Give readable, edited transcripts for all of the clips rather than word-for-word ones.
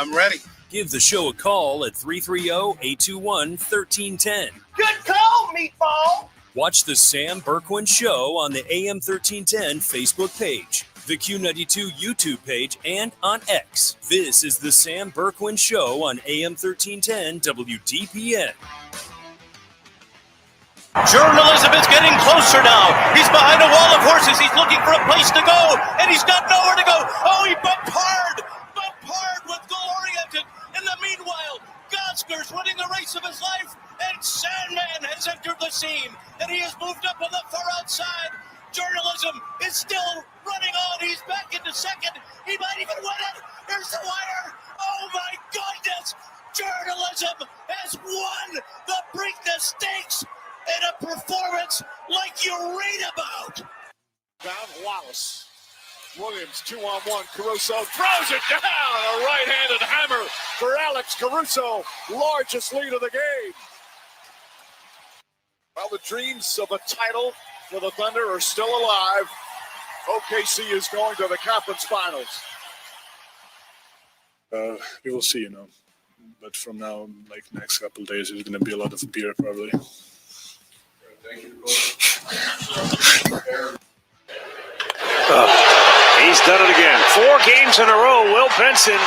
I'm ready. Give the show a call at 330-821-1310. Good call, Meatball. Watch the Sam Bourquin Show on the AM 1310 Facebook page, the Q92 YouTube page, and on X. This is the Sam Bourquin Show on AM 1310 WDPN. Journalism is getting closer now. He's behind a wall of horses. He's looking for a place to go, and he's got nowhere to go. Oh, he bumped hard with goal-oriented. In the meanwhile, Gosker's winning the race of his life, and Sandman has entered the scene, and he has moved up on the far outside. Journalism is still running on. He's back into second. He might even win it. Here's the wire. Oh, my goodness. Journalism has won the Preakness Stakes in a performance like you read about. Down Wallace. Williams 2-on-1. Caruso throws it down. A right-handed hammer for Alex Caruso. Largest lead of the game. Well, the dreams of a title for the Thunder are still alive. OKC is going to the conference finals. We will see, But from now, next couple of days, there's going to be a lot of beer, probably. Thank you, He's done it again. 4 games in a row. Will Benson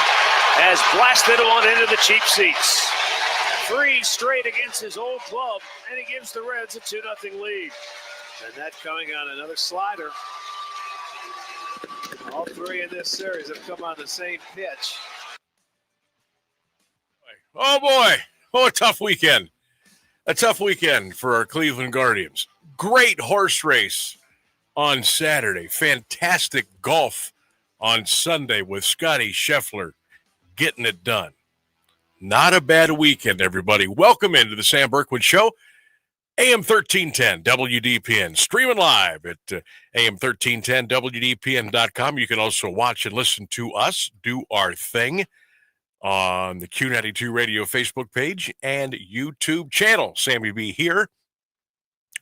has blasted one into the cheap seats. 3 straight against his old club, and he gives the Reds a 2-0 lead. And that coming on another slider. All 3 in this series have come on the same pitch. Oh, boy. Oh, a tough weekend. A tough weekend for our Cleveland Guardians. Great horse race on Saturday. Fantastic golf on Sunday with Scotty Scheffler getting it done. Not a bad weekend, everybody. Welcome into the Sam Bourquin Show. AM 1310 WDPN. Streaming live at AM1310WDPN.com. You can also watch and listen to us do our thing on the Q92 Radio Facebook page and YouTube channel. Sammy B here.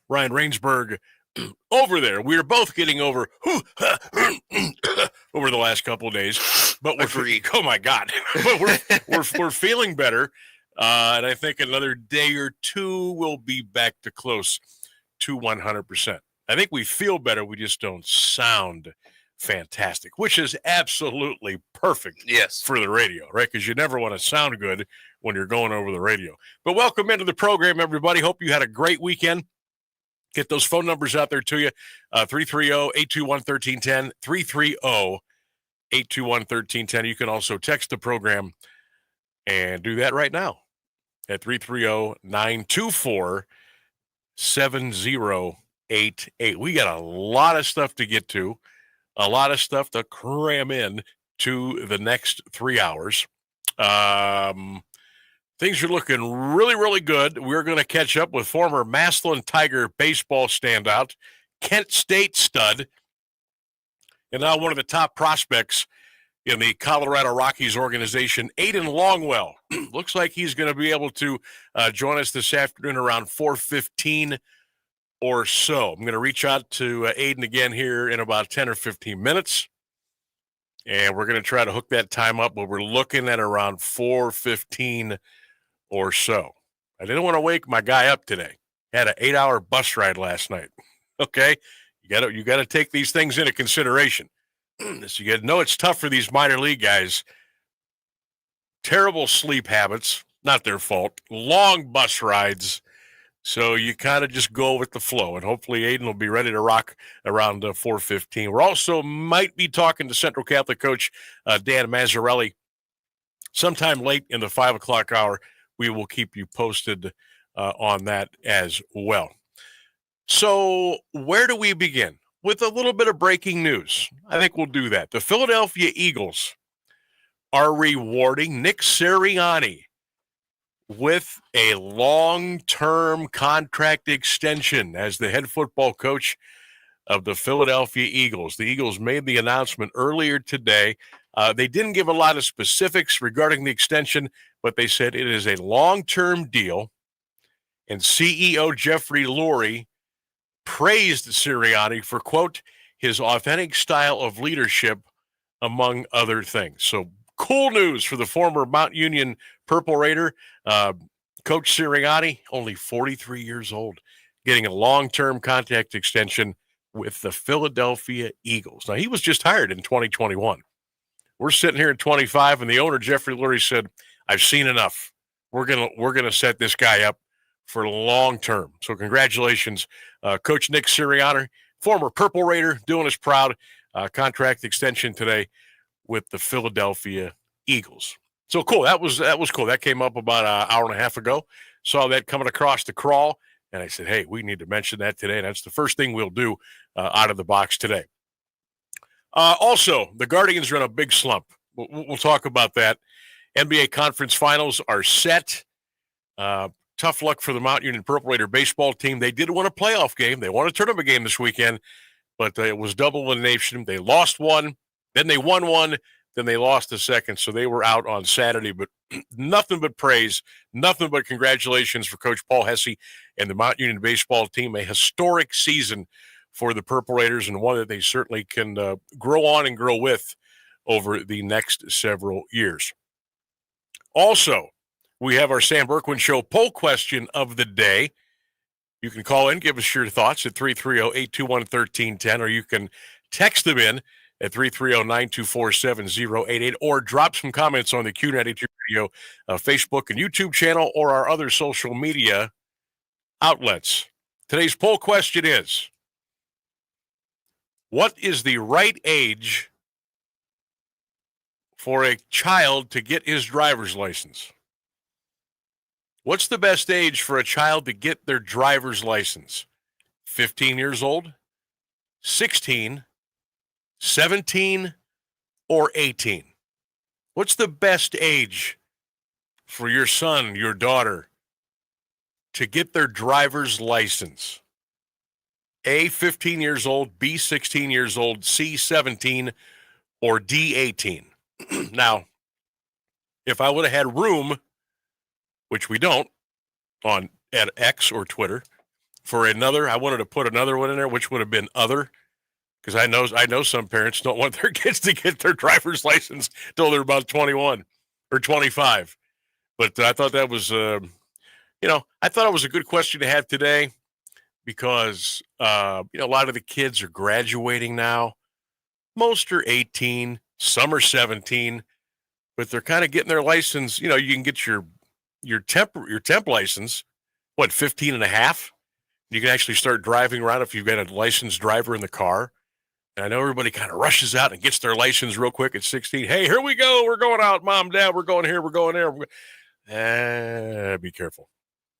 Ryan Rainsberg over there. We are both getting over over the last couple of days, but oh my God, but we're feeling better, and I think another day or two we'll be back to close to 100%. I think we feel better. We just don't sound fantastic, which is absolutely perfect for the radio, right? Because you never want to sound good when you're going over the radio. But welcome into the program, everybody. Hope you had a great weekend. Get those phone numbers out there to you, 330-821-1310, 330-821-1310. You can also text the program and do that right now at 330-924-7088. We got a lot of stuff to get to. A lot of stuff to cram in to the next 3 hours. Things are looking really, really good. We're going to catch up with former Massillon Tiger baseball standout, Kent State stud, and now one of the top prospects in the Colorado Rockies organization, Aiden Longwell. Looks like he's going to be able to join us this afternoon around 4:15 or so. I'm going to reach out to Aiden again here in about 10 or 15 minutes, and we're going to try to hook that time up, but we're looking at around 4:15 or so. I didn't want to wake my guy up today. Had an 8-hour bus ride last night. Okay, you got to take these things into consideration. So you got to know it's tough for these minor league guys. Terrible sleep habits, not their fault. Long bus rides. So you kind of just go with the flow, and hopefully Aiden will be ready to rock around 4:15. We're also might be talking to Central Catholic coach Dan Mazzarelli sometime late in the 5 o'clock hour. We will keep you posted on that as well. So where do we begin? With a little bit of breaking news. I think we'll do that. The Philadelphia Eagles are rewarding Nick Sirianni with a long-term contract extension as the head football coach of the Philadelphia Eagles. The Eagles made the announcement earlier today. They didn't give a lot of specifics regarding the extension, but they said it is a long-term deal. And CEO Jeffrey Lurie praised Sirianni for, quote, his authentic style of leadership, among other things. So cool news for the former Mount Union Purple Raider. Coach Sirianni, only 43 years old, getting a long-term contract extension with the Philadelphia Eagles. Now, he was just hired in 2021. We're sitting here at 25, and the owner, Jeffrey Lurie, said, I've seen enough. We're gonna set this guy up for long term. So congratulations, Coach Nick Sirianni, former Purple Raider, doing us proud. Contract extension today with the Philadelphia Eagles. So cool. That was cool. That came up about an hour and a half ago. Saw that coming across the crawl, and I said, hey, we need to mention that today. And that's the first thing we'll do out of the box today. Also, the Guardians are in a big slump. We'll talk about that. NBA Conference Finals are set. Tough luck for the Mount Union Purple Raider baseball team. They did win a playoff game. They won a tournament game this weekend, but it was double elimination. They lost one, then they won one, then they lost the second, so they were out on Saturday. But nothing but praise, nothing but congratulations for Coach Paul Hesse and the Mount Union baseball team. A historic season for the Purple Raiders, and one that they certainly can grow on and grow with over the next several years. Also, we have our Sam Bourquin Show poll question of the day. You can call in, give us your thoughts at 330-821-1310, or you can text them in at 330-924-7088, or drop some comments on the Q92 Radio Facebook and YouTube channel, or our other social media outlets. Today's poll question is, what is the right age for a child to get his driver's license? What's the best age for a child to get their driver's license? 15 years old, 16, 17, or 18? What's the best age for your son, your daughter, to get their driver's license? A, 15 years old, B, 16 years old, C, 17, or D, 18? Now, if I would have had room, which we don't, at X or Twitter, for another, I wanted to put another one in there, which would have been other, because I know some parents don't want their kids to get their driver's license till they're about 21 or 25. But I thought that was, I thought it was a good question to have today, because a lot of the kids are graduating now. Most are 18, some are 17, but they're kind of getting their license. You can get your temp license, 15 and a half? You can actually start driving around if you've got a licensed driver in the car. And I know everybody kind of rushes out and gets their license real quick at 16. Hey, here we go. We're going out, Mom, Dad. We're going here. We're going there. Be careful.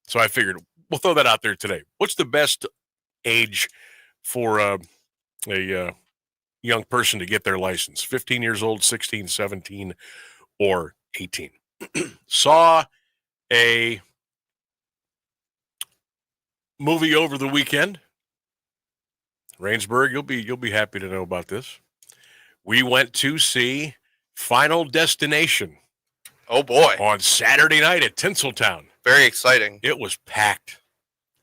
So I figured we'll throw that out there today. What's the best age for a young person to get their license? 15 years old, 16, 17, or 18? Saw a movie over the weekend. Rainsburg, you'll be happy to know about this. We went to see Final Destination. Oh boy. On Saturday night at Tinseltown. Very exciting. It was packed.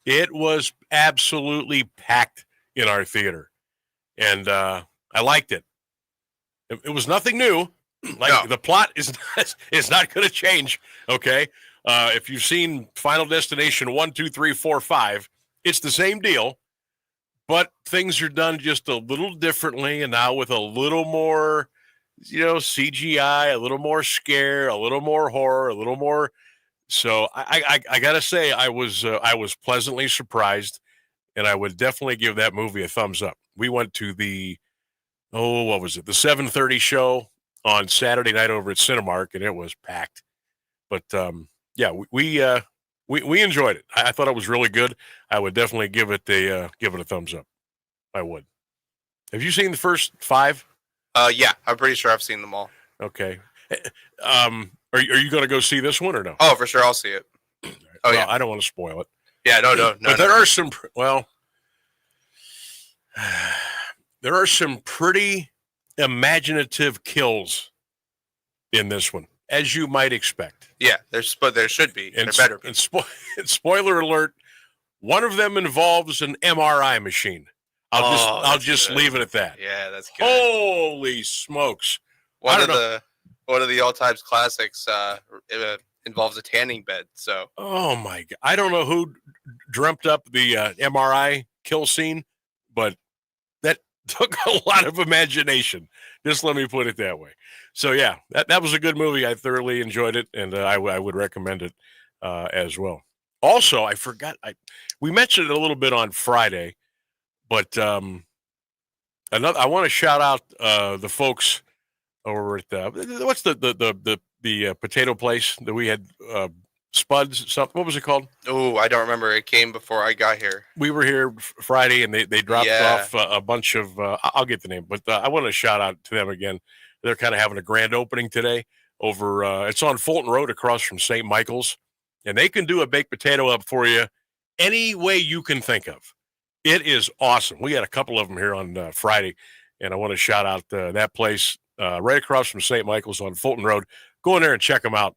It was absolutely packed in our theater. And I liked it. It was nothing new. The plot is not going to change, okay? If you've seen Final Destination 1, 2, 3, 4, 5, it's the same deal, but things are done just a little differently, and now with a little more, CGI, a little more scare, a little more horror, a little more. So I got to say, I was pleasantly surprised, and I would definitely give that movie a thumbs up. We went to the 7:30 show on Saturday night over at Cinemark, and it was packed. But we enjoyed it. I thought it was really good. I would definitely give it a thumbs up. I would. Have you seen the first 5? Yeah, I'm pretty sure I've seen them all. Okay. Are you going to go see this one or no? Oh, for sure, I'll see it. Oh, yeah. I don't want to spoil it. Yeah, no. But there are some. Well, there are some pretty imaginative kills in this one, as you might expect. Yeah, there should be. There better be. And spoiler alert: one of them involves an MRI machine. I'll just leave it at that. Yeah, that's good. Holy smokes! One of one of the all-time classics involves a tanning bed. So. Oh my God! I don't know who dreamt up the MRI kill scene, but that took a lot of imagination. Just let me put it that way. So yeah, that was a good movie. I thoroughly enjoyed it, and I would recommend it as well. Also, I forgot we mentioned it a little bit on Friday, but I want to shout out the folks over at what's the potato place that we had Spuds something. What was it called? Oh, I don't remember. It came before I got here. We were here Friday, and they dropped off a bunch of. I'll get the name, but I want to shout out to them again. They're kind of having a grand opening today over. It's on Fulton Road across from St. Michael's, and they can do a baked potato up for you any way you can think of. It is awesome. We had a couple of them here on Friday, and I want to shout out that place right across from St. Michael's on Fulton Road. Go in there and check them out.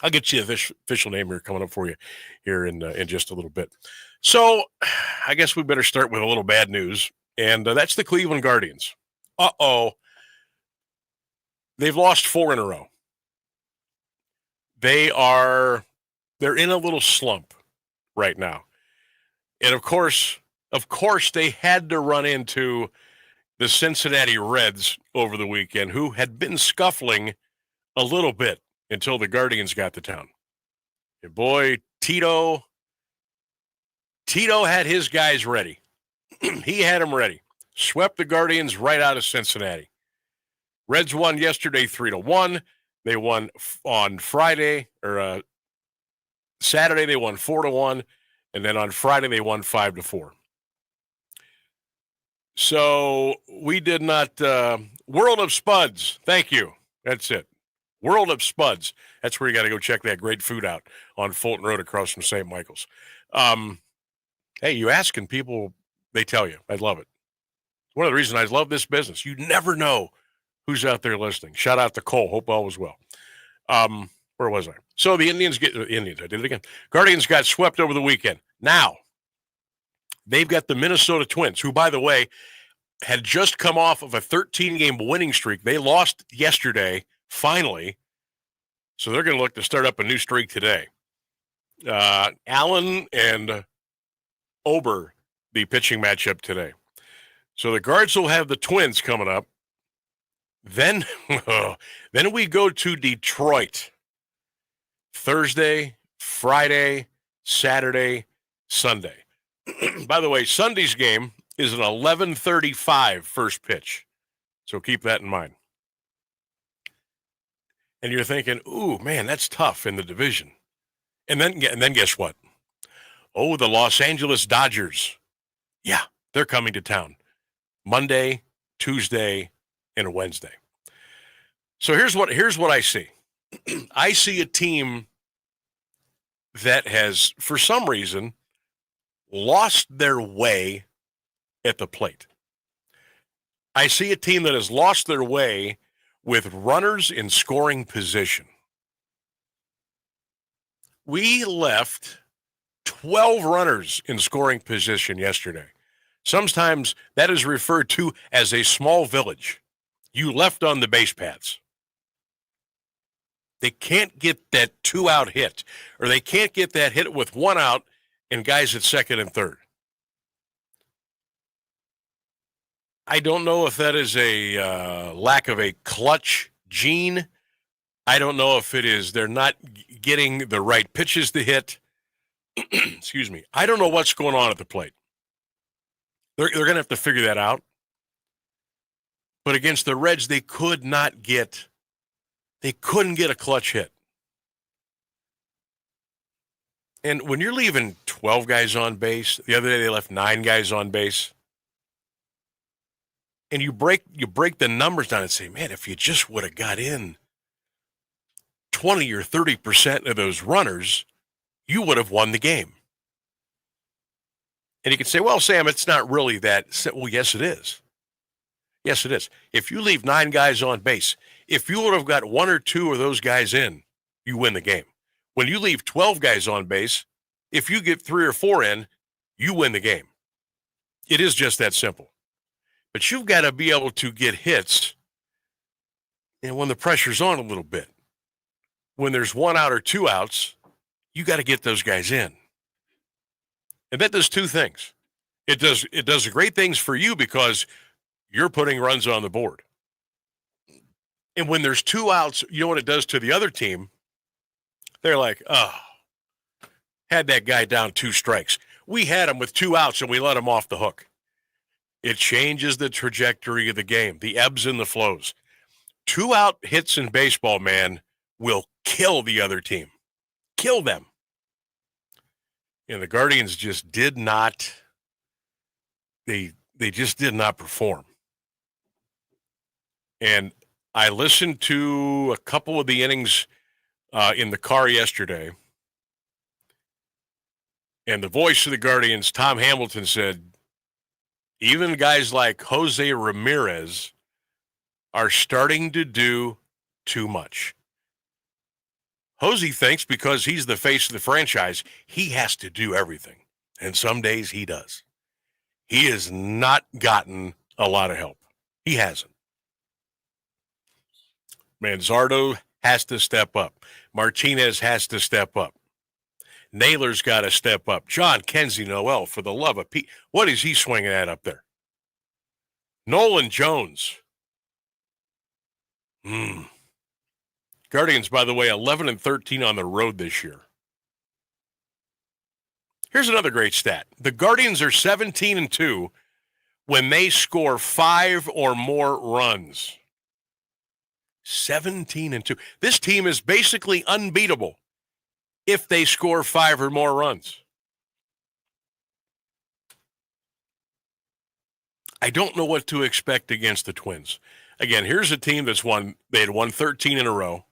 I'll get you the official name here coming up for you here in just a little bit. So I guess we better start with a little bad news, and that's the Cleveland Guardians. Uh-oh. They've lost 4 in a row. They're in a little slump right now. And of course, they had to run into the Cincinnati Reds over the weekend, who had been scuffling a little bit until the Guardians got to town. Your boy, Tito had his guys ready. He had them ready. Swept the Guardians right out of Cincinnati. Reds won yesterday 3-1. They won on Friday, or Saturday, they won 4-1. And then on Friday, they won 5-4. So we did not, World of Spuds. Thank you. That's it. World of Spuds. That's where you got to go check that great food out on Fulton Road across from St. Michael's. Hey, you ask and people, they tell you. I love it. One of the reasons I love this business. You never know who's out there listening. Shout out to Cole. Hope all was well. Where was I? So the Indians. I did it again. Guardians got swept over the weekend. Now, they've got the Minnesota Twins, who, by the way, had just come off of a 13-game winning streak. They lost yesterday, finally. So they're going to look to start up a new streak today. Allen and Ober, the pitching matchup today. So the Guards will have the Twins coming up. Then we go to Detroit. Thursday, Friday, Saturday, Sunday. By the way, Sunday's game is an 11:35 first pitch. So keep that in mind. And you're thinking, ooh, man, that's tough in the division. And then guess what? Oh, the Los Angeles Dodgers. Yeah, they're coming to town. Monday, Tuesday, and Wednesday. So here's what I see. I see a team that has, for some reason, lost their way at the plate. I see a team that has lost their way with runners in scoring position. We left 12 runners in scoring position yesterday. Sometimes that is referred to as a small village. You left on the base paths. They can't get that 2-out hit, or they can't get that hit with 1 out and guys at second and third. I don't know if that is a lack of a clutch gene. I don't know if it is they're not getting the right pitches to hit. Excuse me. I don't know what's going on at the plate. They're going to have to figure that out. But against the Reds, they couldn't get a clutch hit. And when you're leaving 12 guys on base, the other day they left 9 guys on base, and you break the numbers down and say, man, if you just would have got in 20 or 30% of those runners, you would have won the game. And you can say, well, Sam, it's not really that. Well, yes, it is. Yes, it is. If you leave 9 guys on base, if you would have got 1 or 2 of those guys in, you win the game. When you leave 12 guys on base, if you get 3 or 4 in, you win the game. It is just that simple. But you've got to be able to get hits And when the pressure's on a little bit, when there's 1 out or 2 outs, you got to get those guys in. And that does 2 things. It does great things for you because you're putting runs on the board. And when there's 2 outs, you know what it does to the other team? They're like, oh, had that guy down 2 strikes. We had him with 2 outs and we let him off the hook. It changes the trajectory of the game, the ebbs and the flows. 2 out hits in baseball, man, will kill the other team. Kill them. And the Guardians just did not, they just did not perform. And I listened to a couple of the innings in the car yesterday, and the voice of the Guardians, Tom Hamilton, said, even guys like Jose Ramirez are starting to do too much. Jose thinks because he's the face of the franchise, he has to do everything. And some days he does. He has not gotten a lot of help. He hasn't. Manzardo has to step up. Martinez has to step up. Naylor's got to step up. John Kenzie Noel, for the love of Pete. What is he swinging at up there? Nolan Jones. Guardians, by the way, 11-13 on the road this year. Here's another great stat. The Guardians are 17-2 when they score 5 or more runs. 17-2. This team is basically unbeatable if they score 5 or more runs. I don't know what to expect against the Twins. Again, here's a team that's won. They had won 13 in a row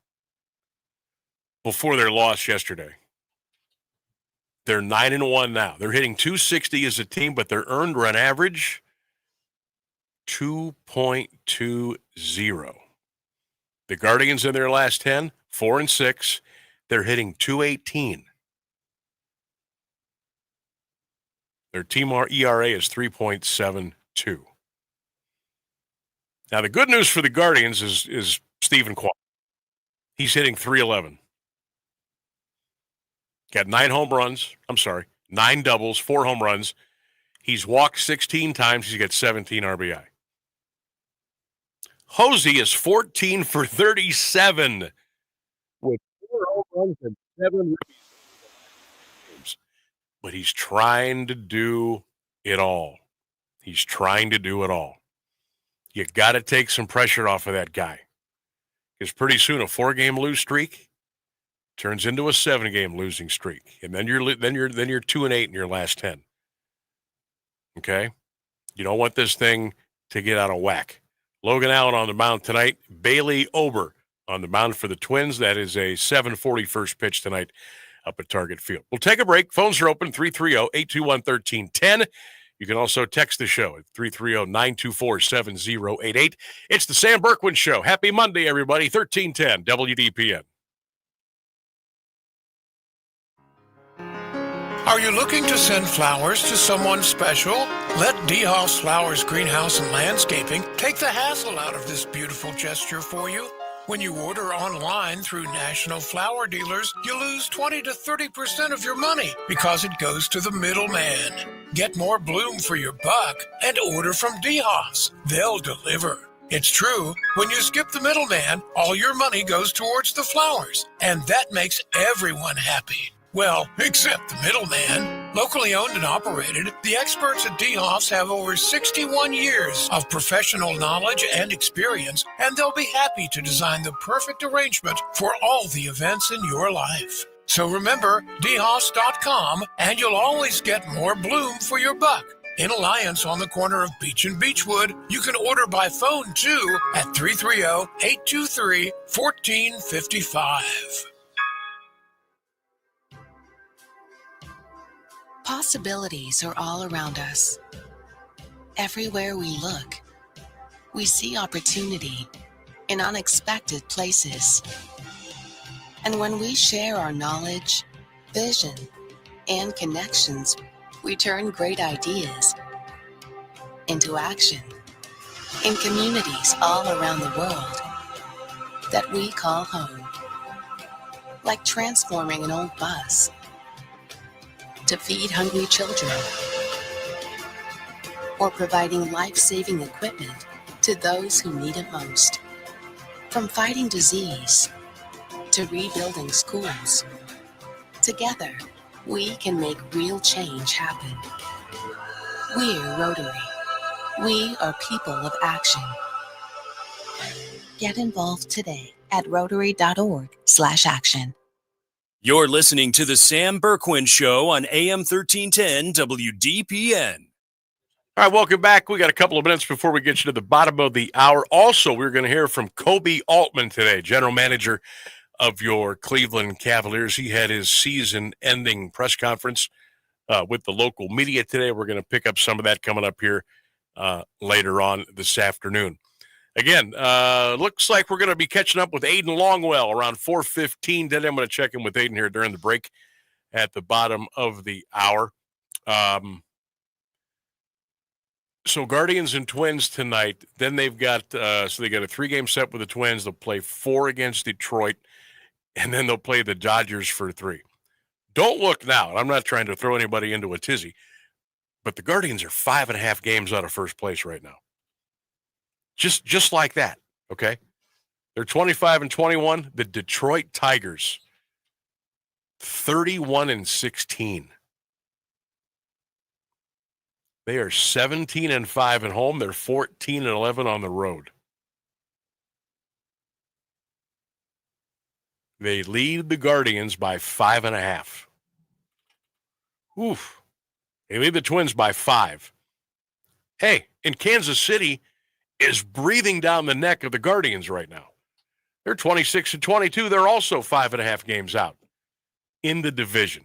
before their loss yesterday. They're 9-1 now. They're hitting .260 as a team, but their earned run average 2.20. The Guardians in their last 10, 4-6. They're hitting .218. Their team ERA is 3.72. Now, the good news for the Guardians is Stephen Kwan. He's hitting .311. Got 9 doubles, 4 home runs. He's walked 16 times. He's got 17 RBI. Jose is 14 for 37 with 4 home runs and 7 ribbies. But he's trying to do it all. He's trying to do it all. You got to take some pressure off of that guy. Because pretty soon a 4-game lose streak turns into a 7-game losing streak, and then you're 2-8 in your last 10. Okay, you don't want this thing to get out of whack. Logan Allen on the mound tonight. Bailey Ober on the mound for the Twins. That is a 7:40 first pitch tonight up at Target Field. We'll take a break. Phones are open 330-821-1310. You can also text the show at 330-924-7088. It's the Sam Bourquin Show. Happy Monday, everybody. 1310 WDPN. Are you looking to send flowers to someone special? Let DeHoff's Flowers Greenhouse and Landscaping take the hassle out of this beautiful gesture for you. When you order online through national flower dealers, you lose 20 to 30% of your money because it goes to the middleman. Get more bloom for your buck and order from DeHoff's. They'll deliver. It's true, when you skip the middleman, all your money goes towards the flowers, and that makes everyone happy. Well, except the middleman. Locally owned and operated, the experts at DeHoff's have over 61 years of professional knowledge and experience, and they'll be happy to design the perfect arrangement for all the events in your life. So remember, DeHoffs.com, and you'll always get more bloom for your buck. In Alliance on the corner of Beach and Beechwood, you can order by phone, too, at 330-823-1455. Possibilities are all around us. Everywhere we look, we see opportunity in unexpected places. And when we share our knowledge, vision, and connections, we turn great ideas into action in communities all around the world. that we call home. Like transforming an old bus to feed hungry children, or providing life-saving equipment to those who need it most. From fighting disease to rebuilding schools, together we can make real change happen. We're Rotary. We are people of action. Get involved today at rotary.org/action. You're listening to the Sam Bourquin Show on AM 1310 WDPN. All right, welcome back. We got a couple of minutes before we get you to the bottom of the hour. Also, we're going to hear from Kobe Altman today, general manager of your Cleveland Cavaliers. He had his season-ending press conference with the local media today. We're going to pick up some of that coming up here later on this afternoon. Again, looks like we're going to be catching up with Aiden Longwell around 4:15 today. I'm going to check in with Aiden here during the break at the bottom of the hour. So Guardians and Twins tonight. Then they've got they got a 3-game set with the Twins. They'll play 4 against Detroit, and then they'll play the Dodgers for 3. Don't look now. I'm not trying to throw anybody into a tizzy, but the Guardians are 5.5 games out of first place right now. Just like that, okay? They're 25-21. The Detroit Tigers, 31-16. They are 17-5 at home. They're 14-11 on the road. They lead the Guardians by 5.5. Oof. They lead the Twins by 5. Hey, in Kansas City is breathing down the neck of the Guardians right now. They're 26-22. They're also 5.5 games out in the division.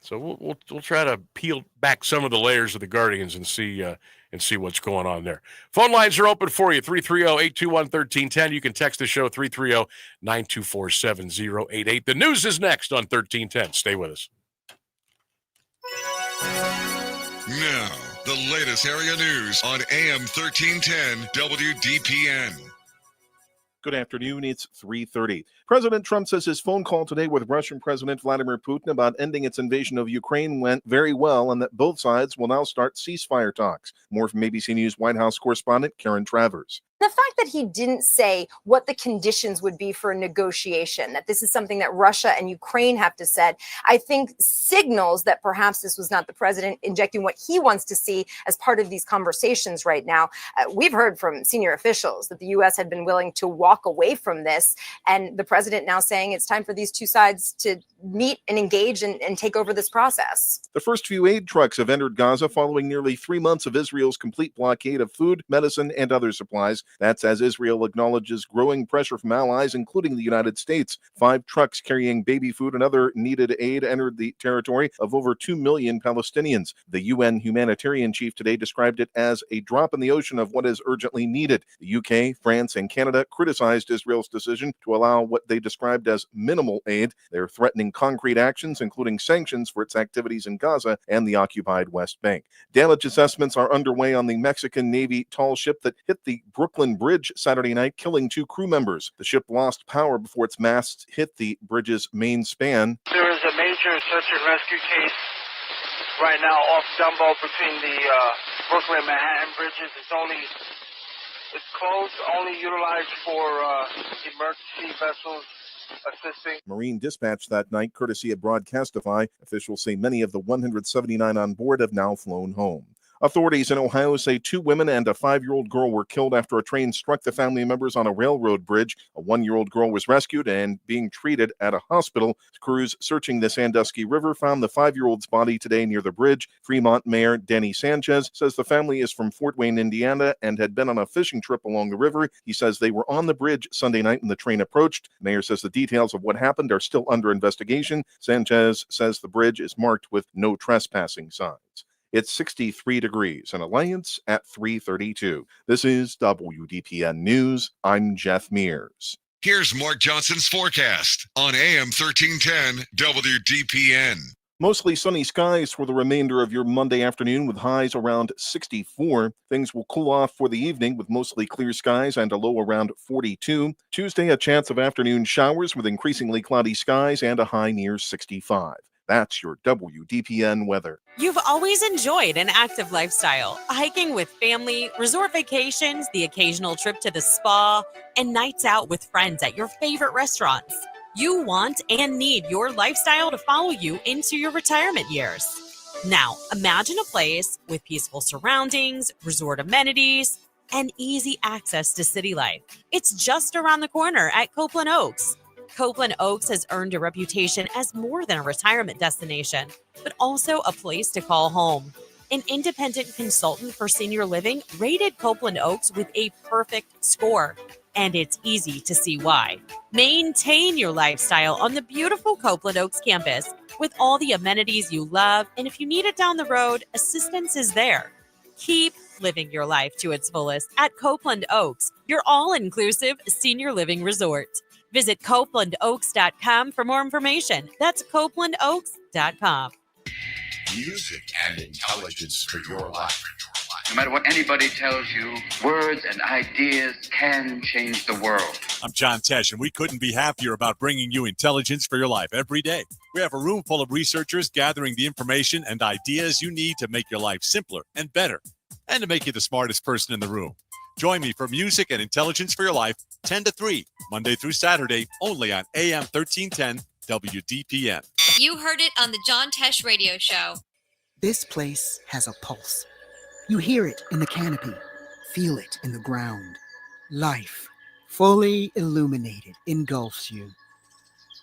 So we'll try to peel back some of the layers of the Guardians and see what's going on there. Phone lines are open for you, 330-821-1310. You can text the show, 330-924-7088. The news is next on 1310. Stay with us. Now, the latest area news on AM 1310 WDPN. Good afternoon. It's 3:30. President Trump says his phone call today with Russian President Vladimir Putin about ending its invasion of Ukraine went very well and that both sides will now start ceasefire talks. More from ABC News White House correspondent Karen Travers. The fact that he didn't say what the conditions would be for a negotiation, that this is something that Russia and Ukraine have to set, I think signals that perhaps this was not the president injecting what he wants to see as part of these conversations right now. We've heard from senior officials that the U.S. had been willing to walk away from this, and the president now saying it's time for these two sides to meet and engage and take over this process. The first few aid trucks have entered Gaza following nearly 3 months of Israel's complete blockade of food, medicine, and other supplies. That's as Israel acknowledges growing pressure from allies, including the United States. 5 trucks carrying baby food and other needed aid entered the territory of over 2 million Palestinians. The UN humanitarian chief today described it as a drop in the ocean of what is urgently needed. The UK, France, and Canada criticized Israel's decision to allow what they described as minimal aid. They're threatening concrete actions, including sanctions for its activities in Gaza and the occupied West Bank. Damage assessments are underway on the Mexican Navy tall ship that hit the Brooklyn Bridge Saturday night, killing 2 crew members. The ship lost power before its masts hit the bridge's main span. There is a major search and rescue case right now off Dumbo between the Brooklyn and Manhattan bridges. It's closed, only utilized for emergency vessels assisting. Marine dispatch that night, courtesy of Broadcastify. Officials say many of the 179 on board have now flown home. Authorities in Ohio say 2 women and a 5-year-old girl were killed after a train struck the family members on a railroad bridge. A 1-year-old girl was rescued and being treated at a hospital. Crews searching the Sandusky River found the 5-year-old's body today near the bridge. Fremont Mayor Denny Sanchez says the family is from Fort Wayne, Indiana, and had been on a fishing trip along the river. He says they were on the bridge Sunday night when the train approached. The mayor says the details of what happened are still under investigation. Sanchez says the bridge is marked with no trespassing signs. It's 63 degrees in Alliance at 3:32. This is WDPN News. I'm Jeff Mears. Here's Mark Johnson's forecast on AM 1310 WDPN. Mostly sunny skies for the remainder of your Monday afternoon with highs around 64. Things will cool off for the evening with mostly clear skies and a low around 42. Tuesday, a chance of afternoon showers with increasingly cloudy skies and a high near 65. That's your WDPN weather. You've always enjoyed an active lifestyle, hiking with family, resort vacations, the occasional trip to the spa, and nights out with friends at your favorite restaurants. You want and need your lifestyle to follow you into your retirement years. Now, imagine a place with peaceful surroundings, resort amenities, and easy access to city life. It's just around the corner at Copeland Oaks. Copeland Oaks has earned a reputation as more than a retirement destination, but also a place to call home. An independent consultant for senior living rated Copeland Oaks with a perfect score, and it's easy to see why. Maintain your lifestyle on the beautiful Copeland Oaks campus with all the amenities you love, and if you need it down the road, assistance is there. Keep living your life to its fullest at Copeland Oaks, your all-inclusive senior living resort. Visit CopelandOaks.com for more information. That's CopelandOaks.com. Music and intelligence for your life. No matter what anybody tells you, words and ideas can change the world. I'm John Tesh, and we couldn't be happier about bringing you intelligence for your life every day. We have a room full of researchers gathering the information and ideas you need to make your life simpler and better, and to make you the smartest person in the room. Join me for Music and Intelligence for Your Life, 10 to 3, Monday through Saturday, only on AM 1310 WDPN. You heard it on the John Tesh Radio Show. This place has a pulse. You hear it in the canopy, feel it in the ground. Life, fully illuminated, engulfs you.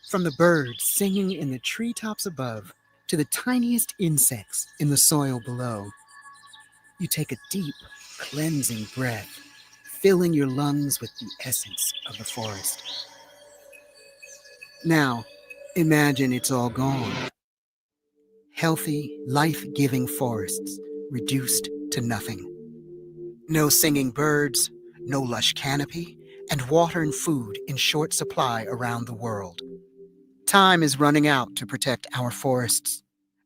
From the birds singing in the treetops above to the tiniest insects in the soil below, you take a deep, cleansing breath, filling your lungs with the essence of the forest. Now, imagine it's all gone. Healthy, life-giving forests reduced to nothing. No singing birds, no lush canopy, and water and food in short supply around the world. Time is running out to protect our forests,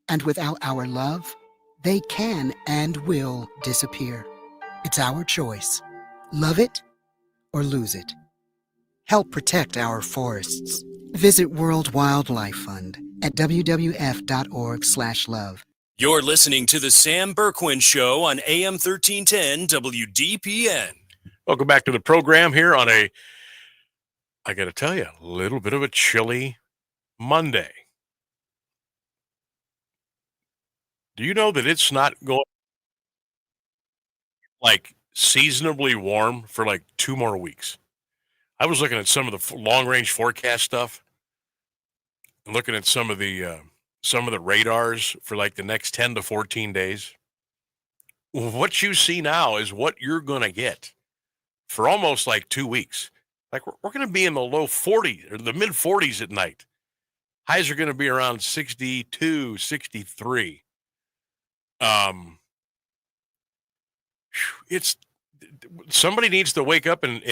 and without our love, they can and will disappear. It's our choice. Love it or lose it. Help protect our forests. Visit World Wildlife Fund at wwf.org/love. You're listening to the Sam Bourquin Show on AM 1310 WDPN. Welcome back to the program here on I got to tell you, a little bit of a chilly Monday. Do you know that it's not going like seasonably warm for like 2 more weeks? I was looking at some of the long-range forecast stuff and looking at some of the radars for like the next 10 to 14 days. What you see now is what you're going to get for almost like 2 weeks. Like we're going to be in the low 40s or the mid 40s at night. Highs are going to be around 62, 63. It's somebody needs to wake up and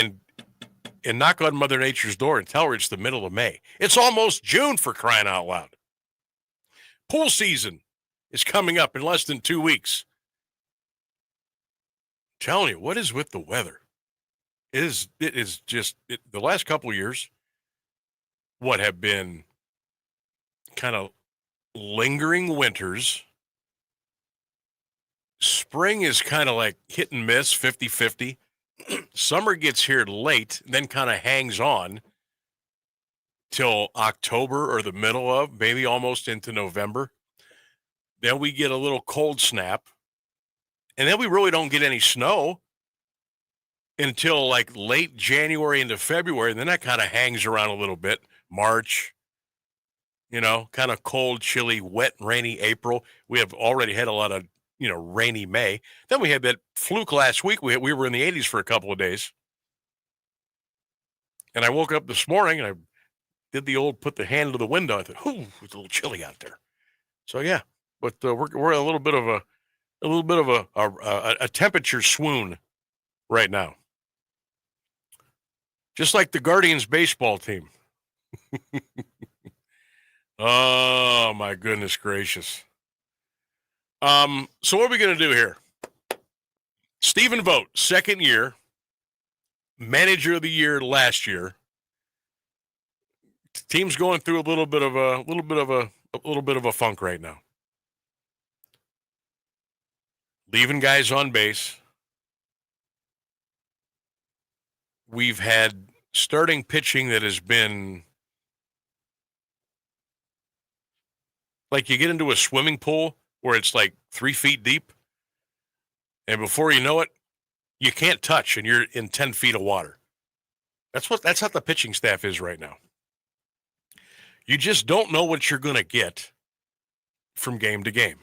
knock on Mother Nature's door and tell her it's the middle of May. It's almost June, for crying out loud. Pool season is coming up in less than 2 weeks. I'm telling you, what is with the weather? It is just the last couple of years, what have been kind of lingering winters. Spring is kind of like hit and miss, 50-50. Summer gets here late, then kind of hangs on till October or the middle of, maybe almost into November. Then we get a little cold snap. And then we really don't get any snow until like late January into February. And then that kind of hangs around a little bit. March, kind of cold, chilly, wet, rainy April. We have already had a lot of rainy May. Then we had that fluke last week. We were in the 80s for a couple of days. And I woke up this morning and I did the old put the hand to the window. I thought, it's a little chilly out there. So yeah, but we're a little bit of a temperature swoon right now. Just like the Guardians baseball team. Oh, my goodness gracious. So what are we going to do here? Stephen Vogt, second year, manager of the year last year. Team's going through a little bit of a funk right now. Leaving guys on base. We've had starting pitching that has been like you get into a swimming pool where it's like 3 feet deep, and before you know it, you can't touch and you're in 10 feet of water. That's how the pitching staff is right now. You just don't know what you're going to get from game to game.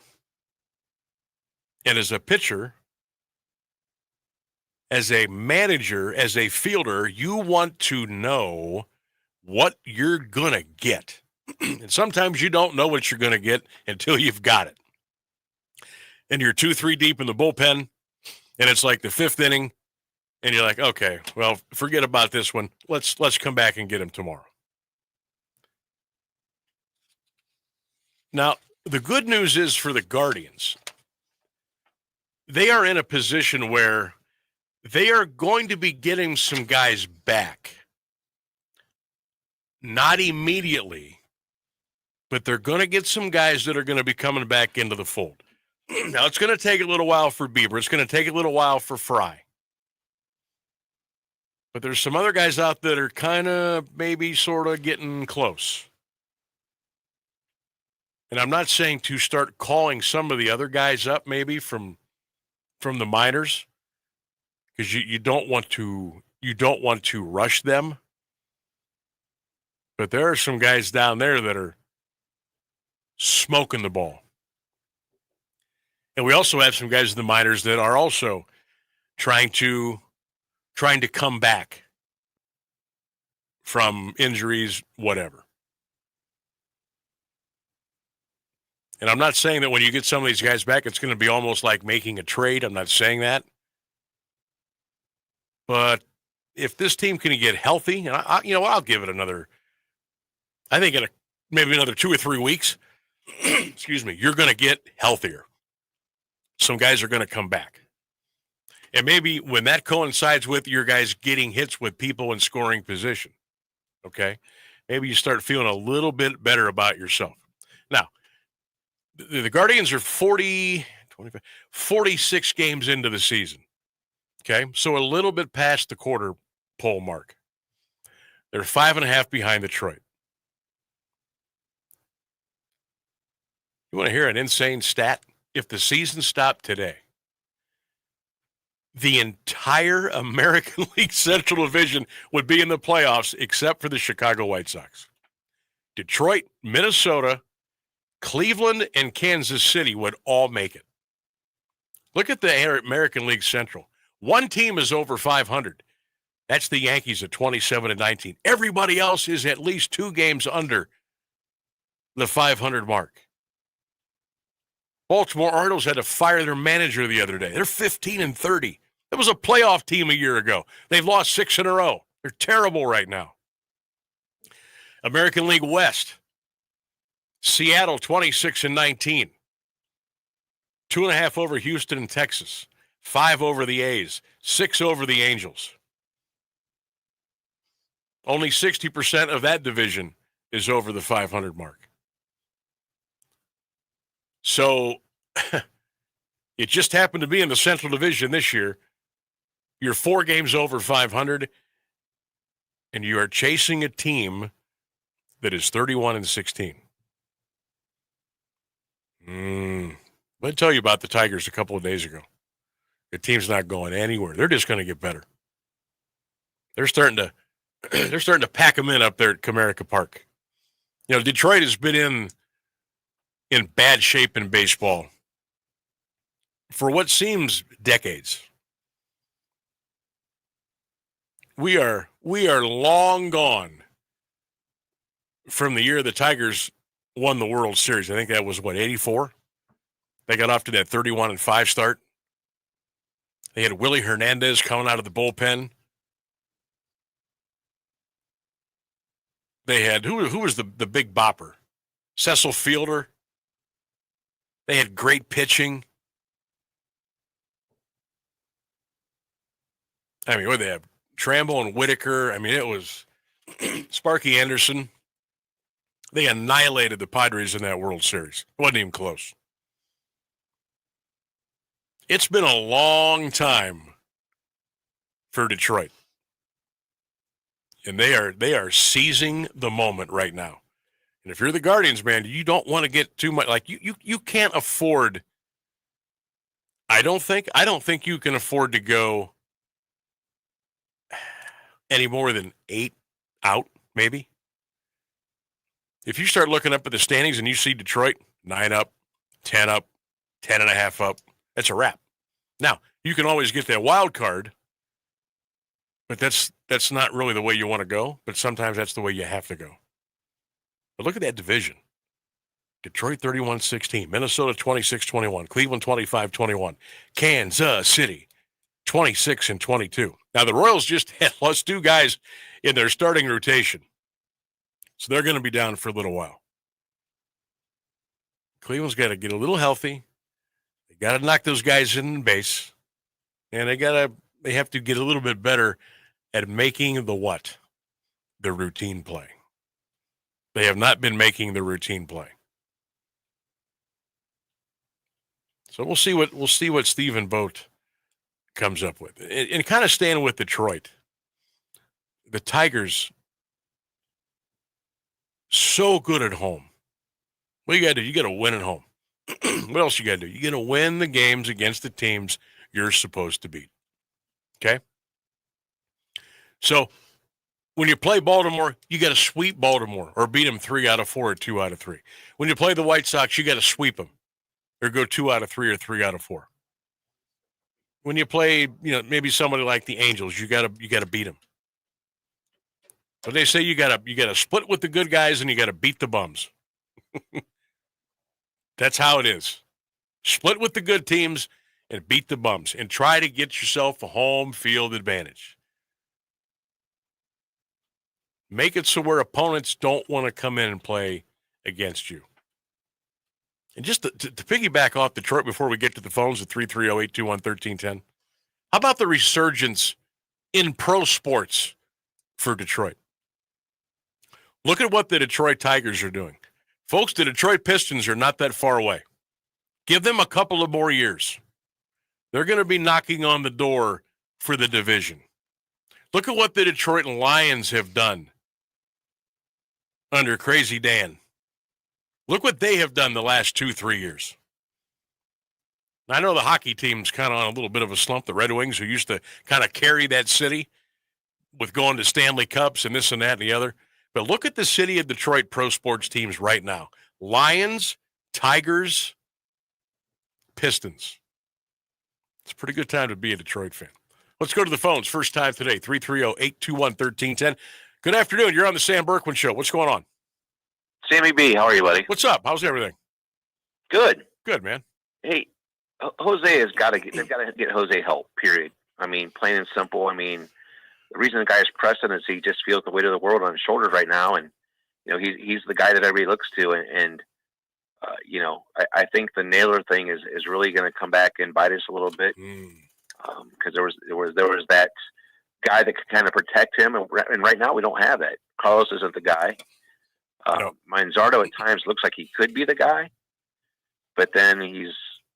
And as a pitcher, as a manager, as a fielder, you want to know what you're going to get. And sometimes you don't know what you're going to get until you've got it. And you're 2-3 deep in the bullpen, and it's like the 5th inning, and you're like, okay, well, forget about this one. Let's come back and get him tomorrow. Now, the good news is for the Guardians, they are in a position where they are going to be getting some guys back. Not immediately, but they're going to get some guys that are going to be coming back into the fold. Now, it's going to take a little while for Bieber. It's going to take a little while for Fry. But there's some other guys out that are kind of maybe sort of getting close. And I'm not saying to start calling some of the other guys up maybe from the minors, because you don't want to rush them. But there are some guys down there that are smoking the ball. And we also have some guys in the minors that are also trying to come back from injuries, whatever. And I'm not saying that when you get some of these guys back, it's going to be almost like making a trade. I'm not saying that. But if this team can get healthy, and I'll give it another, I think maybe another 2 or 3 weeks, excuse me, you're going to get healthier. Some guys are going to come back. And maybe when that coincides with your guys getting hits with people in scoring position, okay, maybe you start feeling a little bit better about yourself. Now, the Guardians are 46 games into the season, okay, so a little bit past the quarter pole mark. They're 5.5 behind Detroit. You want to hear an insane stat? If the season stopped today, the entire American League Central Division would be in the playoffs except for the Chicago White Sox. Detroit, Minnesota, Cleveland, and Kansas City would all make it. Look at the American League Central. One team is over 500. That's the Yankees at 27-19. Everybody else is at least 2 games under the 500 mark. Baltimore Orioles had to fire their manager the other day. They're 15-30. It was a playoff team a year ago. They've lost 6 in a row. They're terrible right now. American League West. Seattle 26-19. 2.5 over Houston and Texas. 5 over the A's. 6 over the Angels. Only 60% of that division is over the 500 mark. So it just happened to be in the Central Division this year. You're 4 games over 500, and you are chasing a team that is 31-16. Let me tell you about the Tigers a couple of days ago. The team's not going anywhere. They're just going to get better. They're starting to pack them in up there at Comerica Park. You know, Detroit has been in bad shape in baseball for what seems decades. We are long gone from the year the Tigers won the World Series. I think that was, 84? They got off to that 31-5 start. They had Willie Hernandez coming out of the bullpen. They had, who was the big bopper? Cecil Fielder. They had great pitching. I mean, what did they have? Tramble and Whitaker. I mean, it was Sparky Anderson. They annihilated the Padres in that World Series. It wasn't even close. It's been a long time for Detroit. And they are seizing the moment right now. And if you're the Guardians, man, you don't want to get too much. Like you can't afford. I don't think you can afford to go any more than 8 out, maybe. If you start looking up at the standings and you see Detroit 9 up, 10 up, 10.5 up, that's a wrap. Now, you can always get that wild card, but that's not really the way you want to go, but sometimes that's the way you have to go. But look at that division. Detroit 31-16, Minnesota 26-21, Cleveland 25-21, Kansas City 26-22. Now, the Royals just had lost 2 guys in their starting rotation, so they're going to be down for a little while. Cleveland's got to get a little healthy. They got to knock those guys in the base, and they have to get a little bit better at making the routine play. They have not been making the routine play. So we'll see what Stephen Vogt comes up with. And kind of staying with Detroit, the Tigers, so good at home. What you got to do? You got to win at home. What else you got to do? You got to win the games against the teams you're supposed to beat. Okay? So when you play Baltimore, you got to sweep Baltimore or beat them 3 out of 4 or 2 out of 3. When you play the White Sox, you got to sweep them or go 2 out of 3 or 3 out of 4. When you play, maybe somebody like the Angels, you got to beat them. But they say you got to split with the good guys and you got to beat the bums. That's how it is. Split with the good teams and beat the bums and try to get yourself a home field advantage. Make it so where opponents don't want to come in and play against you. And just to piggyback off Detroit before we get to the phones at 330-821-1310, how about the resurgence in pro sports for Detroit? Look at what the Detroit Tigers are doing. Folks, the Detroit Pistons are not that far away. Give them a couple of more years. They're going to be knocking on the door for the division. Look at what the Detroit Lions have done under Crazy Dan. Look what they have done the last 2-3 years. I know the hockey team's kind of on a little bit of a slump. The Red Wings, who used to kind of carry that city with going to Stanley Cups and this and that and the other. But look at the city of Detroit pro sports teams right now. Lions, Tigers, Pistons. It's a pretty good time to be a Detroit fan. Let's go to the phones. First time today, 330-821-1310. Good afternoon. You're on the Sam Bourquin Show. What's going on? Sammy B, how are you, buddy? What's up? How's everything? Good. Good, man. Hey, Jose they've got to get Jose help, period. I mean, plain and simple. I mean, the reason the guy is pressing is he just feels the weight of the world on his shoulders right now. And, he's the guy that everybody looks to. And I think the Naylor thing is really going to come back and bite us a little bit. Because there was that guy that could kind of protect him. And right now we don't have that. Carlos isn't the guy. Manzardo at times looks like he could be the guy, but then he's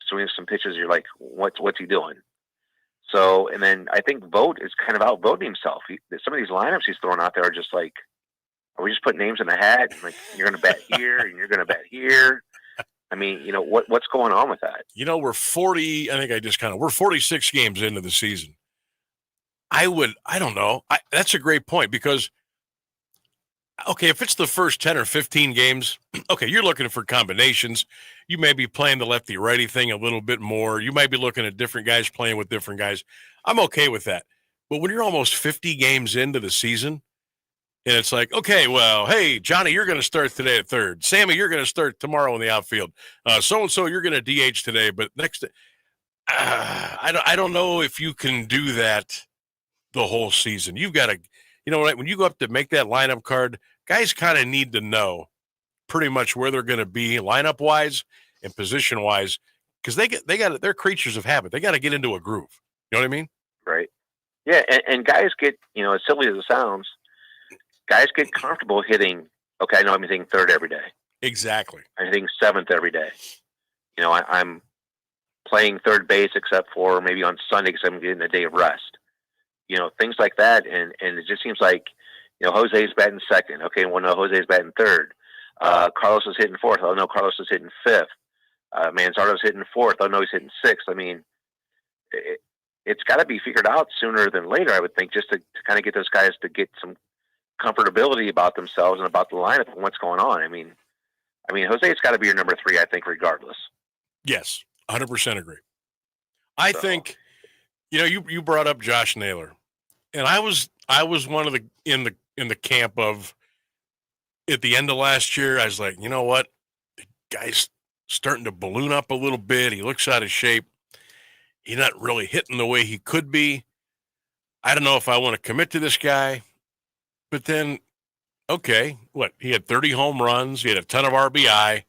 swinging some pitches. You're like, what's he doing? So, and then I think Vogt is kind of outvoting himself. Some of these lineups he's throwing out there are just like, are we just putting names in the hat? Like, you're going to bat here and you're going to bat here. I mean, what's going on with that? We're 46 games into the season. I don't know. That's a great point because, okay, if it's the first 10 or 15 games, okay, you're looking for combinations. You may be playing the lefty-righty thing a little bit more. You might be looking at different guys playing with different guys. I'm okay with that. But when you're almost 50 games into the season, and it's like, okay, well, hey, Johnny, you're going to start today at third. Sammy, you're going to start tomorrow in the outfield. So-and-so, you're going to DH today. But next, I don't know if you can do that the whole season. You've got to, when you go up to make that lineup card, guys kind of need to know pretty much where they're going to be lineup wise and position wise, because they're creatures of habit. They got to get into a groove. You know what I mean? Right. Yeah, and guys get, as silly as it sounds, guys get comfortable hitting. Okay, I know I'm hitting third every day. Exactly. I'm hitting seventh every day. I'm playing third base except for maybe on Sunday because I'm getting a day of rest. Things like that, and it just seems like, Jose's batting second. Okay, well, no, Jose's batting third. Carlos is hitting fourth. Oh, no, Carlos is hitting fifth. Manzardo's hitting fourth. Oh, no, he's hitting sixth. I mean, it's got to be figured out sooner than later, I would think, just to kind of get those guys to get some comfortability about themselves and about the lineup and what's going on. I mean, Jose's got to be your number 3, I think, regardless. Yes, 100% agree. I think, you brought up Josh Naylor, and I was one of the in the camp of, at the end of last year, I was like, you know what, the guy's starting to balloon up a little bit. He looks out of shape. He's not really hitting the way he could be. I don't know if I want to commit to this guy. But then, okay, he had 30 home runs. He had a ton of RBI.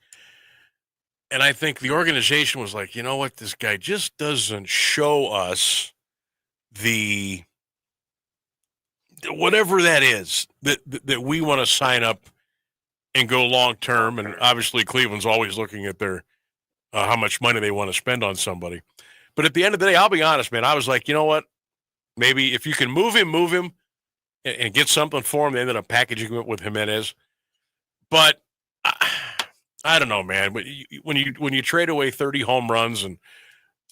And I think the organization was like, you know what, this guy just doesn't show us the whatever that is that we want to sign up and go long term. And obviously Cleveland's always looking at their how much money they want to spend on somebody. But at the end of the day, I'll be honest, man, I was like, you know what, maybe if you can move him and get something for him. They ended up packaging it with Jimenez. But I don't know, man. But when you trade away 30 home runs and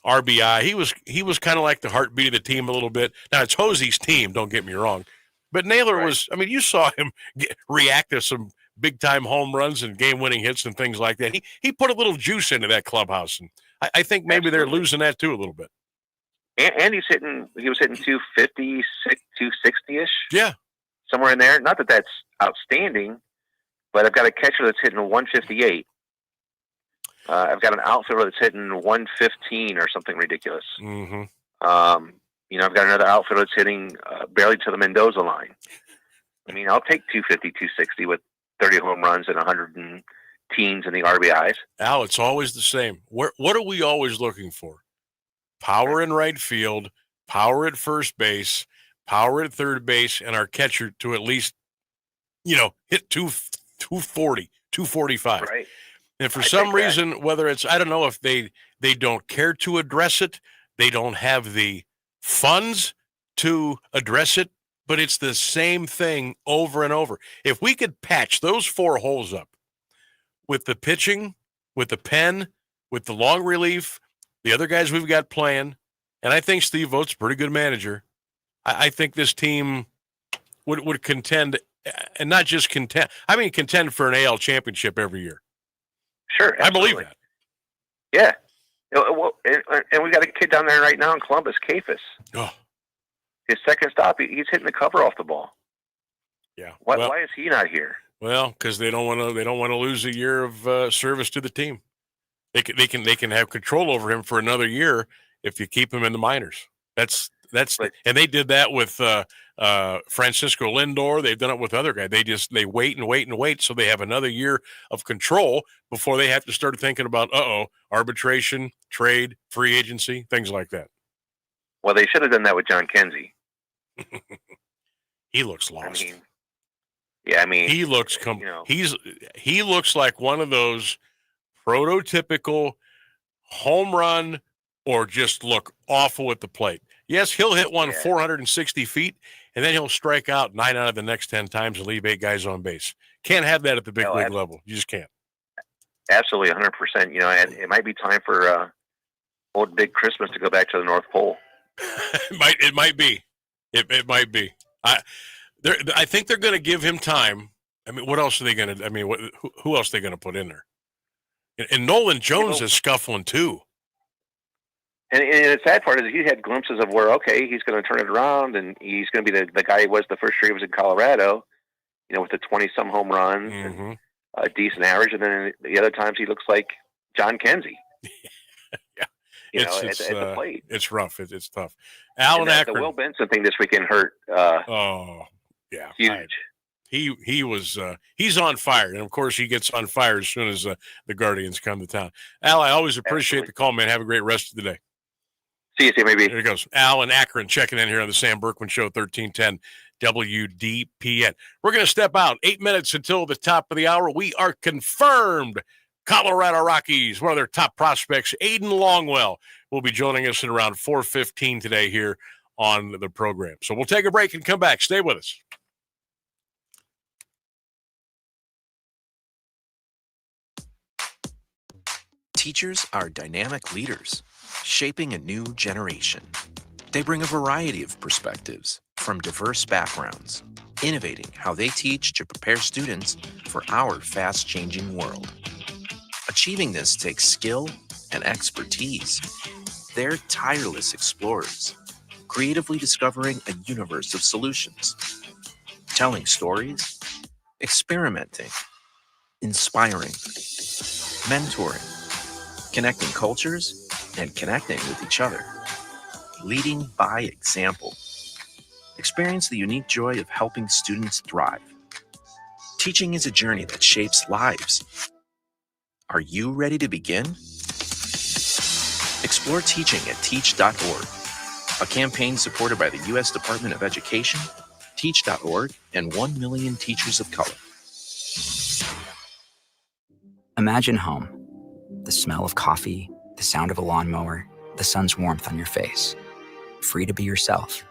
RBI, he was kind of like the heartbeat of the team a little bit. Now, it's Jose's team, don't get me wrong. But Naylor was, you saw him react to some big-time home runs and game-winning hits and things like that. He put a little juice into that clubhouse, and I think maybe they're losing that too a little bit. And he was hitting 250, 260-ish. Yeah. Somewhere in there. Not that that's outstanding, but I've got a catcher that's hitting 158. I've got an outfielder that's hitting 115 or something ridiculous. Mm-hmm. I've got another outfielder that's hitting barely to the Mendoza line. I'll take 250, 260 with 30 home runs and 100 and teens in the RBIs. Al, it's always the same. What are we always looking for? Power in right field, power at first base, power at third base, and our catcher to at least, hit 240, 245. Right. And for some reason, whether it's, I don't know if they don't care to address it, they don't have the funds to address it, but it's the same thing over and over. If we could patch those 4 holes up with the pitching, with the pen, with the long relief, the other guys we've got playing, and I think Steve Vogt's a pretty good manager. I think this team would contend, and not just contend. Contend for an AL championship every year. Sure, absolutely. I believe that. Yeah. And we got a kid down there right now in Columbus, Kafis. Oh. His second stop, he's hitting the cover off the ball. Yeah. Why is he not here? Well, because they don't want to lose a year of service to the team. They can have control over him for another year if you keep him in the minors. That's right. And they did that with Francisco Lindor. They've done it with other guys. They wait and wait and wait, so they have another year of control before they have to start thinking about arbitration, trade, free agency, things like that. Well, they should have done that with John Kenzie. He looks lost. He looks he looks like one of those prototypical home run or just look awful at the plate. Yes, he'll hit one 460 feet, and then he'll strike out 9 out of the next 10 times and leave 8 guys on base. Can't have that at the big league level. You just can't. Absolutely, 100%. And it might be time for old Big Christmas to go back to the North Pole. It might be. It might be. I think they're going to give him time. What else are they going to? Who else are they going to put in there? And Nolan Jones is scuffling too. And the sad part is he had glimpses of where, he's going to turn it around and he's going to be the guy he was the first year he was in Colorado, with the 20-some home runs and a decent average. And then the other times he looks like John Kenzie. Yeah. At the plate. It's rough. It's tough. Alan Akron. The Will Benson thing this weekend hurt. Yeah. Huge. He was he's on fire, and of course he gets on fire as soon as the Guardians come to town. Al, I always appreciate the call, man. Have a great rest of the day. See you, maybe. There he goes. Al in Akron checking in here on the Sam Bourquin Show, 1310 WDPN. We're going to step out 8 minutes until the top of the hour. We are confirmed Colorado Rockies, one of their top prospects, Aiden Longwell, will be joining us at around 4:15 today here on the program. So we'll take a break and come back. Stay with us. Teachers are dynamic leaders, shaping a new generation. They bring a variety of perspectives from diverse backgrounds, innovating how they teach to prepare students for our fast-changing world. Achieving this takes skill and expertise. They're tireless explorers, creatively discovering a universe of solutions, telling stories, experimenting, inspiring, mentoring, connecting cultures, and connecting with each other. Leading by example. Experience the unique joy of helping students thrive. Teaching is a journey that shapes lives. Are you ready to begin? Explore teaching at teach.org, a campaign supported by the U.S. Department of Education, teach.org, and 1 million teachers of color. Imagine home. The smell of coffee, the sound of a lawnmower, the sun's warmth on your face. Free to be yourself,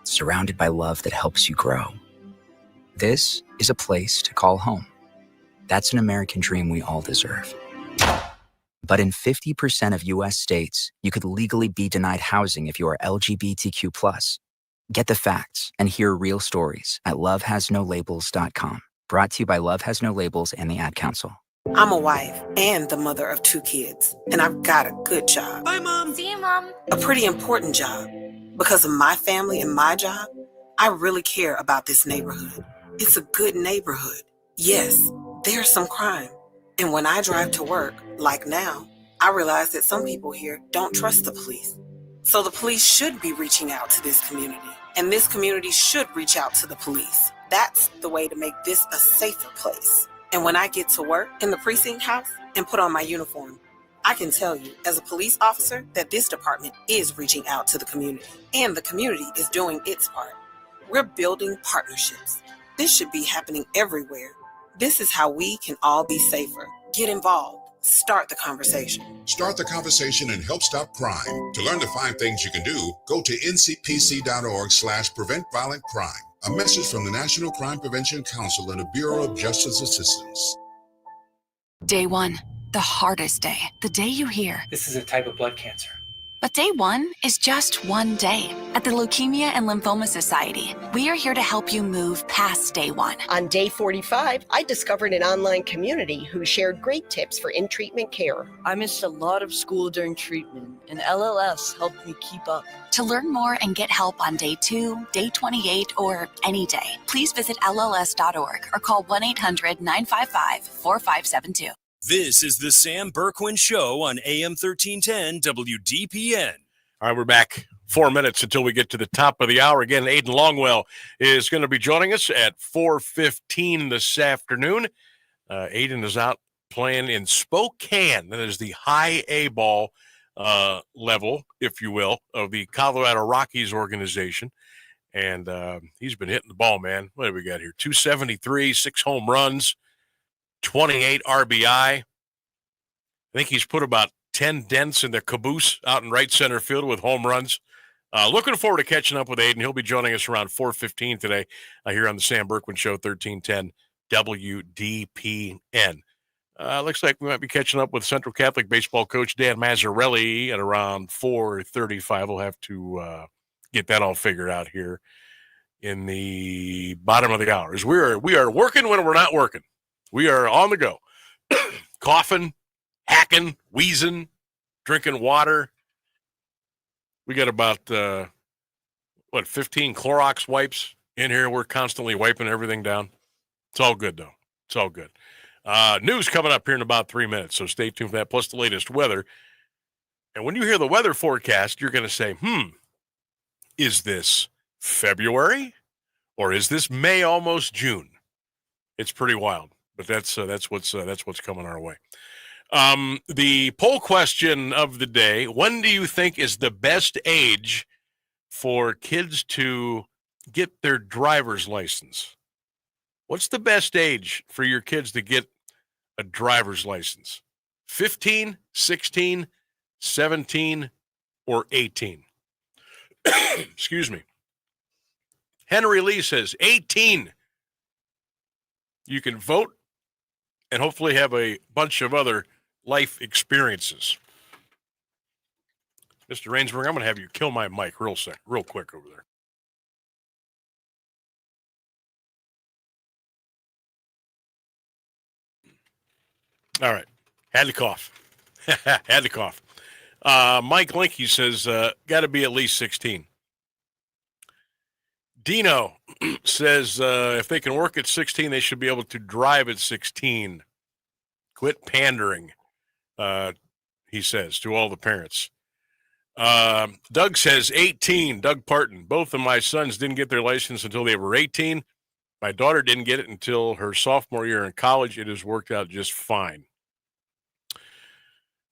surrounded by love that helps you grow. This is a place to call home. That's an American dream we all deserve. But in 50% of U.S. states, you could legally be denied housing if you are LGBTQ+. Get the facts and hear real stories at lovehasnolabels.com. Brought to you by Love Has No Labels and the Ad Council. I'm a wife and the mother of 2 kids, and I've got a good job. Bye, Mom. See you, Mom. A pretty important job. Because of my family and my job, I really care about this neighborhood. It's a good neighborhood. Yes, there's some crime. And when I drive to work, like now, I realize that some people here don't trust the police. So the police should be reaching out to this community, and this community should reach out to the police. That's the way to make this a safer place. And when I get to work in the precinct house and put on my uniform, I can tell you as a police officer that this department is reaching out to the community, and the community is doing its part. We're building partnerships. This should be happening everywhere. This is how we can all be safer. Get involved. Start the conversation. Start the conversation and help stop crime. To learn the 5 things you can do, go to ncpc.org/preventviolentcrime. A message from the National Crime Prevention Council and the Bureau of Justice Assistance. Day 1, the hardest day. The day you hear, this is a type of blood cancer. But day 1 is just one day. At the Leukemia and Lymphoma Society, we are here to help you move past day 1. On day 45, I discovered an online community who shared great tips for in-treatment care. I missed a lot of school during treatment, and LLS helped me keep up. To learn more and get help on day 2, day 28, or any day, please visit LLS.org or call 1-800-955-4572. This is the Sam Bourquin Show on AM 1310 WDPN. All right, we're back 4 minutes until we get to the top of the hour. Again, Aiden Longwell is going to be joining us at 4:15 this afternoon. Aiden is out playing in Spokane. That is the high A ball level, if you will, of the Colorado Rockies organization. And he's been hitting the ball, man. What do we got here? 273, 6 home runs, 28 RBI. I think he's put about 10 dents in the caboose out in right center field with home runs. Looking forward to catching up with Aiden. He'll be joining us around 4:15 today here on the Sam Bourquin Show, 1310 WDPN. Looks like we might be catching up with Central Catholic baseball coach Dan Mazzarelli at around 4:35. We'll have to get that all figured out here in the bottom of the hours. We are working when we're not working. We are on the go, coughing, hacking, wheezing, drinking water. We got about, 15 Clorox wipes in here. We're constantly wiping everything down. It's all good, though. It's all good. News coming up here in about 3 minutes, so stay tuned for that, plus the latest weather. And when you hear the weather forecast, you're going to say, is this February or is this May, almost June? It's pretty wild, but that's what's coming our way. The poll question of the day: when do you think is the best age for kids to get their driver's license? What's the best age for your kids to get a driver's license? 15, 16, 17, or 18? Excuse me. Henry Lee says 18. You can vote and hopefully have a bunch of other life experiences. Mr. Rainsberg, I'm going to have you kill my mic real quick over there. All right. Had to cough. Had to cough. Mike Linky says, got to be at least 16. Dino says, if they can work at 16, they should be able to drive at 16. Quit pandering, he says, to all the parents. Doug says 18. Doug Parton. Both of my sons didn't get their license until they were 18. My daughter didn't get it until her sophomore year in college. It has worked out just fine.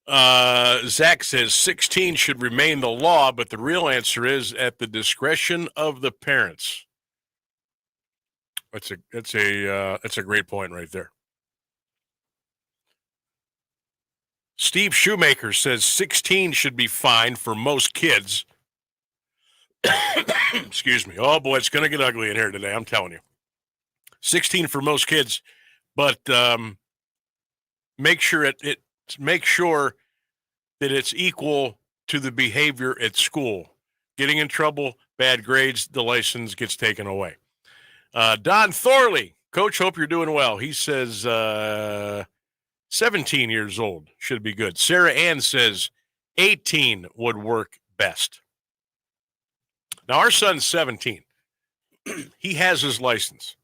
Zach says 16 should remain the law, but the real answer is at the discretion of the parents. That's a great point right there. Steve Shoemaker says 16 should be fine for most kids. Excuse me. Oh boy, it's going to get ugly in here today. I'm telling you. 16 for most kids, but make sure that it's equal to the behavior at school. Getting in trouble, bad grades, the license gets taken away. Don Thorley, Coach, hope you're doing well. He says 17 years old should be good. Sarah Ann says 18 would work best. Now, our son's 17. He has his license.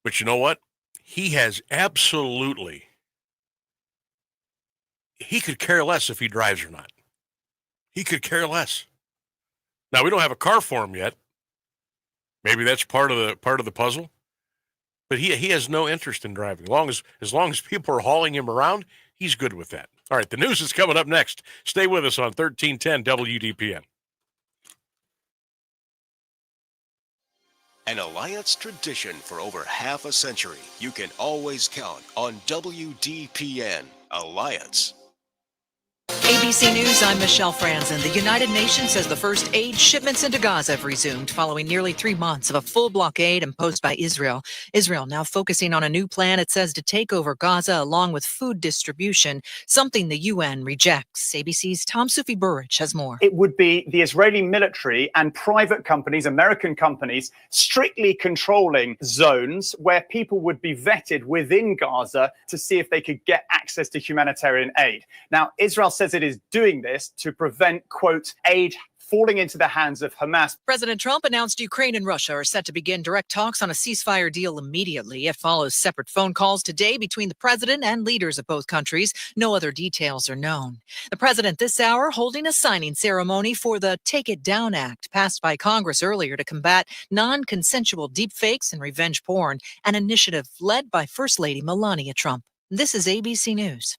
But you know what? He has absolutely... He could care less if he drives or not. He could care less. Now, we don't have a car for him yet. Maybe that's part of the puzzle. But he has no interest in driving. As long as people are hauling him around, he's good with that. All right, the news is coming up next. Stay with us on 1310 WDPN. An Alliance tradition for over half a century. You can always count on WDPN Alliance. ABC News, I'm Michelle Franzen. The United Nations says the first aid shipments into Gaza have resumed following nearly 3 months of a full blockade imposed by Israel. Israel now focusing on a new plan, it says, to take over Gaza along with food distribution, something the UN rejects. ABC's Tom Sufi Burrich has more. It would be the Israeli military and private companies, American companies, strictly controlling zones where people would be vetted within Gaza to see if they could get access to humanitarian aid. Now, Israel says it is doing this to prevent, quote, aid falling into the hands of Hamas. President Trump announced Ukraine and Russia are set to begin direct talks on a ceasefire deal immediately. It follows separate phone calls today between the president and leaders of both countries. No other details are known. The president this hour holding a signing ceremony for the Take It Down Act, passed by Congress earlier to combat non-consensual deepfakes and revenge porn, an initiative led by First Lady Melania Trump. This is ABC News.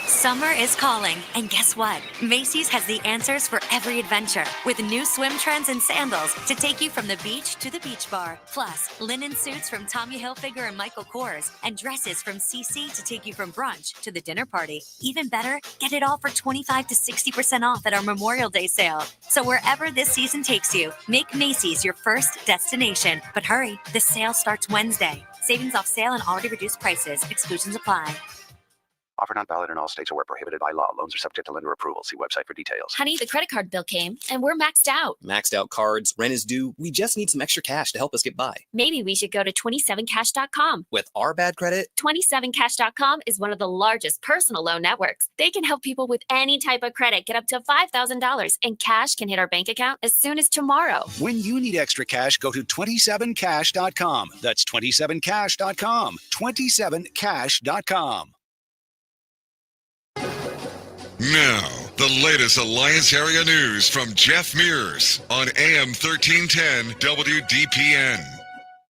Summer is calling, and guess what? Macy's has the answers for every adventure, with new swim trends and sandals to take you from the beach to the beach bar. Plus, linen suits from Tommy Hilfiger and Michael Kors, and dresses from CC to take you from brunch to the dinner party. Even better, get it all for 25 to 60% off at our Memorial Day sale. So wherever this season takes you, make Macy's your first destination. But hurry, the sale starts Wednesday. Savings off sale and already reduced prices. Exclusions apply. Offer not valid in all states or where prohibited by law. Loans are subject to lender approval. See website for details. Honey, the credit card bill came, and we're maxed out. Maxed out cards, rent is due. We just need some extra cash to help us get by. Maybe we should go to 27cash.com. With our bad credit? 27cash.com is one of the largest personal loan networks. They can help people with any type of credit get up to $5,000, and cash can hit our bank account as soon as tomorrow. When you need extra cash, go to 27cash.com. That's 27cash.com. 27cash.com. Now, the latest Alliance area news from Jeff Mears on AM 1310 WDPN.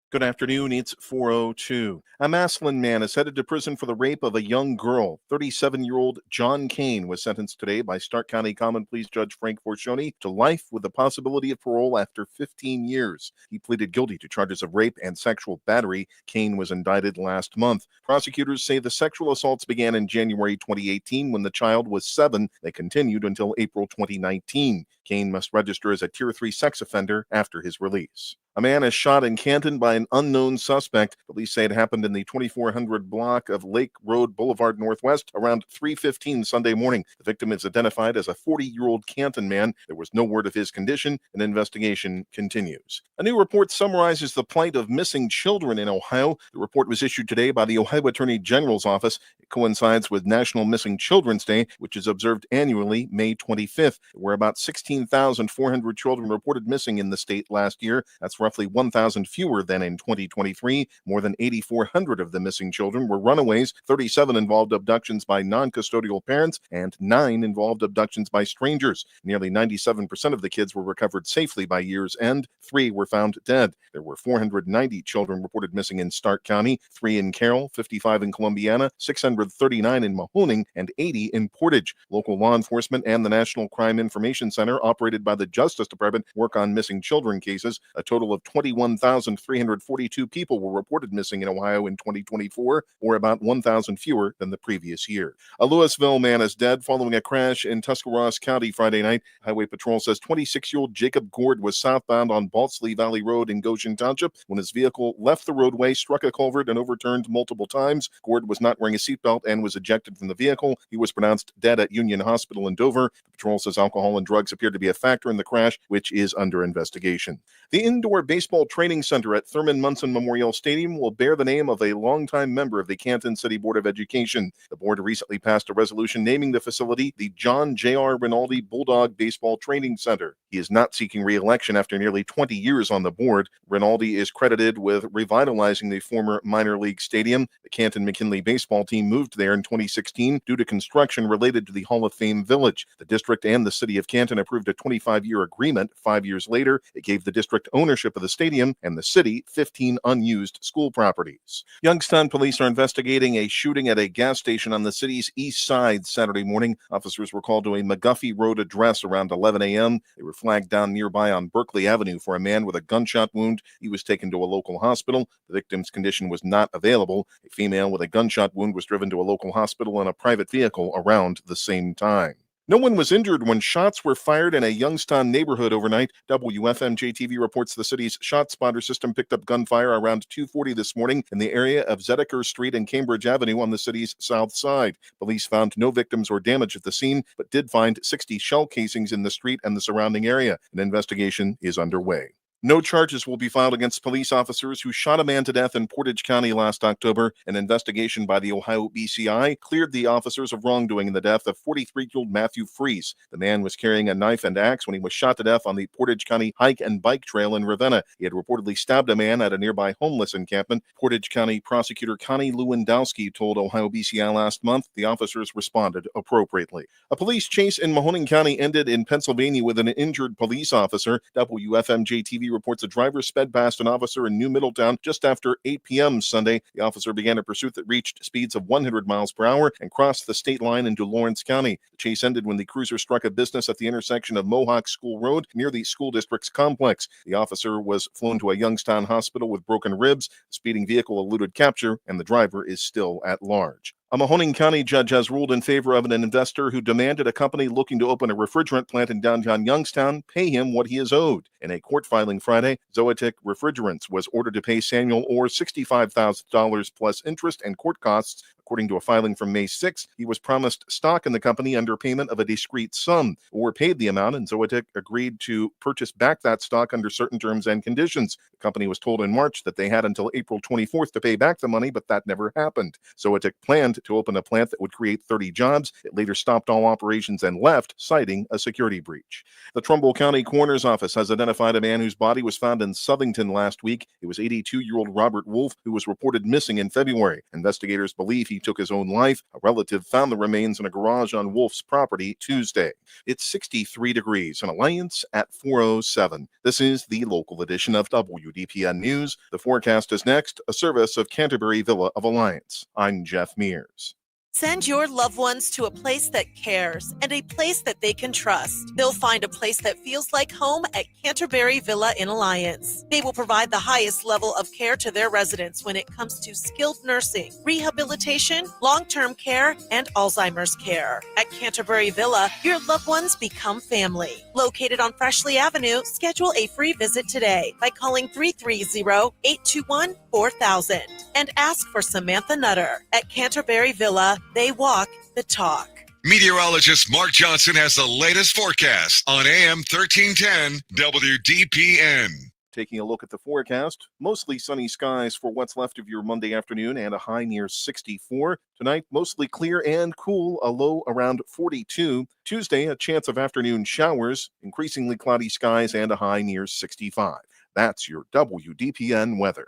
Good afternoon, it's 4:02. A Massillon man is headed to prison for the rape of a young girl. 37-year-old John Kane was sentenced today by Stark County Common Pleas Judge Frank Forcioni to life with the possibility of parole after 15 years. He pleaded guilty to charges of rape and sexual battery. Kane was indicted last month. Prosecutors say the sexual assaults began in January 2018 when the child was 7. They continued until April 2019. Kane must register as a Tier 3 sex offender after his release. A man is shot in Canton by an unknown suspect. Police say it happened in the 2400 block of Lake Road Boulevard Northwest around 3:15 Sunday morning. The victim is identified as a 40-year-old Canton man. There was no word of his condition. An investigation continues. A new report summarizes the plight of missing children in Ohio. The report was issued today by the Ohio Attorney General's office. It coincides with National Missing Children's Day, which is observed annually May 25th. There were about 16,400 children reported missing in the state last year. That's roughly 1,000 fewer than in 2023. More than 8,400 of the missing children were runaways. 37 involved abductions by non-custodial parents, and 9 involved abductions by strangers. Nearly 97% of the kids were recovered safely by year's end. 3 were found dead. There were 490 children reported missing in Stark County, 3 in Carroll, 55 in Columbiana, 639 in Mahoning, and 80 in Portage. Local law enforcement and the National Crime Information Center, operated by the Justice Department, work on missing children cases. A total of 21,342 people were reported missing in Ohio in 2024, or about 1,000 fewer than the previous year. A Louisville man is dead following a crash in Tuscarawas County Friday night. Highway Patrol says 26-year-old Jacob Gord was southbound on Balsley Valley Road in Goshen Township when his vehicle left the roadway, struck a culvert, and overturned multiple times. Gord was not wearing a seatbelt and was ejected from the vehicle. He was pronounced dead at Union Hospital in Dover. The patrol says alcohol and drugs appeared to be a factor in the crash, which is under investigation. The indoor baseball training center at Thurman Munson Memorial Stadium will bear the name of a longtime member of the Canton City Board of Education. The board recently passed a resolution naming the facility the John J.R. Rinaldi Bulldog Baseball Training Center. He is not seeking re-election after nearly 20 years on the board. Rinaldi is credited with revitalizing the former minor league stadium. The Canton McKinley baseball team moved there in 2016 due to construction related to the Hall of Fame Village. The district and the city of Canton approved a 25-year agreement. 5 years later, it gave the district ownership of the stadium and the city 15 unused school properties. Youngstown police are investigating a shooting at a gas station on the city's east side Saturday morning. Officers were called to a McGuffey Road address around 11 a.m. They were flagged down nearby on Berkeley Avenue for a man with a gunshot wound. He was taken to a local hospital. The victim's condition was not available. A female with a gunshot wound was driven to a local hospital in a private vehicle around the same time. No one was injured when shots were fired in a Youngstown neighborhood overnight. WFMJ-TV reports the city's shot spotter system picked up gunfire around 2:40 this morning in the area of Zedeker Street and Cambridge Avenue on the city's south side. Police found no victims or damage at the scene, but did find 60 shell casings in the street and the surrounding area. An investigation is underway. No charges will be filed against police officers who shot a man to death in Portage County last October. An investigation by the Ohio BCI cleared the officers of wrongdoing in the death of 43-year-old Matthew Freese. The man was carrying a knife and axe when he was shot to death on the Portage County hike and bike trail in Ravenna. He had reportedly stabbed a man at a nearby homeless encampment. Portage County prosecutor Connie Lewandowski told Ohio BCI last month the officers responded appropriately. A police chase in Mahoning County ended in Pennsylvania with an injured police officer. WFMJ-TV reports a driver sped past an officer in New Middletown just after 8 p.m. Sunday. The officer began a pursuit that reached speeds of 100 miles per hour and crossed the state line into Lawrence County. The chase ended when the cruiser struck a business at the intersection of Mohawk School Road near the school district's complex. The officer was flown to a Youngstown hospital with broken ribs. The speeding vehicle eluded capture, and the driver is still at large. A Mahoning County judge has ruled in favor of an investor who demanded a company looking to open a refrigerant plant in downtown Youngstown pay him what he is owed. In a court filing Friday, Zoetic Refrigerants was ordered to pay Samuel Orr $65,000 plus interest and court costs. According to a filing from May 6, he was promised stock in the company under payment of a discrete sum. Orr paid the amount, and Zoetic agreed to purchase back that stock under certain terms and conditions. The company was told in March that they had until April 24th to pay back the money, but that never happened. Zoetic planned intent to open a plant that would create 30 jobs. It later stopped all operations and left, citing a security breach. The Trumbull County Coroner's Office has identified a man whose body was found in Southington last week. It was 82-year-old Robert Wolf, who was reported missing in February. Investigators believe he took his own life. A relative found the remains in a garage on Wolf's property Tuesday. It's 63 degrees in Alliance at 4:07. This is the local edition of WDPN News. The forecast is next, a service of Canterbury Villa of Alliance. I'm Jeff Mears. Send your loved ones to a place that cares and a place that they can trust. They'll find a place that feels like home at Canterbury Villa in Alliance. They will provide the highest level of care to their residents when it comes to skilled nursing, rehabilitation, long-term care, and Alzheimer's care. At Canterbury Villa, your loved ones become family. Located on Freshley Avenue, schedule a free visit today by calling 330-821-4000 and ask for Samantha Nutter. At Canterbury Villa, they walk the talk. Meteorologist Mark Johnson has the latest forecast on AM 1310 WDPN. Taking a look at the forecast, mostly sunny skies for what's left of your Monday afternoon and a high near 64. Tonight, mostly clear and cool, a low around 42. Tuesday, a chance of afternoon showers, increasingly cloudy skies and a high near 65. That's your WDPN weather.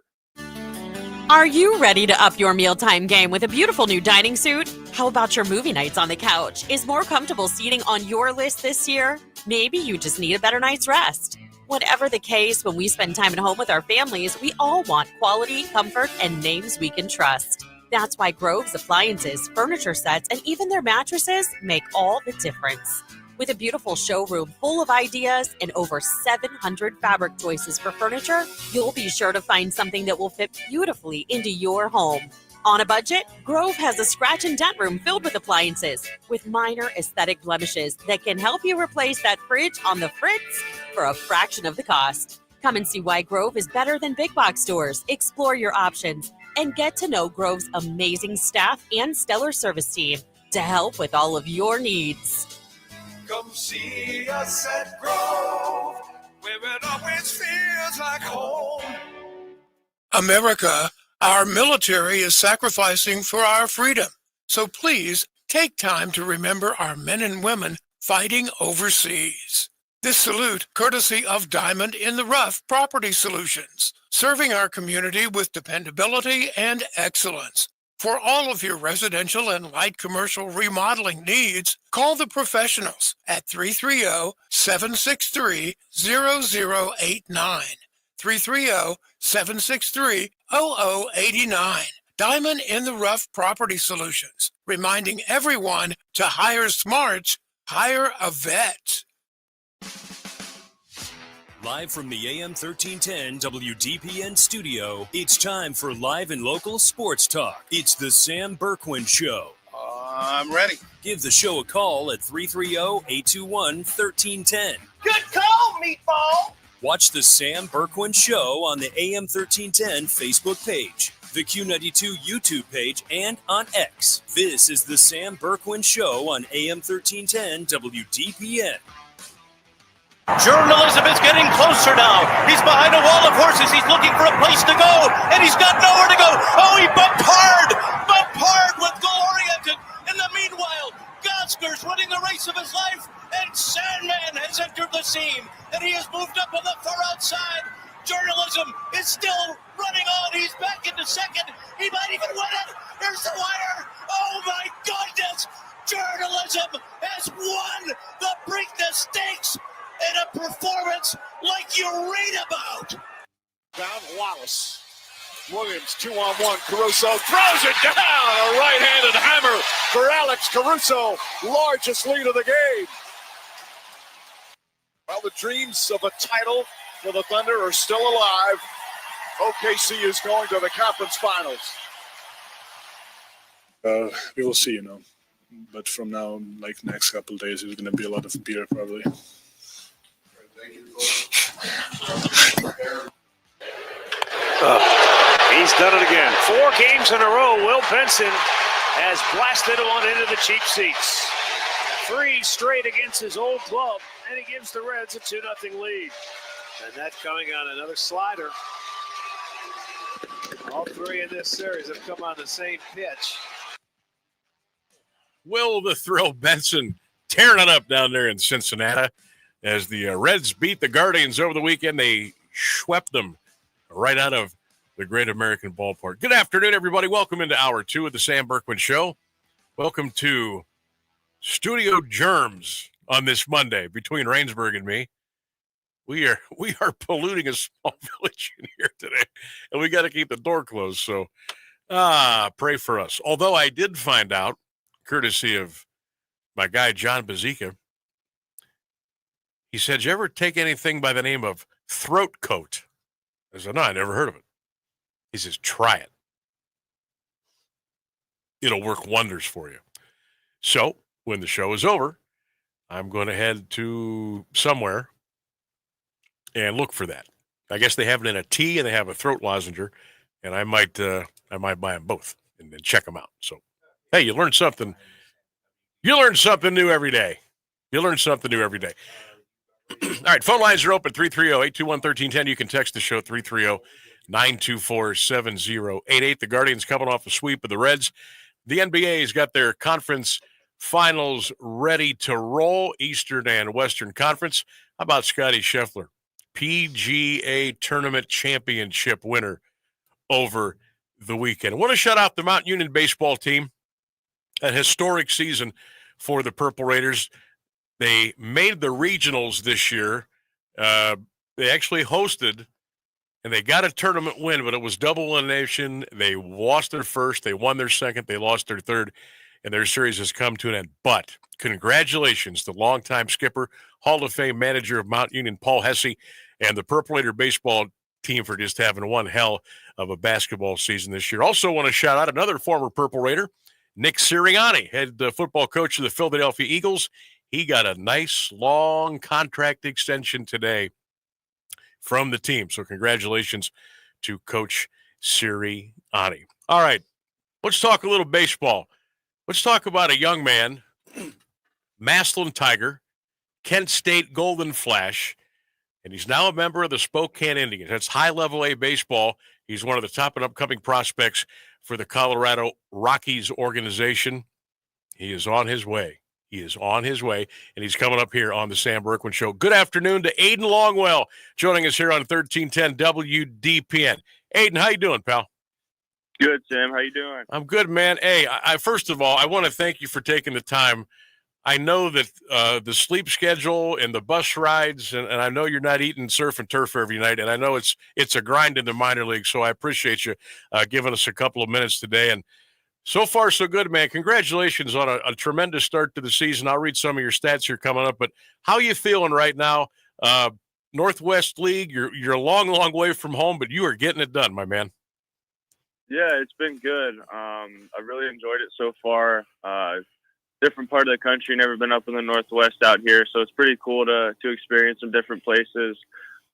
Are you ready to up your mealtime game with a beautiful new dining suit? How about your movie nights on the couch? Is more comfortable seating on your list this year? Maybe you just need a better night's rest. Whatever the case, when we spend time at home with our families, we all want quality, comfort, and names we can trust. That's why Grove's appliances, furniture sets, and even their mattresses make all the difference. With a beautiful showroom full of ideas and over 700 fabric choices for furniture, you'll be sure to find something that will fit beautifully into your home. On a budget, Grove has a scratch and dent room filled with appliances with minor aesthetic blemishes that can help you replace that fridge on the fritz for a fraction of the cost. Come and see why Grove is better than big box stores. Explore your options and get to know Grove's amazing staff and stellar service team to help with all of your needs. Come see us at Grove, where it always feels like home. America, our military is sacrificing for our freedom. So please take time to remember our men and women fighting overseas. This salute courtesy of Diamond in the Rough Property Solutions, serving our community with dependability and excellence. For all of your residential and light commercial remodeling needs, call the professionals at 330-763-0089. 330-763-0089. Diamond in the Rough Property Solutions, reminding everyone to hire smarts, hire a vet. Live from the AM 1310 WDPN studio, it's time for live and local sports talk. It's the Sam Bourquin Show. I'm ready. Give the show a call at 330-821-1310. Good call, meatball. Watch the Sam Bourquin Show on the AM 1310 Facebook page, the Q92 YouTube page, and on X. This is the Sam Bourquin Show on AM 1310 WDPN. Journalism is getting closer now. He's behind a wall of horses. He's looking for a place to go, and he's got nowhere to go. Oh, he bumped hard with goal-oriented. In the meanwhile, Gosker's running the race of his life, and Sandman has entered the scene, and he has moved up on the far outside. Journalism is still running on. He's back into second. He might even win it. Here's the wire. Oh, my goodness. Journalism has won the Preakness Stakes in a performance like you read about. Down Wallace. Williams, 2-on-1. Caruso throws it down. A right-handed hammer for Alex Caruso. Largest lead of the game. Well, the dreams of a title for the Thunder are still alive. OKC is going to the conference finals. We will see, But from now, like next couple of days, there's going to be a lot of beer probably. He's done it again. 4 games in a row. Will Benson has blasted one into the cheap seats. 3 straight against his old club, and he gives the Reds a 2-0 lead. And that coming on another slider. All 3 in this series have come on the same pitch. Will the Thrill Benson tearing it up down there in Cincinnati as the Reds beat the Guardians over the weekend. They swept them right out of the Great American Ballpark. Good afternoon, everybody. Welcome into Hour 2 of the Sam Bourquin Show. Welcome to Studio Germs on this Monday between Rainsburg and me. We are polluting a small village in here today, and we got to keep the door closed. So, pray for us. Although I did find out, courtesy of my guy John Bazika, he said, "Did you ever take anything by the name of throat coat?" I said, "No, I never heard of it." He says, "Try it. It'll work wonders for you." So when the show is over, I'm going to head to somewhere and look for that. I guess they have it in a tea and they have a throat lozenger, and I might buy them both and then check them out. So, hey, you learn something. You learn something new every day. You learn something new every day. All right, phone lines are open, 330-821-1310. You can text the show, 330-924-7088. The Guardians coming off a sweep of the Reds. The NBA's got their conference finals ready to roll, Eastern and Western Conference. How about Scotty Scheffler, PGA Tournament Championship winner over the weekend? I want to shout out the Mount Union baseball team. A historic season for the Purple Raiders. They made the regionals this year. They actually hosted, and they got a tournament win, but it was double elimination. They lost their first. They won their second. They lost their third, and their series has come to an end. But congratulations to longtime skipper, Hall of Fame manager of Mount Union, Paul Hesse, and the Purple Raider baseball team for just having one hell of a basketball season this year. Also want to shout out another former Purple Raider, Nick Sirianni, head football coach of the Philadelphia Eagles. He got a nice, long contract extension today from the team. So congratulations to Coach Sirianni. All right, let's talk a little baseball. Let's talk about a young man, Maslin Tiger, Kent State Golden Flash, and he's now a member of the Spokane Indians. That's high-level A baseball. He's one of the top and upcoming prospects for the Colorado Rockies organization. He is on his way. He is on his way, and he's coming up here on the Sam Bourquin Show. Good afternoon to Aiden Longwell, joining us here on 1310 WDPN. Aiden, how you doing, pal? Good, Sam. How you doing? I'm good, man. Hey, I first of all, I want to thank you for taking the time. I know that the sleep schedule and the bus rides, and I know you're not eating surf and turf every night, and I know it's a grind in the minor league, so I appreciate you giving us a couple of minutes today. And so far, so good, man. Congratulations on a tremendous start to the season. I'll read some of your stats here coming up, but how are you feeling right now? Northwest League, you're a long, long way from home, but you are getting it done, my man. Yeah, it's been good. I really enjoyed it so far. Different part of the country, never been up in the Northwest out here, so it's pretty cool to experience some different places.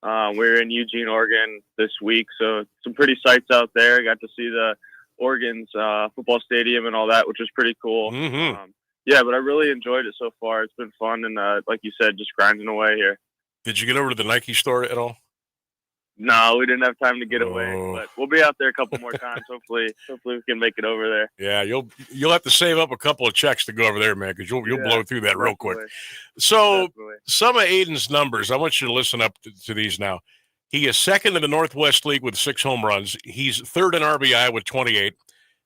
We're in Eugene, Oregon this week, so some pretty sights out there. Got to see the Oregon's football stadium and all that, which was pretty cool. Mm-hmm. Yeah, but I really enjoyed it so far. It's been fun, and like you said, just grinding away here. Did you get over to the Nike store at all? No, we didn't have time to get away, but we'll be out there a couple more times. Hopefully we can make it over there. Yeah, you'll have to save up a couple of checks to go over there, man, because you'll blow through that real quick. So some of Aiden's numbers, I want you to listen up to these now. He is second in the Northwest League with 6 home runs. He's third in RBI with 28,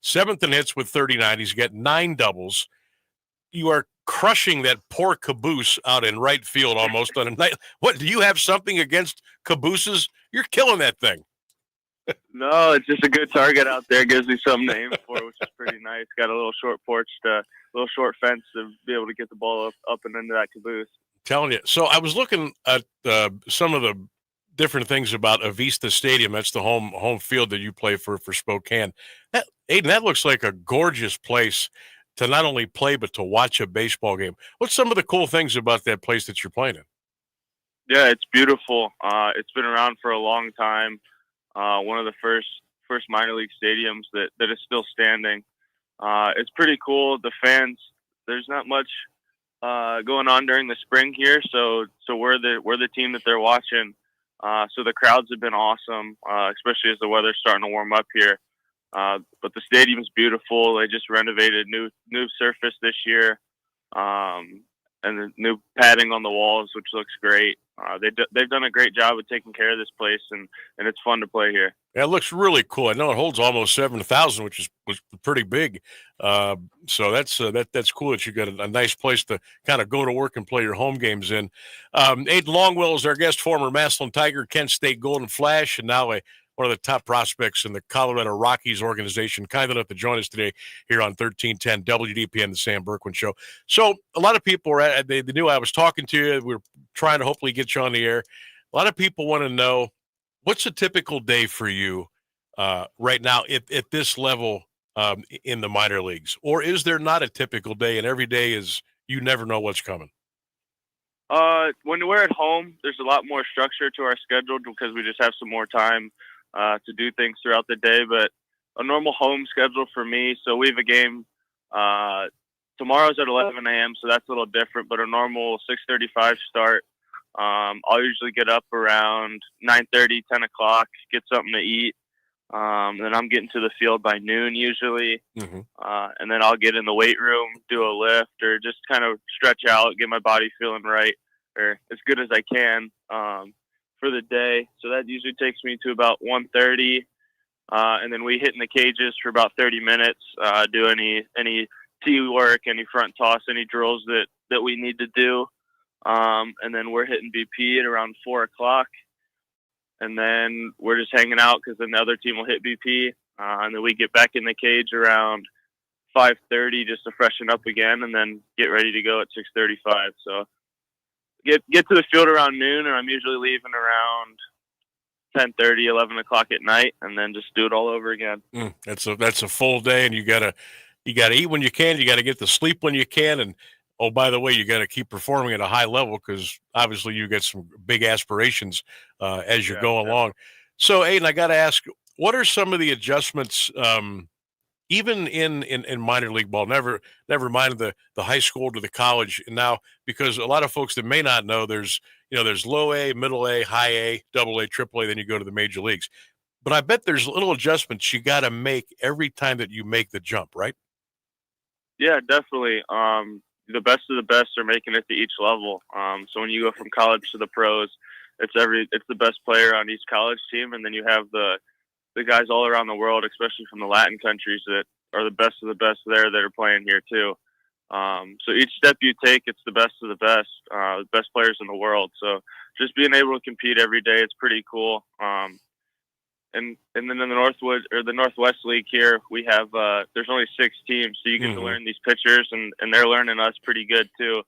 seventh in hits with 39. He's got 9 doubles. You are crushing that poor caboose out in right field almost on a night. What, do you have something against cabooses? You're killing that thing. No, it's just a good target out there. Gives me something to aim for, which is pretty nice. Got a little short porch, little short fence to be able to get the ball up and into that caboose. I'm telling you. So I was looking at some of the different things about Avista Stadium. That's the home field that you play for Spokane. Aiden, that looks like a gorgeous place to not only play but to watch a baseball game. What's some of the cool things about that place that you're playing in? Yeah, it's beautiful. It's been around for a long time. One of the first minor league stadiums that is still standing. It's pretty cool. The fans, there's not much going on during the spring here, so we're the team that they're watching. So the crowds have been awesome, especially as the weather's starting to warm up here. But the stadium's beautiful. They just renovated new surface this year, and the new padding on the walls, which looks great. They've done a great job of taking care of this place, and it's fun to play here. Yeah, it looks really cool. I know it holds almost 7,000, which was pretty big. So that's cool that you got a nice place to kind of go to work and play your home games in. Aiden Longwell is our guest, former Massillon Tiger, Kent State Golden Flash, and now one of the top prospects in the Colorado Rockies organization. Kind enough to join us today here on 1310 WDPN, the Sam Bourquin Show. So a lot of people they knew I was talking to you. We were trying to hopefully get you on the air. A lot of people want to know, what's a typical day for you right now at this level in the minor leagues? Or is there not a typical day and every day is you never know what's coming? When we're at home, there's a lot more structure to our schedule because we just have some more time to do things throughout the day. But a normal home schedule for me, so we have a game tomorrow's at 11 a.m., so that's a little different, but a normal 6:35 start. I'll usually get up around 9:30, 10 o'clock, get something to eat. Then I'm getting to the field by noon usually. And then I'll get in the weight room, do a lift, or just kind of stretch out, get my body feeling right, or as good as I can for the day. So that usually takes me to about 1:30. And then we hit in the cages for about 30 minutes, do any tee work, any front toss, any drills that we need to do. And then we're hitting BP at around 4 o'clock. And then we're just hanging out because then the other team will hit BP. And then we get back in the cage around 5:30 just to freshen up again and then get ready to go at 6:35. So get to the field around noon, and I'm usually leaving around 10:30, 11 o'clock at night, and then just do it all over again. That's a full day, and you gotta eat when you can. You gotta get to sleep when you can, and oh, by the way, you got to keep performing at a high level because obviously you get some big aspirations as you go along. So, Aiden, I got to ask, what are some of the adjustments, even in minor league ball? Never mind the high school to the college. And now, because a lot of folks that may not know, there's low A, middle A, high A, double A, triple A. Then you go to the major leagues. But I bet there's little adjustments you got to make every time that you make the jump, right? Yeah, definitely. The best of the best are making it to each level. So when you go from college to the pros, it's the best player on each college team, and then you have the guys all around the world, especially from the Latin countries, that are the best of the best there that are playing here too. So each step you take, it's the best of the best players in the world. So just being able to compete every day, it's pretty cool. And then in the Northwest League here, we have there's only 6 teams, so you get to learn these pitchers, and they're learning us pretty good too.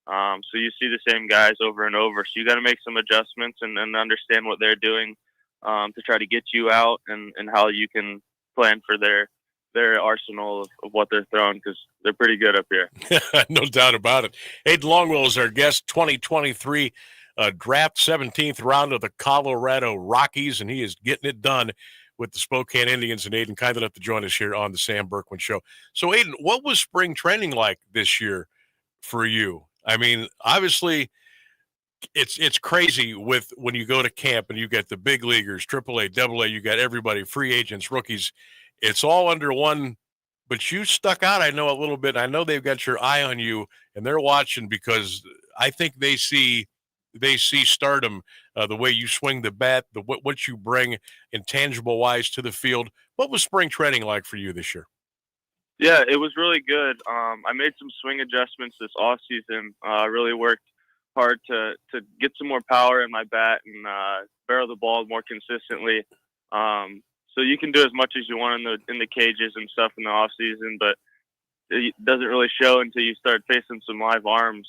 So you see the same guys over and over. So you got to make some adjustments and understand what they're doing to try to get you out, and how you can plan for their arsenal of what they're throwing, because they're pretty good up here. No doubt about it. Aiden Longwell is our guest, 2023 draft 17th round of the Colorado Rockies, and he is getting it done with the Spokane Indians. And Aiden, kind enough to join us here on the Sam Bourquin Show. So, Aiden, what was spring training like this year for you? I mean, obviously, it's crazy with when you go to camp and you get the big leaguers, AAA, AA, you got everybody, free agents, rookies. It's all under one, but you stuck out, I know, a little bit. I know they've got your eye on you, and they're watching because I think they see stardom, the way you swing the bat, what you bring intangible wise to the field. What was spring training like for you this year? Yeah, it was really good. I made some swing adjustments this off season. Really worked hard to get some more power in my bat and barrel the ball more consistently. So you can do as much as you want in the cages and stuff in the off season, but it doesn't really show until you start facing some live arms.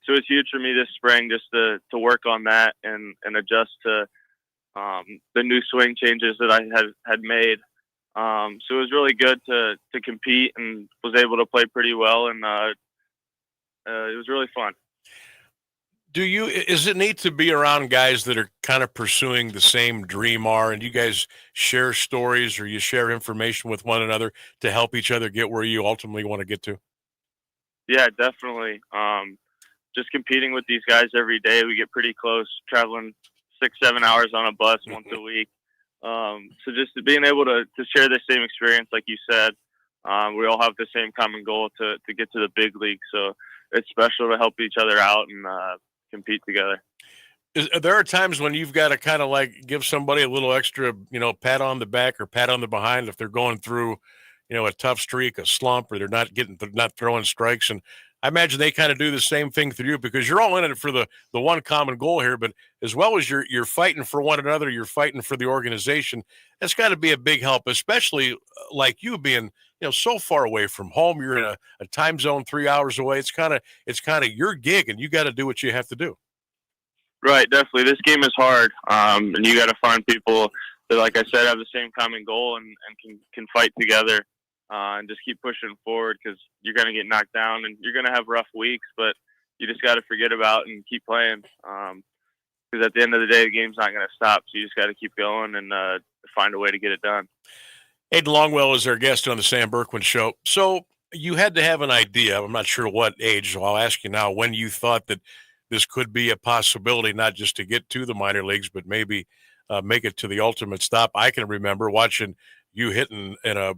So it's huge for me this spring just to work on that and adjust to the new swing changes that I had made. So it was really good to compete, and was able to play pretty well, and it was really fun. Is it neat to be around guys that are kind of pursuing the same dream and you guys share stories, or you share information with one another to help each other get where you ultimately want to get to? Yeah, definitely. Just competing with these guys every day, we get pretty close, traveling 6-7 hours on a bus once a week. So just being able to share the same experience, like you said, we all have the same common goal to get to the big league. So it's special to help each other out and compete together. There are times when you've got to kind of like give somebody a little extra, pat on the back or pat on the behind if they're going through, a tough streak, a slump, or they're not throwing strikes. And I imagine they kind of do the same thing through you because you're all in it for the one common goal here. But as well as you're fighting for one another, you're fighting for the organization. That's got to be a big help, especially like you being, so far away from home. You're in a time zone 3 hours away. It's kind of your gig, and you got to do what you have to do. Right, definitely. This game is hard, and you got to find people that, like I said, have the same common goal and can fight together and just keep pushing forward because you're going to get knocked down and you're going to have rough weeks, but you just got to forget about and keep playing because at the end of the day, the game's not going to stop, so you just got to keep going and find a way to get it done. Aiden Longwell is our guest on the Sam Bourquin Show. So you had to have an idea, I'm not sure what age, so I'll ask you now, when you thought that this could be a possibility, not just to get to the minor leagues, but maybe make it to the ultimate stop. I can remember watching you hitting in a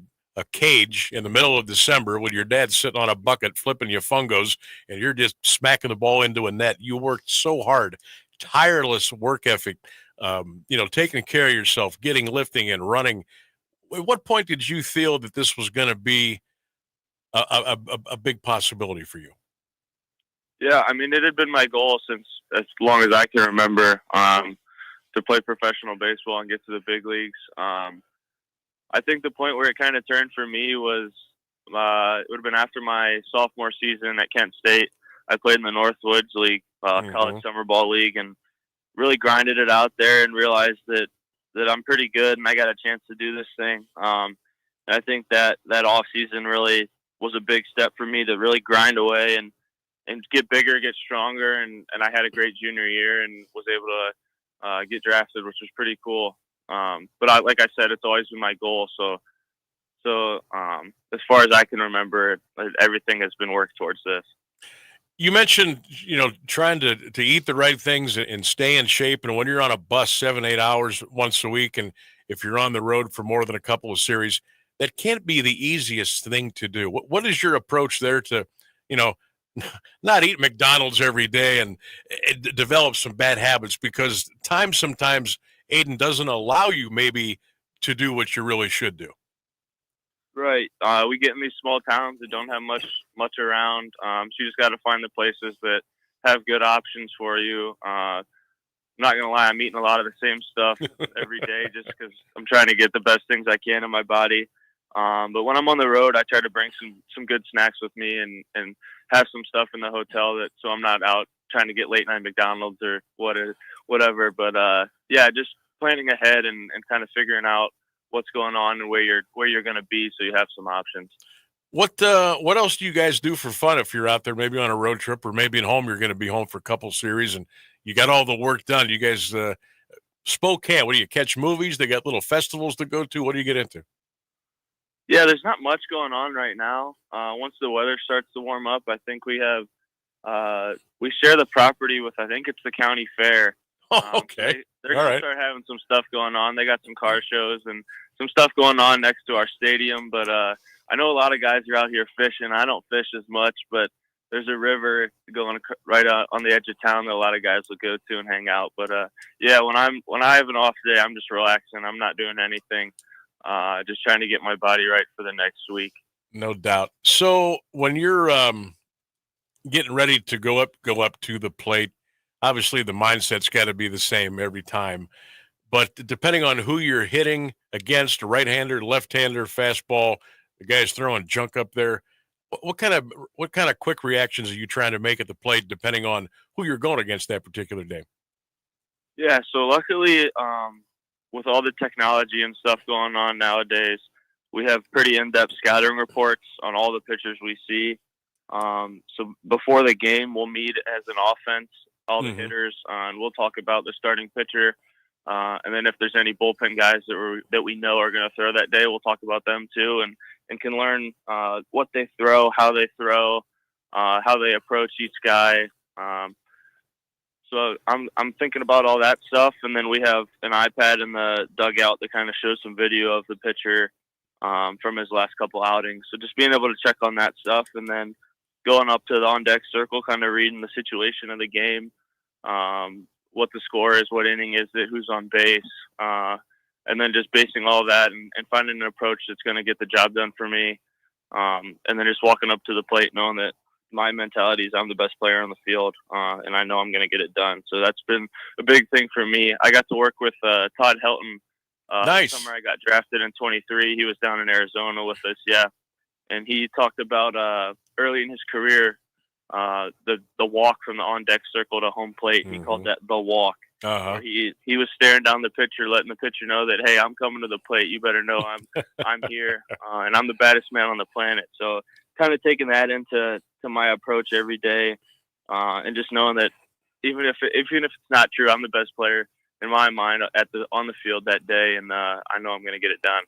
cage in the middle of December with your dad sitting on a bucket flipping you fungos, and you're just smacking the ball into a net. You worked so hard, tireless work ethic, taking care of yourself, lifting and running. At what point did you feel that this was going to be a big possibility for you? Yeah, I mean, it had been my goal since as long as I can remember to play professional baseball and get to the big leagues. I think the point where it kind of turned for me was it would have been after my sophomore season at Kent State. I played in the Northwoods League, college summer ball league, and really grinded it out there and realized that I'm pretty good and I got a chance to do this thing. And I think that off season really was a big step for me to really grind away and get bigger, get stronger. And I had a great junior year and was able to get drafted, which was pretty cool. But like I said, it's always been my goal. So as far as I can remember, everything has been worked towards this. You mentioned, trying to eat the right things and stay in shape. And when you're on a bus 7-8 hours once a week, and if you're on the road for more than a couple of series, that can't be the easiest thing to do. What is your approach there to, not eat McDonald's every day and develop some bad habits? Because sometimes Aiden doesn't allow you maybe to do what you really should do. Right. We get in these small towns that don't have much around. So you just got to find the places that have good options for you. I'm not going to lie, I'm eating a lot of the same stuff every day just because I'm trying to get the best things I can in my body. But when I'm on the road, I try to bring some good snacks with me and have some stuff in the hotel so I'm not out trying to get late night McDonald's or whatever. But yeah, just planning ahead and kind of figuring out what's going on and where you're going to be so you have some options. What else do you guys do for fun if you're out there, maybe on a road trip or maybe at home? You're going to be home for a couple series and you got all the work done. You guys, Spokane, what do you catch movies? They got little festivals to go to. What do you get into? Yeah, there's not much going on right now. Once the weather starts to warm up, I think we share the property with, I think it's the county fair. Okay. They're going to start having some stuff going on. They got some car shows and some stuff going on next to our stadium. But I know a lot of guys are out here fishing. I don't fish as much, but there's a river going right on the edge of town that a lot of guys will go to and hang out. But yeah, when I have an off day, I'm just relaxing. I'm not doing anything. Just trying to get my body right for the next week. No doubt. So when you're getting ready to go up to the plate, obviously the mindset's got to be the same every time. But depending on who you're hitting against, a right-hander, left-hander, fastball, the guy's throwing junk up there. What kind of quick reactions are you trying to make at the plate, depending on who you're going against that particular day? Yeah. So luckily, with all the technology and stuff going on nowadays, we have pretty in-depth scouting reports on all the pitchers we see. So before the game, we'll meet as an offense, all the hitters, and we'll talk about the starting pitcher. And then if there's any bullpen guys that we know are going to throw that day, we'll talk about them too, and can learn what they throw, how they approach each guy. So I'm thinking about all that stuff, and then we have an iPad in the dugout that kind of shows some video of the pitcher from his last couple outings. So just being able to check on that stuff, and then going up to the on-deck circle, kind of reading the situation of the game, what the score is, what inning is it, who's on base, and then just basing all that and finding an approach that's going to get the job done for me, and then just walking up to the plate knowing that my mentality is I'm the best player on the field, and I know I'm going to get it done. So that's been a big thing for me. I got to work with Todd Helton. Nice. The summer I got drafted in 23. He was down in Arizona with us, yeah. And he talked about early in his career, the walk from the on-deck circle to home plate. He called that the walk. Uh-huh. He was staring down the pitcher, letting the pitcher know that, hey, I'm coming to the plate. You better know I'm here, and I'm the baddest man on the planet. So kind of taking that into my approach every day, and just knowing that even if it's not true, I'm the best player in my mind on the field that day, and I know I'm going to get it done.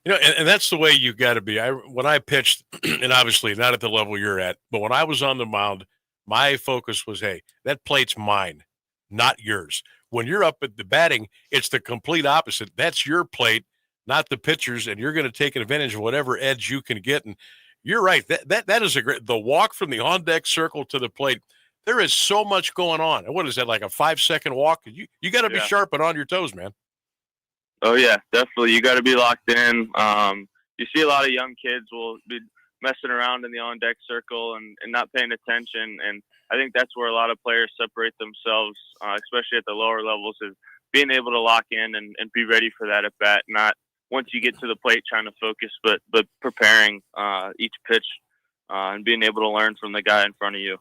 And that's the way you got to be. When I pitched, and obviously not at the level you're at, but when I was on the mound, my focus was, hey, that plate's mine, not yours. When you're up at the batting, it's the complete opposite. That's your plate, not the pitcher's, and you're going to take advantage of whatever edge you can get. And you're right. That is the walk from the on-deck circle to the plate. There is so much going on. And what is that, like a 5-second walk? You got to be sharp and on your toes, man. Oh, yeah, definitely. You got to be locked in. You see a lot of young kids will be messing around in the on-deck circle and not paying attention. And I think that's where a lot of players separate themselves, especially at the lower levels, is being able to lock in and be ready for that at-bat, not once you get to the plate trying to focus, but preparing each pitch and being able to learn from the guy in front of you.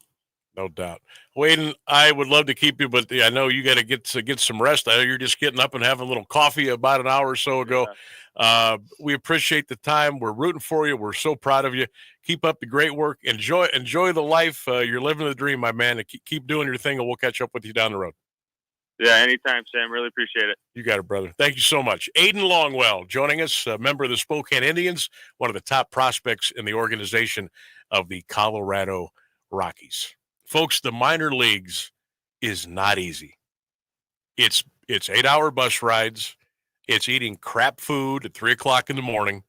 No doubt. Wayden, I would love to keep you, but I know you got to get some rest. I know you're just getting up and having a little coffee about an hour or so ago. Yeah. We appreciate the time. We're rooting for you. We're so proud of you. Keep up the great work. Enjoy the life. You're living the dream, my man. Keep doing your thing, and we'll catch up with you down the road. Yeah, anytime, Sam. Really appreciate it. You got it, brother. Thank you so much. Aiden Longwell joining us, a member of the Spokane Indians, one of the top prospects in the organization of the Colorado Rockies. Folks, the minor leagues is not easy. It's 8-hour bus rides. It's eating crap food at 3 o'clock in the morning.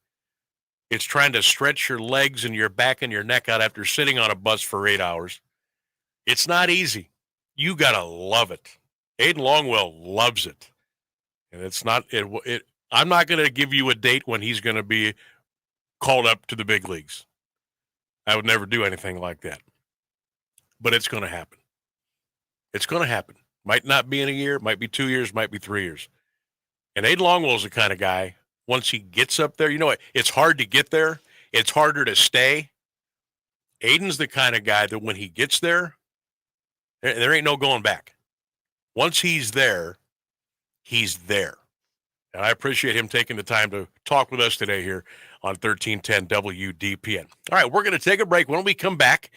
It's trying to stretch your legs and your back and your neck out after sitting on a bus for 8 hours. It's not easy. You got to love it. Aiden Longwell loves it. And it's not it. I'm not going to give you a date when he's going to be called up to the big leagues. I would never do anything like that. But it's going to happen. It's going to happen. Might not be in a year, might be 2 years, might be 3 years. And Aiden Longwell's the kind of guy, once he gets up there, it's hard to get there. It's harder to stay. Aiden's the kind of guy that when he gets there, there ain't no going back. Once he's there, he's there. And I appreciate him taking the time to talk with us today here on 1310 WDPN. All right, we're going to take a break. When we come back,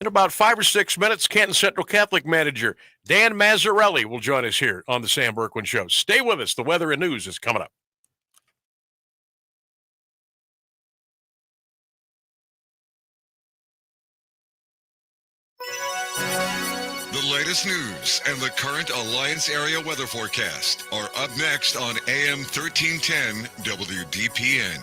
in about 5 or 6 minutes, Canton Central Catholic manager Dan Mazzarelli will join us here on the Sam Bourquin Show. Stay with us. The weather and news is coming up. The latest news and the current Alliance area weather forecast are up next on AM 1310 WDPN.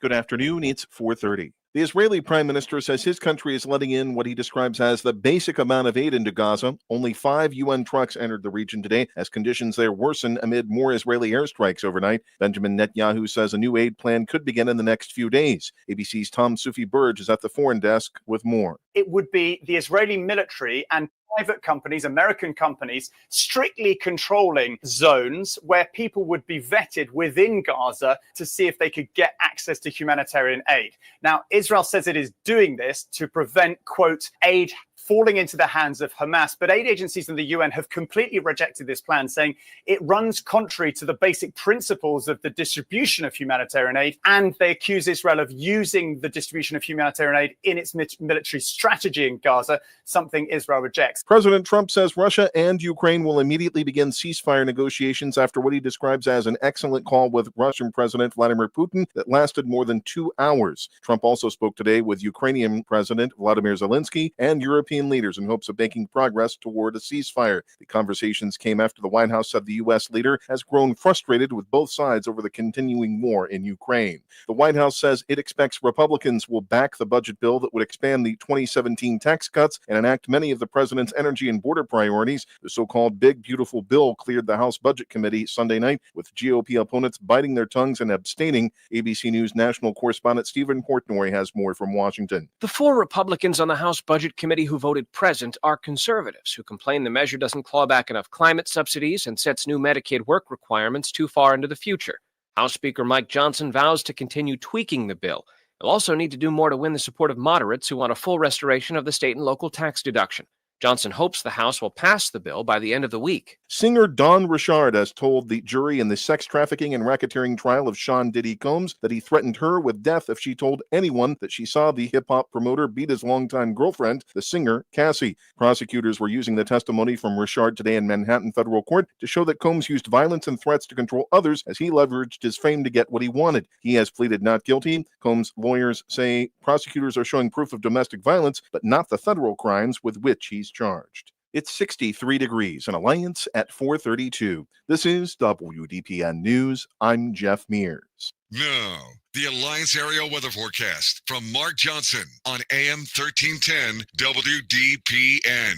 Good afternoon. It's 4:30. The Israeli prime minister says his country is letting in what he describes as the basic amount of aid into Gaza. Only 5 UN trucks entered the region today as conditions there worsen amid more Israeli airstrikes overnight. Benjamin Netanyahu says a new aid plan could begin in the next few days. ABC's Tom Sufi Burge is at the foreign desk with more. It would be the Israeli military and private companies, American companies, strictly controlling zones where people would be vetted within Gaza to see if they could get access to humanitarian aid. Now, Israel says it is doing this to prevent, quote, aid falling into the hands of Hamas. But aid agencies in the UN have completely rejected this plan, saying it runs contrary to the basic principles of the distribution of humanitarian aid. And they accuse Israel of using the distribution of humanitarian aid in its military strategy in Gaza, something Israel rejects. President Trump says Russia and Ukraine will immediately begin ceasefire negotiations after what he describes as an excellent call with Russian President Vladimir Putin that lasted more than 2 hours. Trump also spoke today with Ukrainian President Vladimir Zelensky and European European leaders in hopes of making progress toward a ceasefire. The conversations came after the White House said the U.S. leader has grown frustrated with both sides over the continuing war in Ukraine. The White House says it expects Republicans will back the budget bill that would expand the 2017 tax cuts and enact many of the president's energy and border priorities. The so-called Big Beautiful Bill cleared the House Budget Committee Sunday night, with GOP opponents biting their tongues and abstaining. ABC News national correspondent Stephen Portnoy has more from Washington. The 4 Republicans on the House Budget Committee who voted present are conservatives who complain the measure doesn't claw back enough climate subsidies and sets new Medicaid work requirements too far into the future. House Speaker Mike Johnson vows to continue tweaking the bill. He'll also need to do more to win the support of moderates who want a full restoration of the state and local tax deduction. Johnson hopes the House will pass the bill by the end of the week. Singer Dawn Richard has told the jury in the sex trafficking and racketeering trial of Sean Diddy Combs that he threatened her with death if she told anyone that she saw the hip-hop promoter beat his longtime girlfriend, the singer, Cassie. Prosecutors were using the testimony from Richard today in Manhattan federal court to show that Combs used violence and threats to control others as he leveraged his fame to get what he wanted. He has pleaded not guilty. Combs' lawyers say prosecutors are showing proof of domestic violence, but not the federal crimes with which he's charged. It's 63 degrees in Alliance at 432. This is WDPN News. I'm Jeff Mears. Now, the Alliance Area Weather Forecast from Mark Johnson on AM 1310 WDPN.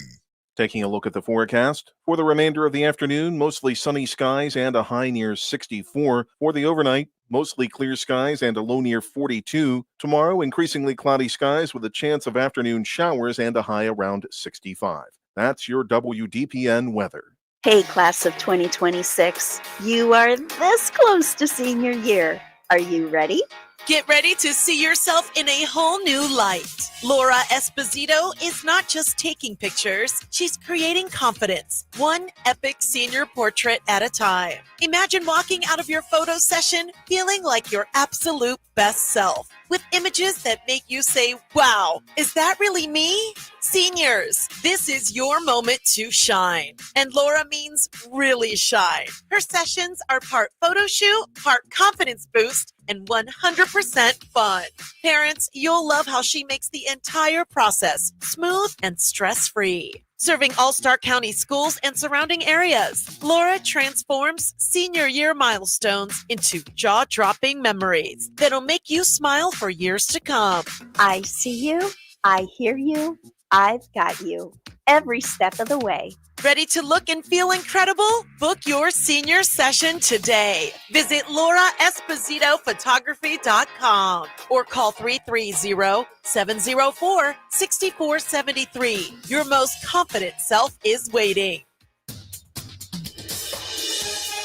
Taking a look at the forecast. For the remainder of the afternoon, mostly sunny skies and a high near 64. For the overnight, mostly clear skies and a low near 42. Tomorrow, increasingly cloudy skies with a chance of afternoon showers and a high around 65. That's your WDPN weather. Hey, class of 2026, you are this close to senior year. Are you ready? Get ready to see yourself in a whole new light. Laura Esposito is not just taking pictures, she's creating confidence, one epic senior portrait at a time. Imagine walking out of your photo session feeling like your absolute best self, with images that make you say, wow, is that really me? Seniors, this is your moment to shine. And Laura means really shine. Her sessions are part photo shoot, part confidence boost, and 100% fun. Parents, you'll love how she makes the entire process smooth and stress-free. Serving all Stark County schools and surrounding areas, Laura transforms senior year milestones into jaw-dropping memories that'll make you smile for years to come. I see you, I hear you, I've got you, every step of the way. Ready to look and feel incredible? Book your senior session today. Visit LauraEspositoPhotography.com or call 330-704-6473. Your most confident self is waiting.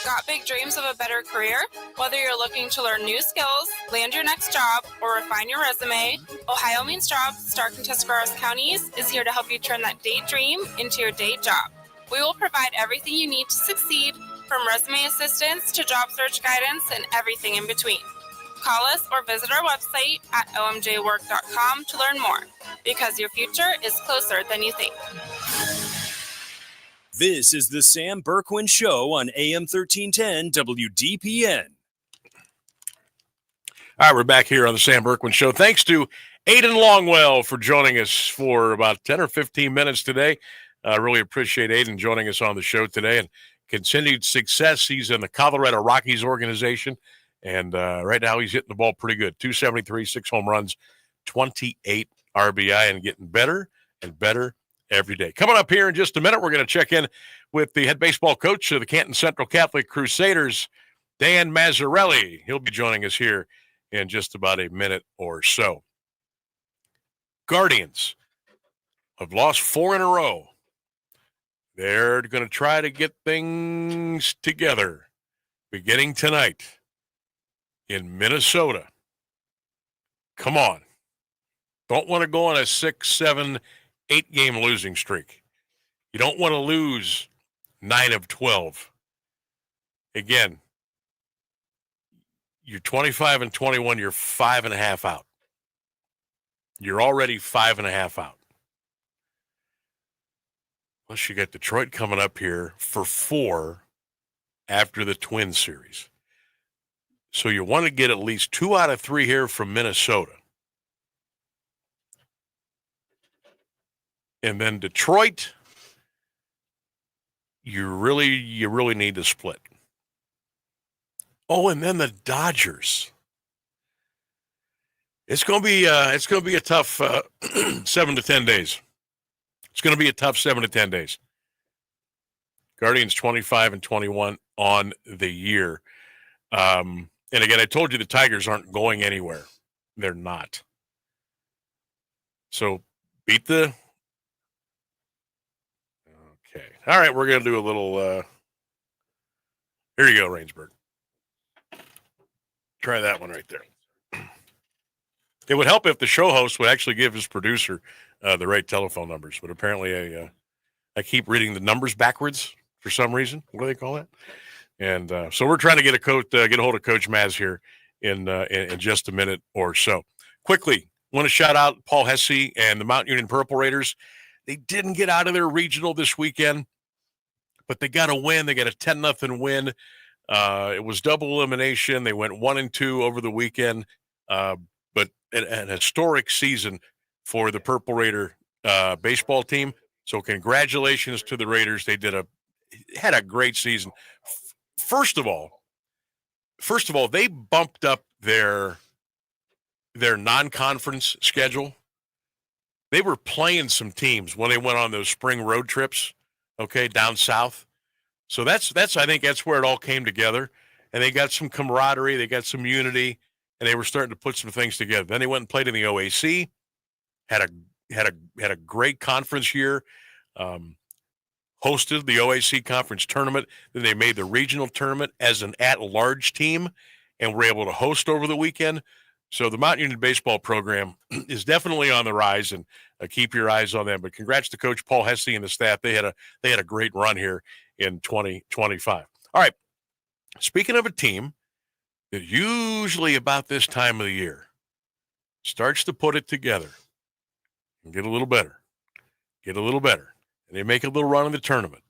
Got big dreams of a better career? Whether you're looking to learn new skills, land your next job, or refine your resume, Ohio Means Jobs, Stark and Tuscarawas counties is here to help you turn that daydream into your day job. We will provide everything you need to succeed, from resume assistance to job search guidance and everything in between. Call us or visit our website at omjwork.com to learn more, because your future is closer than you think. This is the Sam Bourquin Show on AM 1310 WDPN. All right, we're back here on the Sam Bourquin Show. Thanks to Aiden Longwell for joining us for about 10 or 15 minutes today. I really appreciate Aiden joining us on the show today, and continued success. He's in the Colorado Rockies organization, and right now he's hitting the ball pretty good. 273, 6 home runs, 28 RBI, and getting better and better every day. Coming up here in just a minute, we're going to check in with the head baseball coach of the Canton Central Catholic Crusaders, Dan Mazzarelli. He'll be joining us here in just about a minute or so. Guardians have lost 4 in a row. They're going to try to get things together beginning tonight in Minnesota. Come on. Don't want to go on a 6, 7, 8-game losing streak. You don't want to lose 9 of 12. Again, you're 25 and 21. You're 5.5 out. You're already 5.5 out. Plus, you got Detroit coming up here for 4 after the Twins series. So you want to get at least 2 out of 3 here from Minnesota. and then Detroit, you really need to split. Oh, and then the Dodgers. It's going to be a tough 7 to 10 days. It's going to be a tough 7 to 10 days. Guardians 25-21 on the year. And again, I told you the Tigers aren't going anywhere. They're not. So beat the. Okay. All right, we're going to do a little. Here you go, Rainsburg. Try that one right there. It would help if the show host would actually give his producer the right telephone numbers, but apparently I keep reading the numbers backwards for some reason. What do they call that? And so we're trying to get a hold of Coach Maz here in just a minute or so. Quickly, want to shout out Paul Hesse and the Mount Union Purple Raiders. They didn't get out of their regional this weekend, but they got a win. They got a 10-0 win. It was double elimination. They went 1-2 over the weekend. But an historic season for the Purple Raider baseball team. So congratulations to the Raiders. They had a great season. First of all, they bumped up their non-conference schedule. They were playing some teams when they went on those spring road trips, okay, down south. So that's I think that's where it all came together. And they got some camaraderie, they got some unity, and they were starting to put some things together. Then they went and played in the OAC, had a great conference year, hosted the OAC conference tournament. Then they made the regional tournament as an at-large team and were able to host over the weekend. So the Mount Union baseball program is definitely on the rise, and keep your eyes on them. But congrats to Coach Paul Hesse and the staff. They had a great run here in 2025. All right. Speaking of a team that usually about this time of the year starts to put it together and get a little better, and they make a little run in the tournament.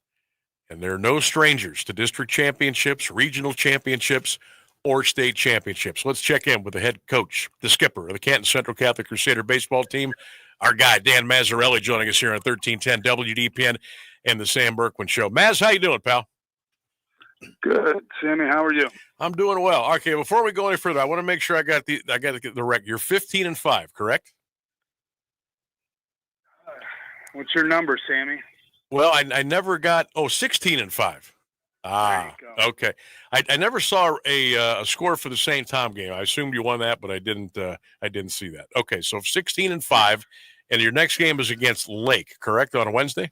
And they're no strangers to district championships, regional championships, or state championships. Let's check in with the head coach, the skipper of the Canton Central Catholic Crusader baseball team, our guy, Dan Mazzarelli, joining us here on 1310 WDPN and the Sam Bourquin Show. Maz, how you doing, pal? Good, Sammy. How are you? I'm doing well. Okay, before we go any further, I want to make sure I got to get the record. You're 15-5, correct? What's your number, Sammy? Well, I never got 16-5. Ah, okay. I never saw a score for the St. Tom game. I assumed you won that, but I didn't see that. Okay, so 16-5, and your next game is against Lake, correct, on a Wednesday?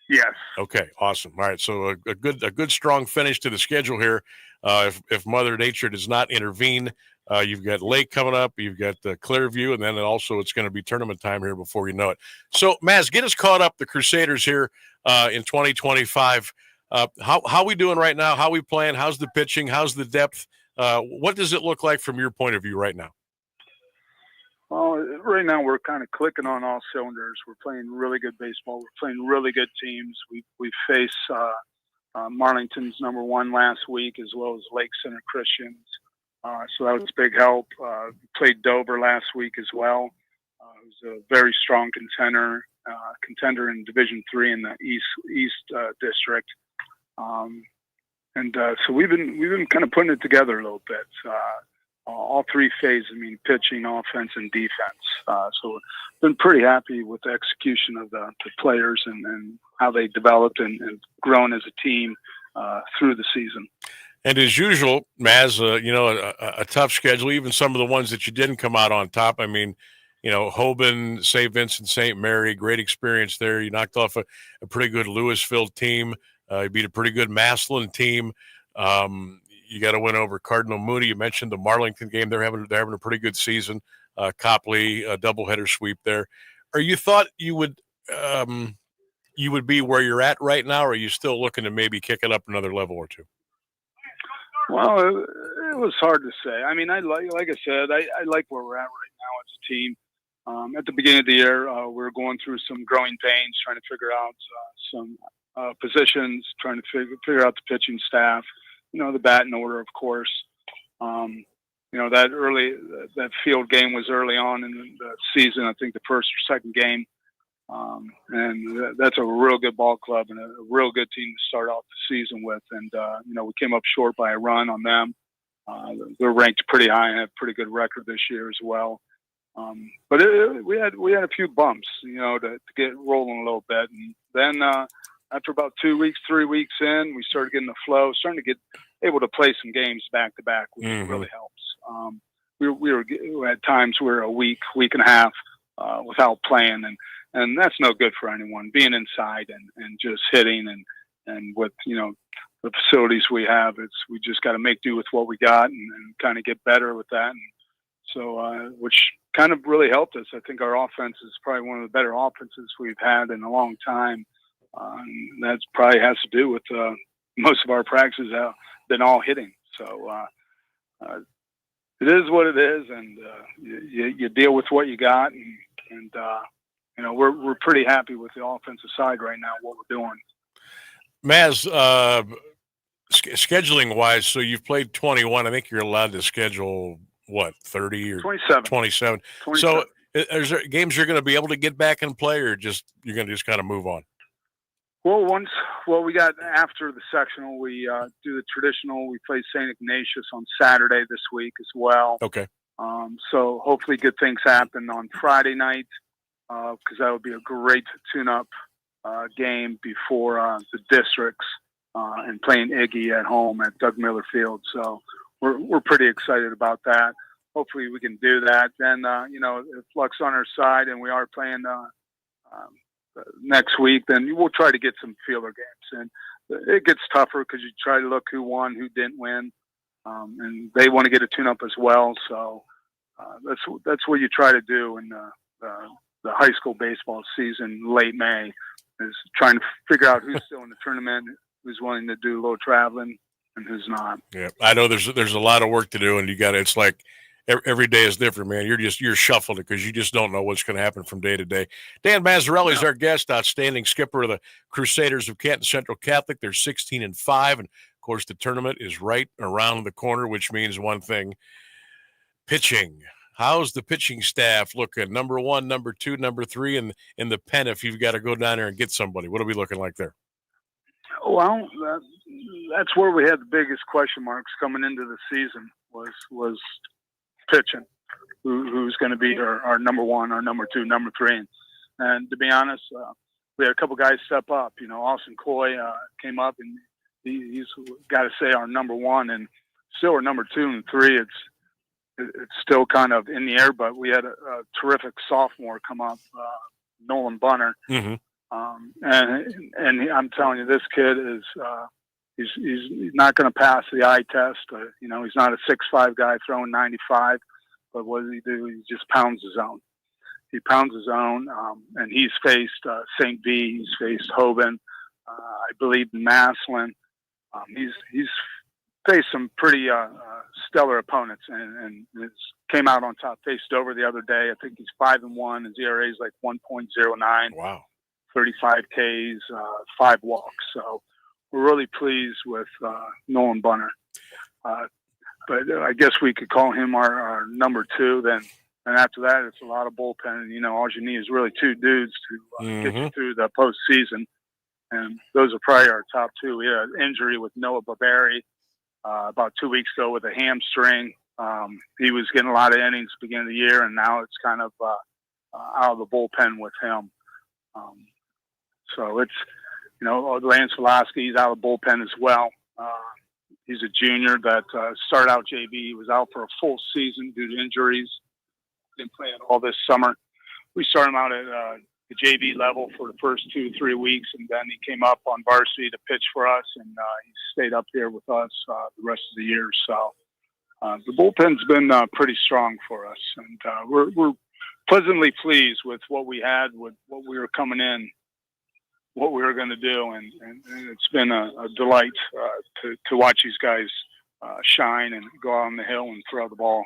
Yes. Okay, awesome. All right, so a good strong finish to the schedule here. If Mother Nature does not intervene, you've got Lake coming up, you've got Clearview, and then also it's going to be tournament time here before you know it. So, Maz, get us caught up, the Crusaders here in 2025. How we doing right now? How we playing? How's the pitching? How's the depth? What does it look like from your point of view right now? Well, right now we're kind of clicking on all cylinders. We're playing really good baseball. We're playing really good teams. We faced Marlington's number 1 last week, as well as Lake Center Christians. So that was a big help. Played Dover last week as well. It was a very strong contender in Division III in the East District. So we've been kind of putting it together a little bit. All three phases, pitching, offense, and defense. So we've been pretty happy with the execution of the players and how they developed and grown as a team through the season. And as usual, Maz, a tough schedule, even some of the ones that you didn't come out on top. Hoban, St. Vincent, St. Mary, great experience there. You knocked off a pretty good Louisville team. You beat a pretty good Massillon team. You got to win over Cardinal Mooney. You mentioned the Marlington game. They're having a pretty good season. Copley, a doubleheader sweep there. Or you thought you would be where you're at right now, or are you still looking to maybe kick it up another level or two? Well, it was hard to say. I like I said, I like where we're at right now as a team. At the beginning of the year, we were going through some growing pains, trying to figure out some positions, trying to figure out the pitching staff, the batting order, of course. That field game was early on in the season. I think the first or second game. And that's a real good ball club and a real good team to start off the season with. And, we came up short by a run on them. They're ranked pretty high and have a pretty good record this year as well. But we had a few bumps, to get rolling a little bit. And then after about 2 weeks, 3 weeks in, we started getting the flow, starting to get able to play some games back to back, which really helps. We had times we were a week and a half without playing, and that's no good for anyone. Being inside and just hitting and with the facilities we have, we just got to make do with what we got and kind of get better with that. And so, which kind of really helped us. I think our offense is probably one of the better offenses we've had in a long time. And that probably has to do with most of our practices have been all hitting. So it is what it is, and you deal with what you got, and we're pretty happy with the offensive side right now, what we're doing. Maz, Scheduling wise, so you've played 21. I think you're allowed to schedule 30 or 27. So is there games you're going to be able to get back and play, or you're going to just kind of move on? Well, we got after the sectional, we do the traditional. We play St. Ignatius on Saturday this week as well. Okay. So hopefully good things happen on Friday night, because that would be a great tune-up game before the districts and playing Iggy at home at Doug Miller Field. So we're pretty excited about that. Hopefully we can do that. Then, if luck's on our side and we are playing next week, then we'll try to get some feeler games. And it gets tougher because you try to look who won, who didn't win, and they want to get a tune-up as well. So that's what you try to do in the high school baseball season, late May, is trying to figure out who's still in the tournament, who's willing to do a little traveling, and who's not. Yeah, I know there's a lot of work to do, and it's like every day is different, man. You're shuffling it because you just don't know what's going to happen from day to day. Dan Mazzarelli is our guest, outstanding skipper of the Crusaders of Canton Central Catholic. They're 16-5, and of course the tournament is right around the corner, which means one thing: pitching. How's the pitching staff looking? Number 1, number 2, number 3 in the pen if you've got to go down there and get somebody? What are we looking like there? Well, that's where we had the biggest question marks coming into the season was pitching. Who's going to be our number 1, our number 2, number 3? And to be honest, we had a couple guys step up. Austin Coy came up, and he's got to say our number 1, and still our number 2 and 3. It's still kind of in the air, but we had a terrific sophomore come up, Nolan Bunner. Mm-hmm. And I'm telling you, this kid is he's not going to pass the eye test. He's not a 6'5" guy throwing 95, but what does he do? He just pounds his own. He pounds his own, and he's faced St. V. He's faced Hoban, I believe Maslin. He's faced some pretty stellar opponents, and came out on top. Faced Dover the other day. I think he's 5-1. His ERA is like 1.09. Wow. 35 Ks, 5 walks. So we're really pleased with Nolan Bunner. But I guess we could call him our number 2 then. And after that, it's a lot of bullpen. And, all you need is really 2 dudes to get you through the postseason. And those are probably our top 2. We had an injury with Noah Barberi about 2 weeks ago with a hamstring. He was getting a lot of innings at the beginning of the year, and now it's kind of out of the bullpen with him. So it's, Lance Velasquez out of the bullpen as well. He's a junior that started out JV. He was out for a full season due to injuries. Didn't play at all this summer. We started him out at the JV level for the first 2-3 weeks, and then he came up on varsity to pitch for us, and he stayed up here with us the rest of the year. So the bullpen's been pretty strong for us, and we're pleasantly pleased with what we had, with what we were coming in, what we were going to do, and it's been a delight to watch these guys shine and go out on the hill and throw the ball.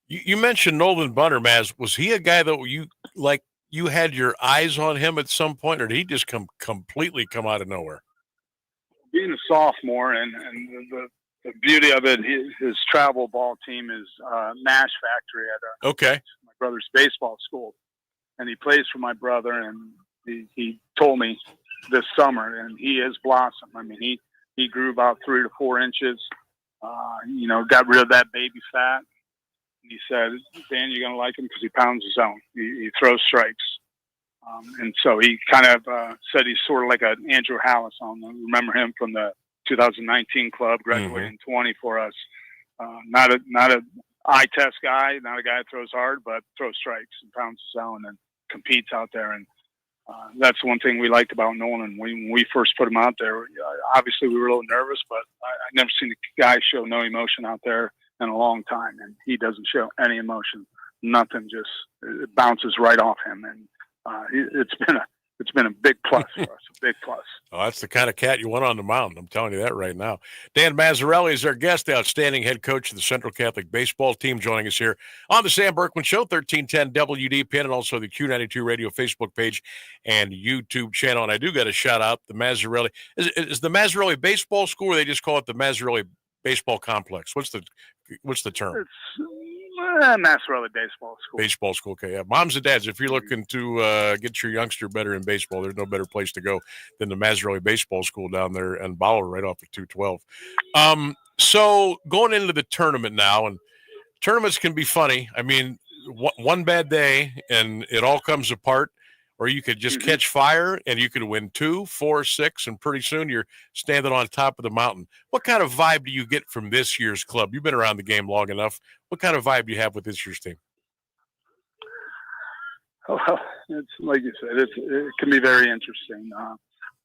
You mentioned Nolan Bunner, Maz. Was he a guy that you had your eyes on him at some point, or did he just completely come out of nowhere? Being a sophomore, and the beauty of it, his travel ball team is Nash Factory at my brother's baseball school, and he plays for my brother. And he told me this summer, and he is blossom. I mean, he grew about 3 to 4 inches. Got rid of that baby fat. He said, Dan, you're going to like him because he pounds his own. He throws strikes. And so he kind of said he's sort of like an Andrew Hallis. I remember him from the 2019 club, graduating 20 for us. Not a eye test guy, not a guy that throws hard, but throws strikes and pounds his own and competes out there. And that's one thing we liked about Nolan. When we first put him out there, obviously we were a little nervous, but I've never seen a guy show no emotion out there in a long time. And he doesn't show any emotion, nothing, just it bounces right off him. And it's been a big plus for us, a big plus. Oh, that's the kind of cat you want on the mound. I'm telling you that right now. Dan Mazzarelli is our guest, the outstanding head coach of the Central Catholic baseball team, joining us here on the Sam Bourquin Show, 1310 WDPN, and also the Q92 Radio Facebook page and YouTube channel. And I do got to shout out the Mazzarelli. Is the Mazzarelli Baseball School, or they just call it the Mazzarelli Baseball Complex? What's the term? It's Mazzarelli Baseball School. Baseball School, okay. Yeah. Moms and dads, if you're looking to get your youngster better in baseball, there's no better place to go than the Mazzarelli Baseball School down there in Bowler, right off of 212. So going into the tournament now, and tournaments can be funny. I mean, one bad day and it all comes apart, or you could just catch fire and you could win 2, 4, 6, and pretty soon you're standing on top of the mountain. What kind of vibe do you get from this year's club? You've been around the game long enough. What kind of vibe do you have with this year's team? Well, it's like you said, it can be very interesting.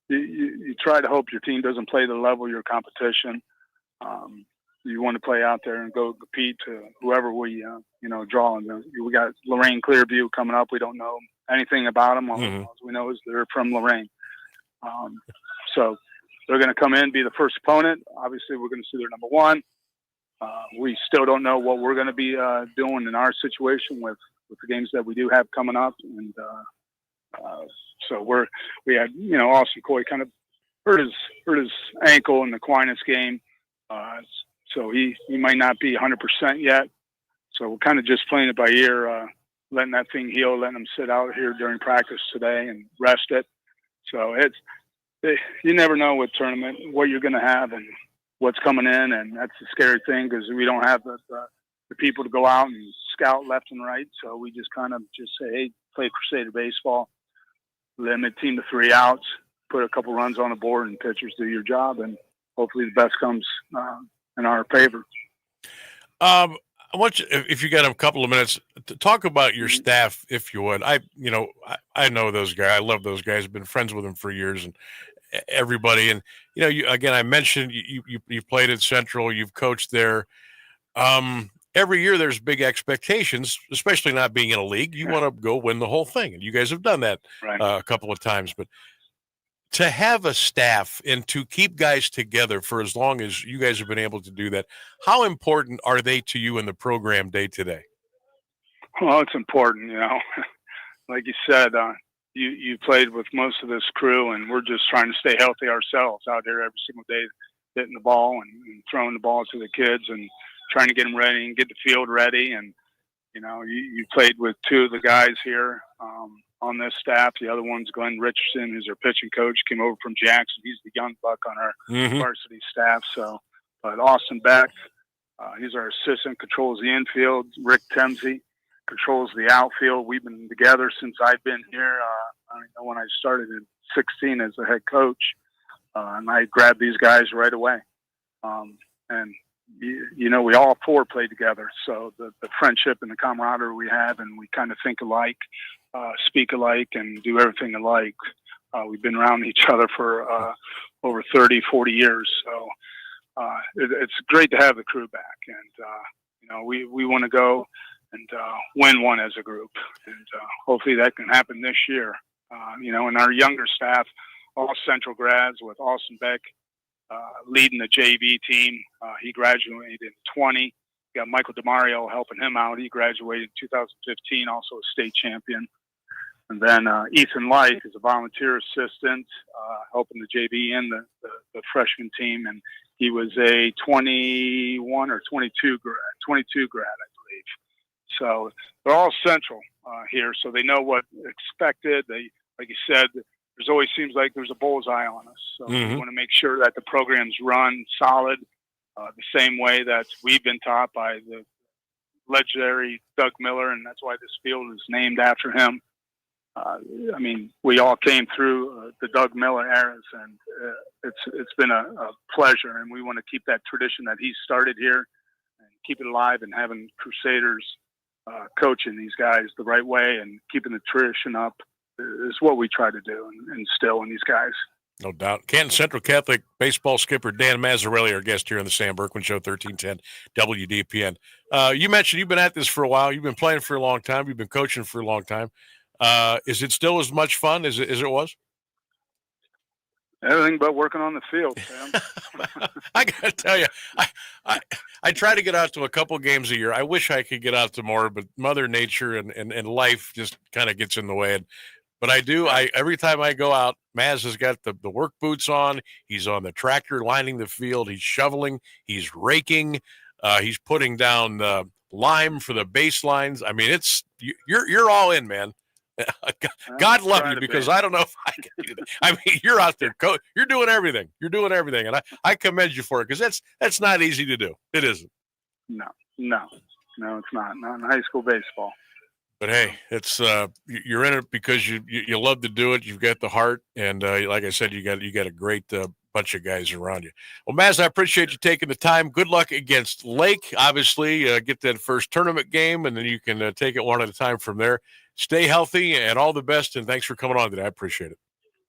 You try to hope your team doesn't play the level of your competition. You want to play out there and go compete to whoever we draw. And we got Lorraine Clearview coming up. We don't know anything about them. All we know is they're from Lorraine. So they're going to come in, be the first opponent. Obviously, we're going to see their number one. We still don't know what we're going to be doing in our situation with the games that we do have coming up. And so we had Austin Coy kind of hurt his ankle in the Aquinas game. So he might not be 100% yet. So we're kind of just playing it by ear, letting that thing heal, letting him sit out here during practice today and rest it. So you never know with tournament what you're going to have and what's coming in, and that's the scary thing because we don't have the people to go out and scout left and right. So we just kind of just say, hey, play Crusader baseball, limit team to 3 outs, put a couple runs on the board, and pitchers do your job, and hopefully the best comes in our favor. I want you, if you got a couple of minutes, to talk about your staff, if you would. I know those guys. I love those guys. I've been friends with them for years, and everybody. And I mentioned you played at Central. You've coached there. Every year there's big expectations, especially not being in a league. You want to go win the whole thing, and you guys have done that a couple of times. But to have a staff and to keep guys together for as long as you guys have been able to do that, how important are they to you in the program day to day? Well, it's important, like you said, you played with most of this crew, and we're just trying to stay healthy ourselves out here every single day, hitting the ball and throwing the ball to the kids and trying to get them ready and get the field ready. And, you played with 2 of the guys here on this staff. The other one's Glenn Richardson, who's our pitching coach, came over from Jackson. He's the young buck on our varsity staff. So, but Austin Beck, he's our assistant, controls the infield. Rick Temsey controls the outfield. We've been together since I've been here. When I started in 16 as a head coach, and I grabbed these guys right away. And we all 4 played together. So the friendship and the camaraderie we have, and we kind of think alike, speak alike, and do everything alike. We've been around each other for over 30, 40 years. So it's great to have the crew back. And, we want to go and win one as a group. And hopefully that can happen this year. And our younger staff, all Central grads, with Austin Beck leading the JV team. He graduated in 20. We got Michael DeMario helping him out. He graduated in 2015, also a state champion. And then Ethan Light is a volunteer assistant, helping the JV and the freshman team. And he was a 21 or 22 grad, I believe. So they're all Central here, so they know what expected. like you said, there's always seems like there's a bullseye on us. So we want to make sure that the programs run solid, the same way that we've been taught by the legendary Doug Miller, and that's why this field is named after him. I mean, we all came through the Doug Miller eras, and it's been a pleasure, and we want to keep that tradition that he started here and keep it alive, and having Crusaders coaching these guys the right way and keeping the tradition up is what we try to do and instill in these guys. No doubt. Canton Central Catholic baseball skipper Dan Mazzarelli, our guest here on the Sam Bourquin Show, 1310 WDPN. You mentioned you've been at this for a while. You've been playing for a long time. You've been coaching for a long time. Is it still as much fun as it was? Everything but working on the field, Sam. I got to tell you, I try to get out to a couple games a year. I wish I could get out to more, but Mother Nature and life just kind of gets in the way. But I do. Every time I go out, Maz has got the work boots on. He's on the tractor lining the field. He's shoveling. He's raking. He's putting down lime for the baselines. I mean, you're all in, man. God love you, because I don't know if I can do that. I mean, you're out there, you're doing everything. You're doing everything, and I commend you for it, because that's not easy to do. It isn't. No, it's not. Not in high school baseball. But hey, it's you're in it because you love to do it. You've got the heart, and like I said, you got a great bunch of guys around you. Well, Maz, I appreciate you taking the time. Good luck against Lake. Obviously, get that first tournament game, and then you can take it one at a time from there. Stay healthy, and all the best, and thanks for coming on today. I appreciate it.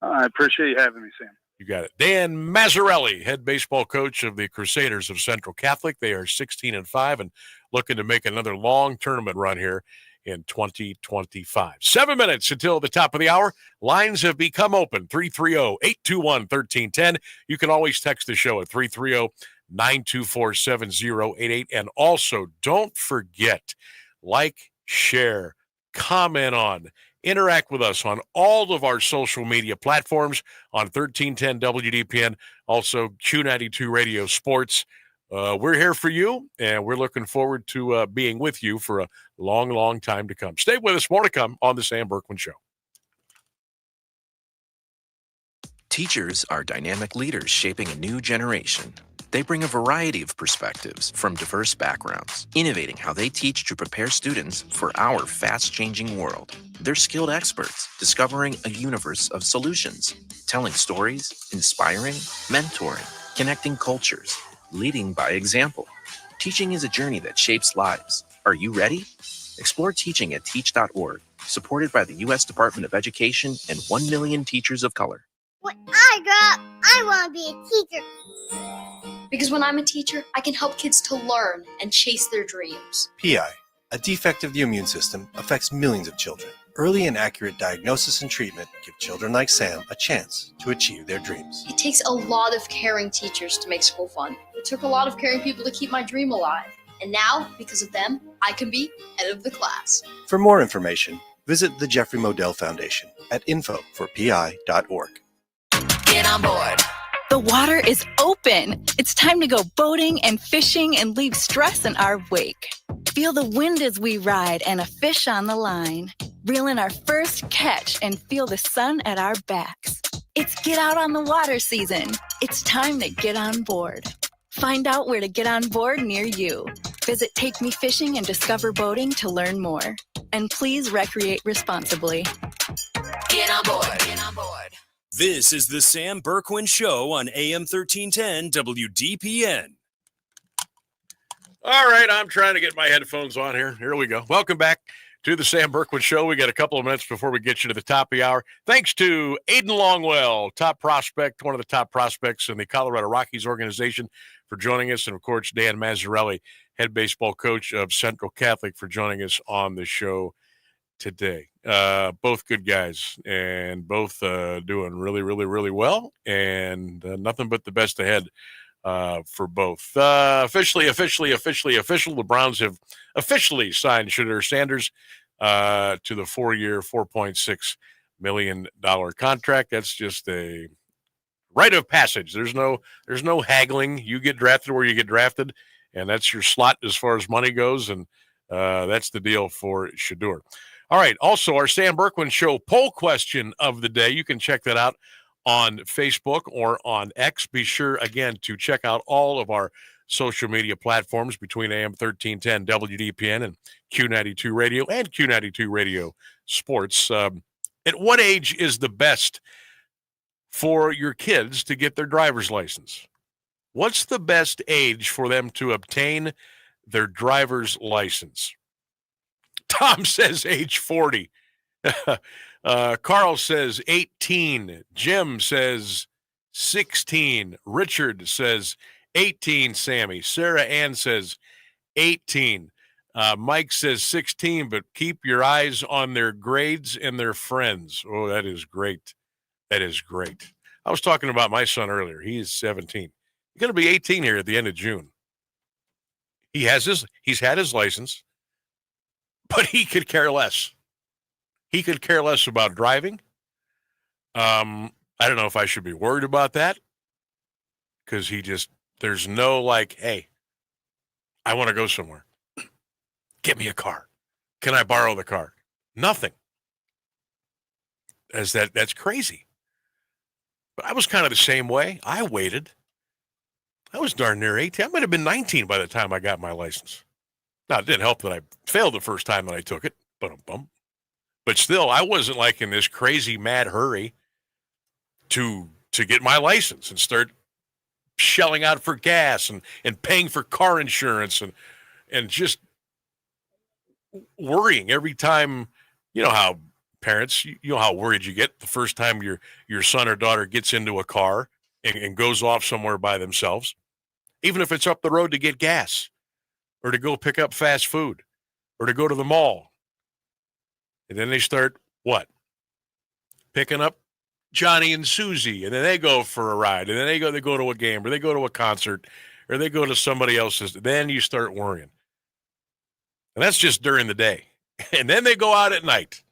I appreciate you having me, Sam. You got it. Dan Mazzarelli, head baseball coach of the Crusaders of Central Catholic. They are 16-5 and looking to make another long tournament run here in 2025. 7 minutes until the top of the hour. Lines have become open. 330-821-1310. You can always text the show at 330-924-7088. And also, don't forget, like, share, comment on, interact with us on all of our social media platforms on 1310 WDPN, also Q92 Radio Sports. We're here for you, and we're looking forward to being with you for a long, long time to come. Stay with us. More to come on the Sam Bourquin Show. Teachers are dynamic leaders shaping a new generation. They bring a variety of perspectives from diverse backgrounds, innovating how they teach to prepare students for our fast-changing world. They're skilled experts, discovering a universe of solutions, telling stories, inspiring, mentoring, connecting cultures, leading by example. Teaching is a journey that shapes lives. Are you ready? Explore teaching at teach.org, supported by the U.S. Department of Education and 1 million teachers of color. When I grow up, I want to be a teacher. Because when I'm a teacher, I can help kids to learn and chase their dreams. PI, a defect of the immune system, affects millions of children. Early and accurate diagnosis and treatment give children like Sam a chance to achieve their dreams. It takes a lot of caring teachers to make school fun. It took a lot of caring people to keep my dream alive. And now, because of them, I can be head of the class. For more information, visit the Jeffrey Modell Foundation at info4pi.org. Get on board. The water is open. It's time to go boating and fishing and leave stress in our wake. Feel the wind as we ride and a fish on the line. Reel in our first catch and feel the sun at our backs. It's get out on the water season. It's time to get on board. Find out where to get on board near you. Visit Take Me Fishing and Discover Boating to learn more. And please recreate responsibly. Get on board. Get on board. This is the Sam Bourquin Show on AM 1310 WDPN. All right, I'm trying to get my headphones on here. Here we go. Welcome back to the Sam Bourquin Show. We got a couple of minutes before we get you to the top of the hour. Thanks to Aiden Longwell, top prospect, one of the top prospects in the Colorado Rockies organization, for joining us. And, of course, Dan Mazzarelli, head baseball coach of Central Catholic, for joining us on the show today. Both good guys, and both doing really, really, really well, and nothing but the best ahead for both. Official. The Browns have officially signed Shedeur Sanders to the 4-year, $4.6 million contract. That's just a rite of passage. There's no haggling. You get drafted where you get drafted, and that's your slot as far as money goes, and that's the deal for Shedeur. All right. Also, our Sam Bourquin Show poll question of the day. You can check that out on Facebook or on X. Be sure, again, to check out all of our social media platforms between AM 1310 WDPN and Q92 Radio and Q92 Radio Sports. At what age is the best for your kids to get their driver's license? What's the best age for them to obtain their driver's license? Tom says age 40. Carl says 18. Jim says 16. Richard says 18, Sammy. Sarah Ann says 18. Mike says 16, but keep your eyes on their grades and their friends. Oh, that is great. That is great. I was talking about my son earlier. He is 17. He's going to be 18 here at the end of June. He's had his license, but he could care less. He could care less about driving. I don't know if I should be worried about that because there's no like, hey, I want to go somewhere. Get me a car. Can I borrow the car? Nothing. That's crazy. But I was kind of the same way. I waited. I was darn near 18. I might have been 19 by the time I got my license. Now, it didn't help that I failed the first time that I took it. But still, I wasn't like in this crazy mad hurry to get my license and start shelling out for gas and paying for car insurance and just worrying every time. You know how parents, you know how worried you get the first time your son or daughter gets into a car and goes off somewhere by themselves, even if it's up the road to get gas or to go pick up fast food or to go to the mall. And then they start, what? Picking up Johnny and Susie, and then they go for a ride, and then they go to a game, or they go to a concert, or they go to somebody else's. Then you start worrying. And that's just during the day. And then they go out at night.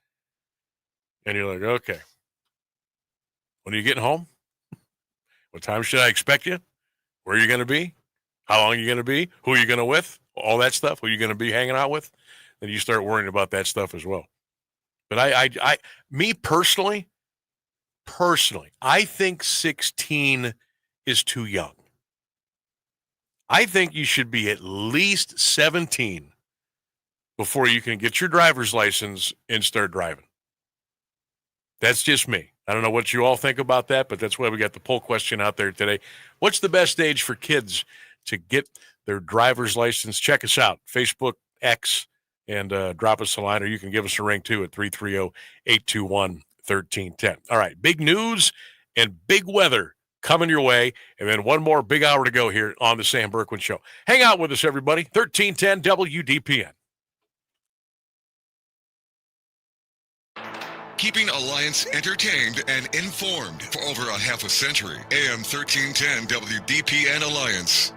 And you're like, okay, when are you getting home? What time should I expect you? Where are you going to be? How long are you going to be? Who are you going to with? All that stuff. Who are you going to be hanging out with? Then you start worrying about that stuff as well. But me personally, I think 16 is too young. I think you should be at least 17 before you can get your driver's license and start driving. That's just me. I don't know what you all think about that, but that's why we got the poll question out there today. What's the best age for kids to get their driver's license? Check us out, Facebook, X, and drop us a line, or you can give us a ring, too, at 330-821-1310. All right, big news and big weather coming your way, and then one more big hour to go here on the Sam Bourquin Show. Hang out with us, everybody. 1310 WDPN. Keeping Alliance entertained and informed for over a half a century. AM 1310 WDPN Alliance.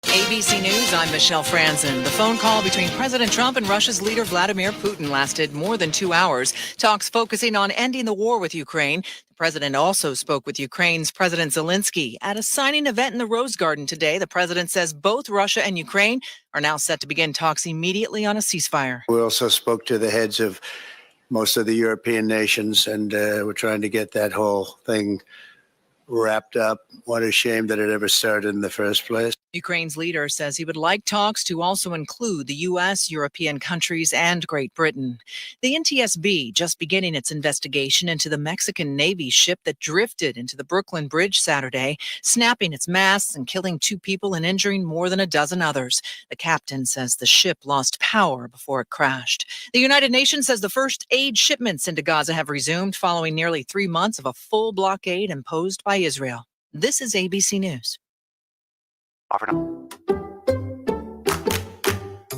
ABC News, I'm Michelle Franzen. The phone call between President Trump and Russia's leader Vladimir Putin lasted more than 2 hours. Talks focusing on ending the war with Ukraine. The president also spoke with Ukraine's President Zelensky at a signing event in the Rose Garden today. The president says both Russia and Ukraine are now set to begin talks immediately on a ceasefire. We also spoke to the heads of most of the European nations, and we're trying to get that whole thing wrapped up. What a shame that it ever started in the first place. Ukraine's leader says he would like talks to also include the U.S., European countries, and Great Britain. The NTSB just beginning its investigation into the Mexican Navy ship that drifted into the Brooklyn Bridge Saturday, snapping its masts and killing 2 people and injuring more than a dozen others. The captain says the ship lost power before it crashed. The United Nations says the first aid shipments into Gaza have resumed following nearly 3 months of a full blockade imposed by Israel. This is ABC News.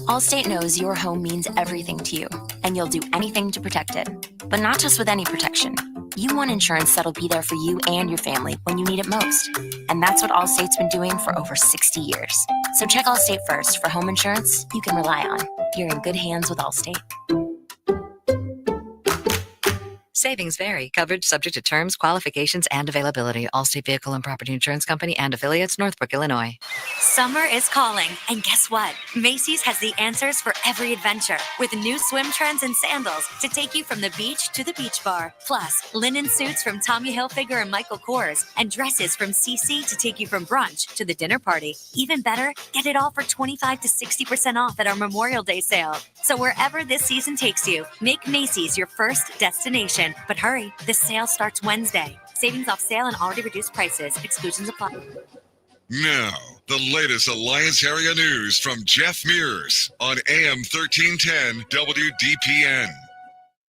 Allstate knows your home means everything to you, and you'll do anything to protect it. But not just with any protection. You want insurance that'll be there for you and your family when you need it most. And that's what Allstate's been doing for over 60 years. So check Allstate first for home insurance you can rely on. You're in good hands with Allstate. Savings vary. Coverage subject to terms, qualifications, and availability. Allstate Vehicle and Property Insurance Company and affiliates, Northbrook, Illinois. Summer is calling, and guess what? Macy's has the answers for every adventure, with new swim trends and sandals to take you from the beach to the beach bar. Plus, linen suits from Tommy Hilfiger and Michael Kors, and dresses from CC to take you from brunch to the dinner party. Even better, get it all for 25 to 60% off at our Memorial Day sale. So wherever this season takes you, make Macy's your first destination. But hurry, the sale starts Wednesday. Savings off sale and already reduced prices. Exclusions apply. Now, the latest Alliance area news from Jeff Mears on AM 1310 WDPN.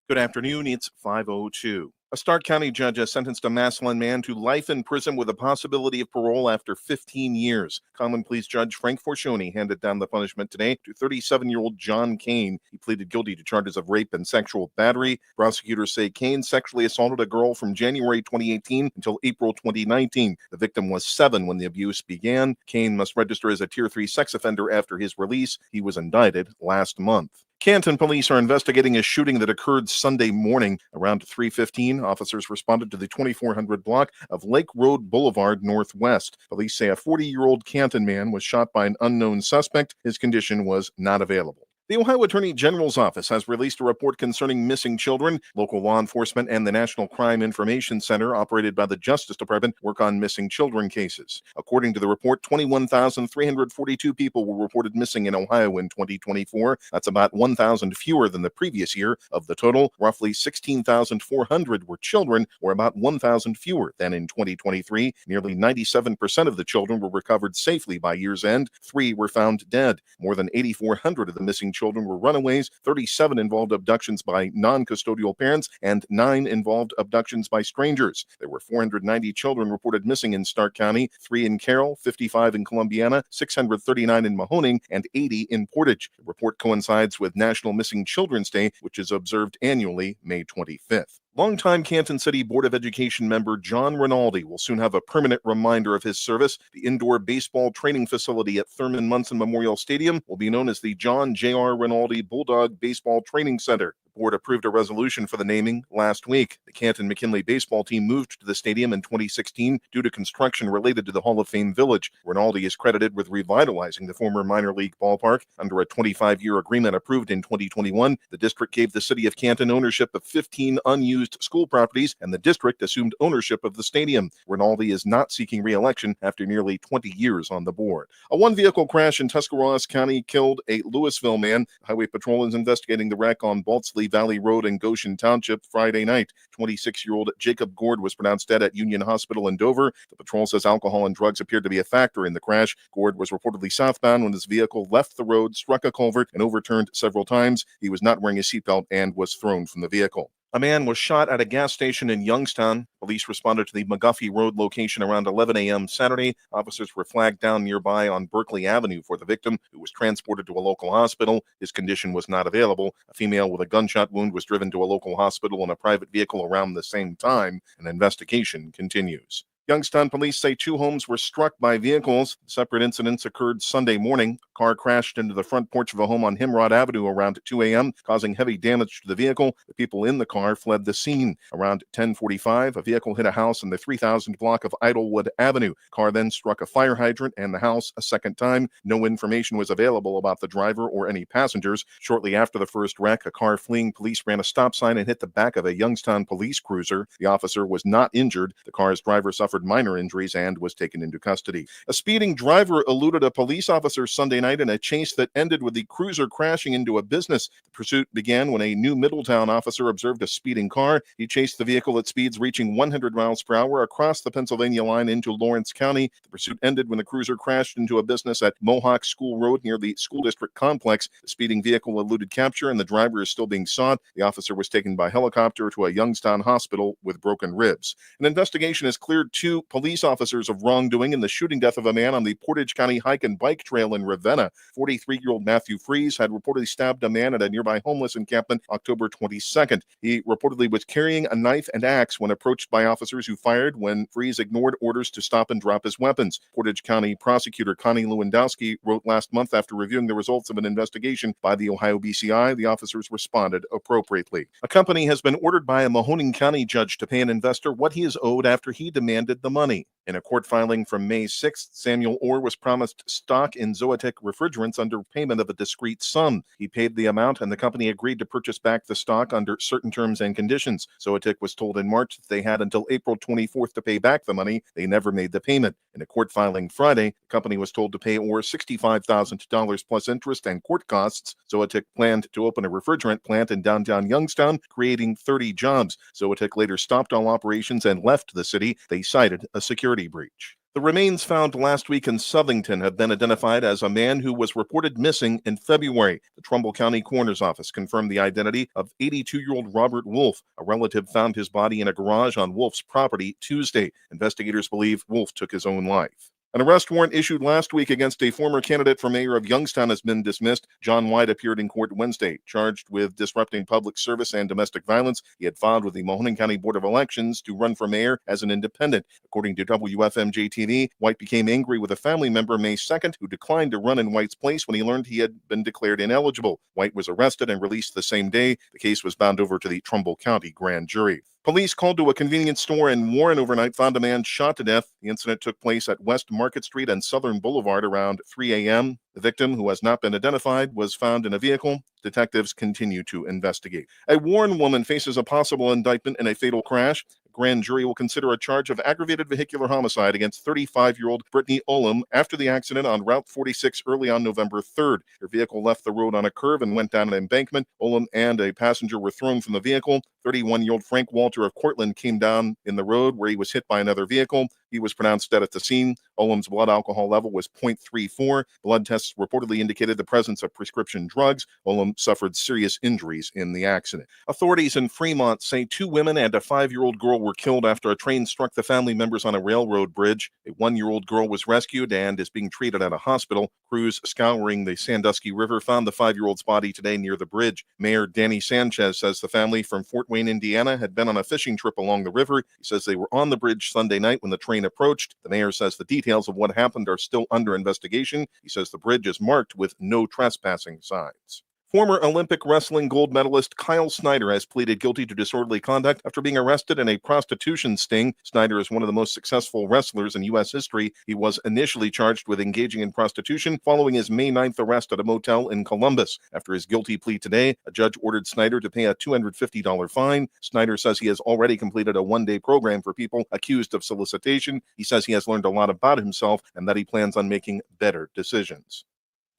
Good afternoon. It's 5:02. A Stark County judge has sentenced a Massillon man to life in prison with a possibility of parole after 15 years. Common Pleas Judge Frank Forcioni handed down the punishment today to 37-year-old John Kane. He pleaded guilty to charges of rape and sexual battery. Prosecutors say Kane sexually assaulted a girl from January 2018 until April 2019. The victim was 7 when the abuse began. Kane must register as a Tier 3 sex offender after his release. He was indicted last month. Canton police are investigating a shooting that occurred Sunday morning. Around 3:15, officers responded to the 2400 block of Lake Road Boulevard Northwest. Police say a 40-year-old Canton man was shot by an unknown suspect. His condition was not available. The Ohio Attorney General's office has released a report concerning missing children. Local law enforcement and the National Crime Information Center, operated by the Justice Department, work on missing children cases. According to the report, 21,342 people were reported missing in Ohio in 2024. That's about 1,000 fewer than the previous year. Of the total, roughly 16,400 were children, or about 1,000 fewer than in 2023. Nearly 97% of the children were recovered safely by year's end. 3 were found dead. More than 8,400 of the missing children were runaways. 37 involved abductions by non-custodial parents, and 9 involved abductions by strangers. There were 490 children reported missing in Stark County, 3 in Carroll, 55 in Columbiana, 639 in Mahoning, and 80 in Portage. The report coincides with National Missing Children's Day, which is observed annually May 25th. Longtime Canton City Board of Education member John Rinaldi will soon have a permanent reminder of his service. The indoor baseball training facility at Thurman Munson Memorial Stadium will be known as the John J.R. Rinaldi Bulldog Baseball Training Center. The board approved a resolution for the naming last week. The Canton-McKinley baseball team moved to the stadium in 2016 due to construction related to the Hall of Fame Village. Rinaldi is credited with revitalizing the former minor league ballpark. Under a 25-year agreement approved in 2021, the district gave the city of Canton ownership of 15 unused school properties, and the district assumed ownership of the stadium. Rinaldi is not seeking re-election after nearly 20 years on the board. A one-vehicle crash in Tuscarawas County killed a Louisville man. Highway Patrol is investigating the wreck on Baltsley Valley Road in Goshen Township Friday night. 26-year-old Jacob Gord was pronounced dead at Union Hospital in Dover. The patrol says alcohol and drugs appeared to be a factor in the crash. Gord was reportedly southbound when his vehicle left the road, struck a culvert, and overturned several times. He was not wearing a seatbelt and was thrown from the vehicle. A man was shot at a gas station in Youngstown. Police responded to the McGuffey Road location around 11 a.m. Saturday. Officers were flagged down nearby on Berkeley Avenue for the victim, who was transported to a local hospital. His condition was not available. A female with a gunshot wound was driven to a local hospital in a private vehicle around the same time. An investigation continues. Youngstown police say 2 homes were struck by vehicles. Separate incidents occurred Sunday morning. A car crashed into the front porch of a home on Himrod Avenue around 2 a.m., causing heavy damage to the vehicle. The people in the car fled the scene. Around 10:45, a vehicle hit a house in the 3000 block of Idlewood Avenue. The car then struck a fire hydrant and the house a second time. No information was available about the driver or any passengers. Shortly after the first wreck, a car fleeing police ran a stop sign and hit the back of a Youngstown police cruiser. The officer was not injured. The car's driver suffered minor injuries and was taken into custody. A speeding driver eluded a police officer Sunday night in a chase that ended with the cruiser crashing into a business. The pursuit began when a New Middletown officer observed a speeding car. He chased the vehicle at speeds reaching 100 miles per hour across the Pennsylvania line into Lawrence County. The pursuit ended when the cruiser crashed into a business at Mohawk School Road near the school district complex. The speeding vehicle eluded capture and the driver is still being sought. The officer was taken by helicopter to a Youngstown hospital with broken ribs. An investigation has cleared 2 police officers of wrongdoing in the shooting death of a man on the Portage County hike and bike trail in Ravenna. 43-year-old Matthew Fries had reportedly stabbed a man at a nearby homeless encampment October 22nd. He reportedly was carrying a knife and axe when approached by officers who fired when Fries ignored orders to stop and drop his weapons. Portage County prosecutor Connie Lewandowski wrote last month after reviewing the results of an investigation by the Ohio BCI, the officers responded appropriately. A company has been ordered by a Mahoning County judge to pay an investor what he is owed after he demanded the money. In a court filing from May 6th, Samuel Orr was promised stock in Zoetic refrigerants under payment of a discrete sum. He paid the amount, and the company agreed to purchase back the stock under certain terms and conditions. Zoetic was told in March that they had until April 24th to pay back the money. They never made the payment. In a court filing Friday, the company was told to pay Orr $65,000 plus interest and court costs. Zoetic planned to open a refrigerant plant in downtown Youngstown, creating 30 jobs. Zoetic later stopped all operations and left the city. They cited a security breach. The remains found last week in Southington have been identified as a man who was reported missing in February. The Trumbull County Coroner's Office confirmed the identity of 82-year-old Robert Wolf. A relative found his body in a garage on Wolf's property Tuesday. Investigators believe Wolf took his own life. An arrest warrant issued last week against a former candidate for mayor of Youngstown has been dismissed. John White appeared in court Wednesday, charged with disrupting public service and domestic violence. He had filed with the Mahoning County Board of Elections to run for mayor as an independent. According to WFMJ-TV, White became angry with a family member May 2nd who declined to run in White's place when he learned he had been declared ineligible. White was arrested and released the same day. The case was bound over to the Trumbull County grand jury. Police called to a convenience store in Warren overnight found a man shot to death. The incident took place at West Market Street and Southern Boulevard around 3 a.m. The victim, who has not been identified, was found in a vehicle. Detectives continue to investigate. A Warren woman faces a possible indictment in a fatal crash. A grand jury will consider a charge of aggravated vehicular homicide against 35-year-old Brittany Olam after the accident on Route 46 early on November 3rd. Her vehicle left the road on a curve and went down an embankment. Olam and a passenger were thrown from the vehicle. 31-year-old Frank Walter of Cortland came down in the road where he was hit by another vehicle. He was pronounced dead at the scene. Olam's blood alcohol level was 0.34. Blood tests reportedly indicated the presence of prescription drugs. Olam suffered serious injuries in the accident. Authorities in Fremont say 2 women and a 5-year-old girl were killed after a train struck the family members on a railroad bridge. A 1-year-old girl was rescued and is being treated at a hospital. Crews scouring the Sandusky River found the 5-year-old's body today near the bridge. Mayor Danny Sanchez says the family from Fort Wayne, Indiana, had been on a fishing trip along the river. He says they were on the bridge Sunday night when the train approached. The mayor says the details of what happened are still under investigation. He says the bridge is marked with no trespassing signs. Former Olympic wrestling gold medalist Kyle Snyder has pleaded guilty to disorderly conduct after being arrested in a prostitution sting. Snyder is one of the most successful wrestlers in U.S. history. He was initially charged with engaging in prostitution following his May 9th arrest at a motel in Columbus. After his guilty plea today, a judge ordered Snyder to pay a $250 fine. Snyder says he has already completed a one-day program for people accused of solicitation. He says he has learned a lot about himself and that he plans on making better decisions.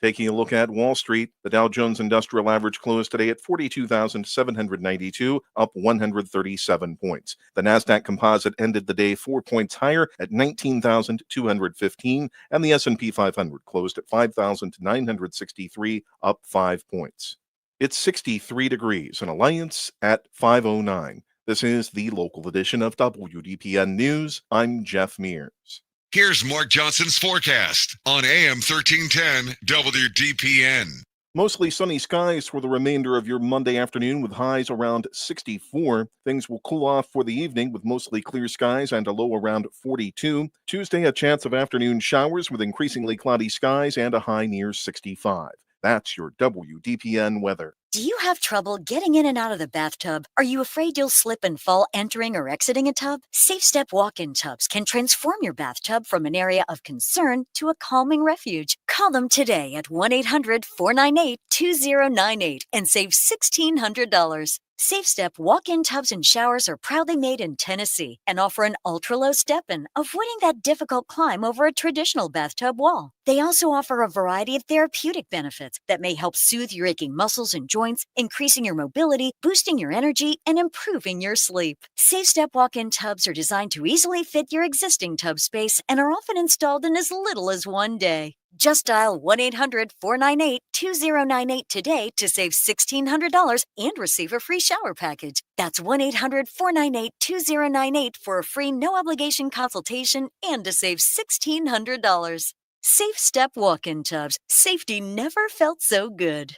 Taking a look at Wall Street, the Dow Jones Industrial Average closed today at 42,792, up 137 points. The Nasdaq Composite ended the day 4 points higher at 19,215, and the S&P 500 closed at 5,963, up 5 points. It's 63 degrees in Alliance at 5:09. This is the local edition of WDPN News. I'm Jeff Mears. Here's Mark Johnson's forecast on AM 1310 WDPN. Mostly sunny skies for the remainder of your Monday afternoon with highs around 64. Things will cool off for the evening with mostly clear skies and a low around 42. Tuesday, a chance of afternoon showers with increasingly cloudy skies and a high near 65. That's your WDPN weather. Do you have trouble getting in and out of the bathtub? Are you afraid you'll slip and fall entering or exiting a tub? Safe Step walk-in tubs can transform your bathtub from an area of concern to a calming refuge. Call them today at 1-800-498-2098 and save $1,600. Safe Step walk-in tubs and showers are proudly made in Tennessee and offer an ultra-low step-in, avoiding that difficult climb over a traditional bathtub wall. They also offer a variety of therapeutic benefits that may help soothe your aching muscles and joints, increasing your mobility, boosting your energy, and improving your sleep. Safe Step walk-in tubs are designed to easily fit your existing tub space and are often installed in as little as one day. Just dial 1-800-498-2098 today to save $1,600 and receive a free shower package. That's 1-800-498-2098 for a free no-obligation consultation and to save $1,600. Safe Step walk-in tubs. Safety never felt so good.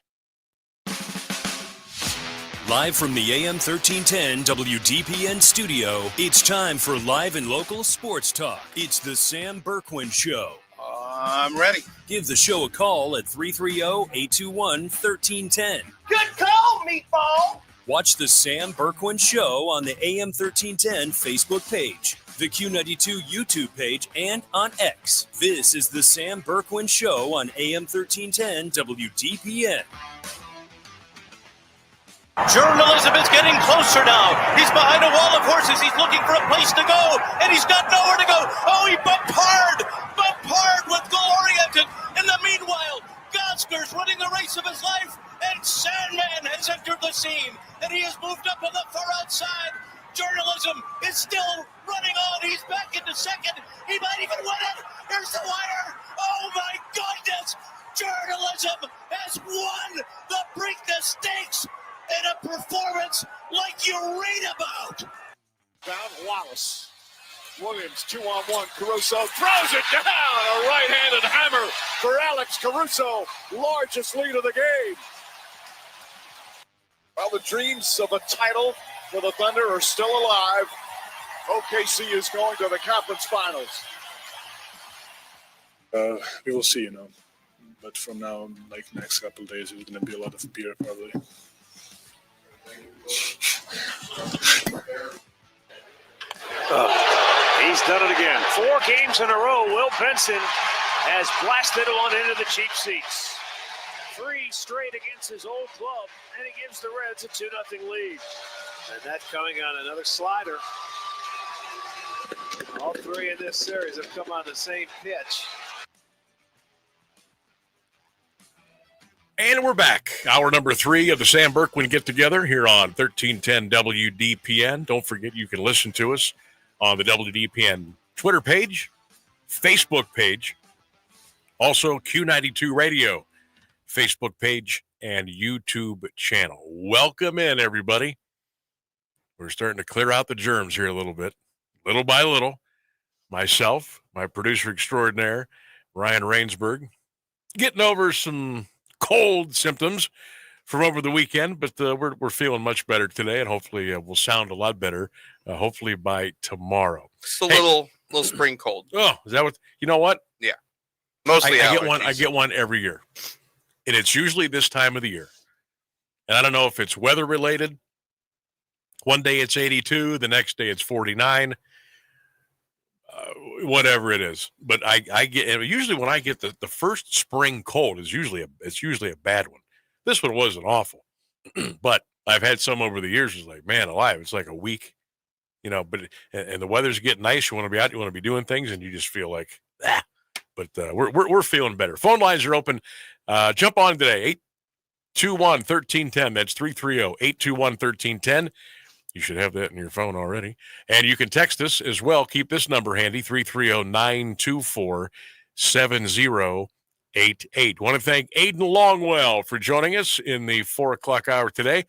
Live from the AM 1310 WDPN studio, it's time for live and local sports talk. It's the Sam Bourquin Show. I'm ready. Give the show a call at 330-821-1310. Good call, meatball. Watch the Sam Bourquin Show on the AM 1310 Facebook page, the Q92 YouTube page, and on X. This is the Sam Bourquin Show on AM 1310 WDPN. Journalism is getting closer now. He's behind a wall of horses. He's looking for a place to go, and he's got nowhere to go. Oh, he bumped hard with Gloriated. In the meanwhile, Gosker's running the race of his life, and Sandman has entered the scene, and he has moved up on the far outside. Journalism is still running on. He's back into second. He might even win it. Here's the wire. Oh, my goodness. Journalism has won the Break the Stakes in a performance like you read about. Down Wallace. Williams 2-on-1. Caruso throws it down. A right-handed hammer for Alex Caruso. Largest lead of the game. Well, the dreams of a title for the Thunder are still alive. OKC is going to the conference finals. We will see, But from now, like next couple of days, it's going to be a lot of beer probably. He's done it again. 4 games in a row. Will Benson has blasted one into the cheap seats. 3 straight against his old club, and he gives the Reds a 2-0 lead. And that coming on another slider. All 3 in this series have come on the same pitch. And we're back. Hour number 3 of the Sam Bourquin Get Together here on 1310 WDPN. Don't forget you can listen to us on the WDPN Twitter page, Facebook page, also Q92 Radio, Facebook page, and YouTube channel. Welcome in, everybody. We're starting to clear out the germs here a little bit, little by little. Myself, my producer extraordinaire, Ryan Rainsberg, getting over some cold symptoms from over the weekend, but we're feeling much better today, and hopefully we'll sound a lot better, hopefully by tomorrow. It's a little spring cold. Oh, is that what? You know what? Yeah. Mostly I get one every year, and it's usually this time of the year. And I don't know if it's weather related. One day it's 82, the next day it's 49. Whatever it is, but I get usually when I get the first spring cold it's usually a bad one. This one wasn't awful, but I've had some over the years. It's like, man alive, it's like a week, But and the weather's getting nice. You want to be out, you want to be doing things, and you just feel like But we're feeling better. Phone lines are open. Jump on today, 821-1310. That's 330-821-1310. You should have that in your phone already. And you can text us as well. Keep this number handy, 330-924-7088. Want to thank Aiden Longwell for joining us in the 4 o'clock hour today.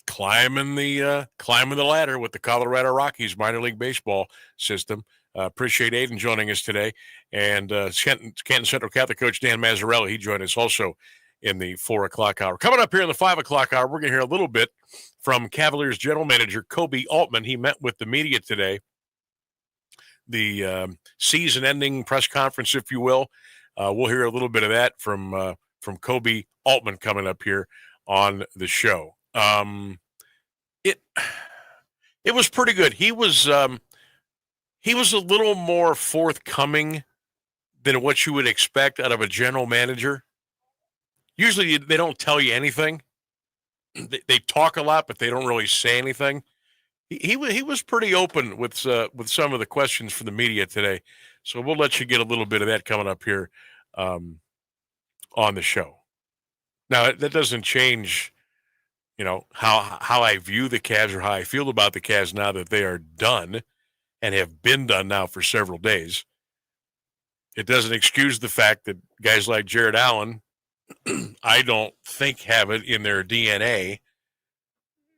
Climbing the ladder with the Colorado Rockies minor league baseball system. Appreciate Aiden joining us today. And Canton Central Catholic coach Dan Mazzarella, he joined us also in the 4 o'clock hour. Coming up here in the 5 o'clock hour, we're going to hear a little bit from Cavaliers general manager Kobe Altman. He met with the media today. The season-ending press conference, if you will. We'll hear a little bit of that from Kobe Altman coming up here on the show. It was pretty good. He was a little more forthcoming than what you would expect out of a general manager. Usually they don't tell you anything. They talk a lot, but they don't really say anything. He was pretty open with some of the questions from the media today. So we'll let you get a little bit of that coming up here on the show. Now, that doesn't change, how I view the Cavs or how I feel about the Cavs now that they are done and have been done now for several days. It doesn't excuse the fact that guys like Jared Allen, I don't think have it in their DNA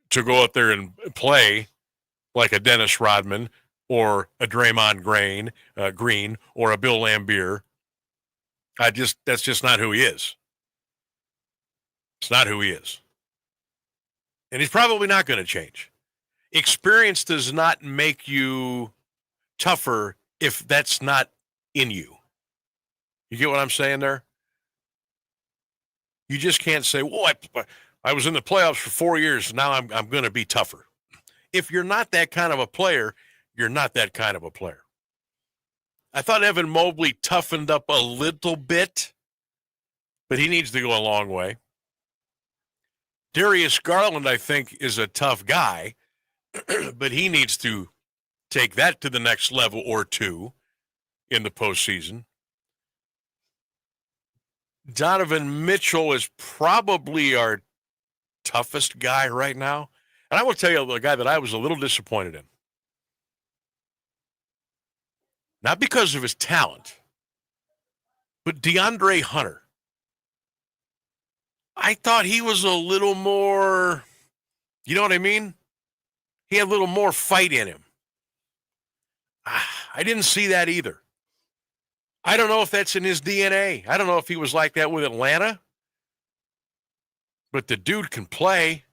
to go out there and play like a Dennis Rodman or a Draymond Green or a Bill Laimbeer. That's just not who he is. It's not who he is. And he's probably not going to change. Experience does not make you tougher if that's not in you. You get what I'm saying there? You just can't say, well, I was in the playoffs for 4 years, now I'm going to be tougher. If you're not that kind of a player, you're not that kind of a player. I thought Evan Mobley toughened up a little bit, but he needs to go a long way. Darius Garland, I think, is a tough guy, but he needs to take that to the next level or two in the postseason. Donovan Mitchell is probably our toughest guy right now. And I will tell you the guy that I was a little disappointed in. Not because of his talent, but DeAndre Hunter. I thought he was a little more, you know what I mean? He had a little more fight in him. I didn't see that either. I don't know if that's in his DNA. I don't know if he was like that with Atlanta. But the dude can play.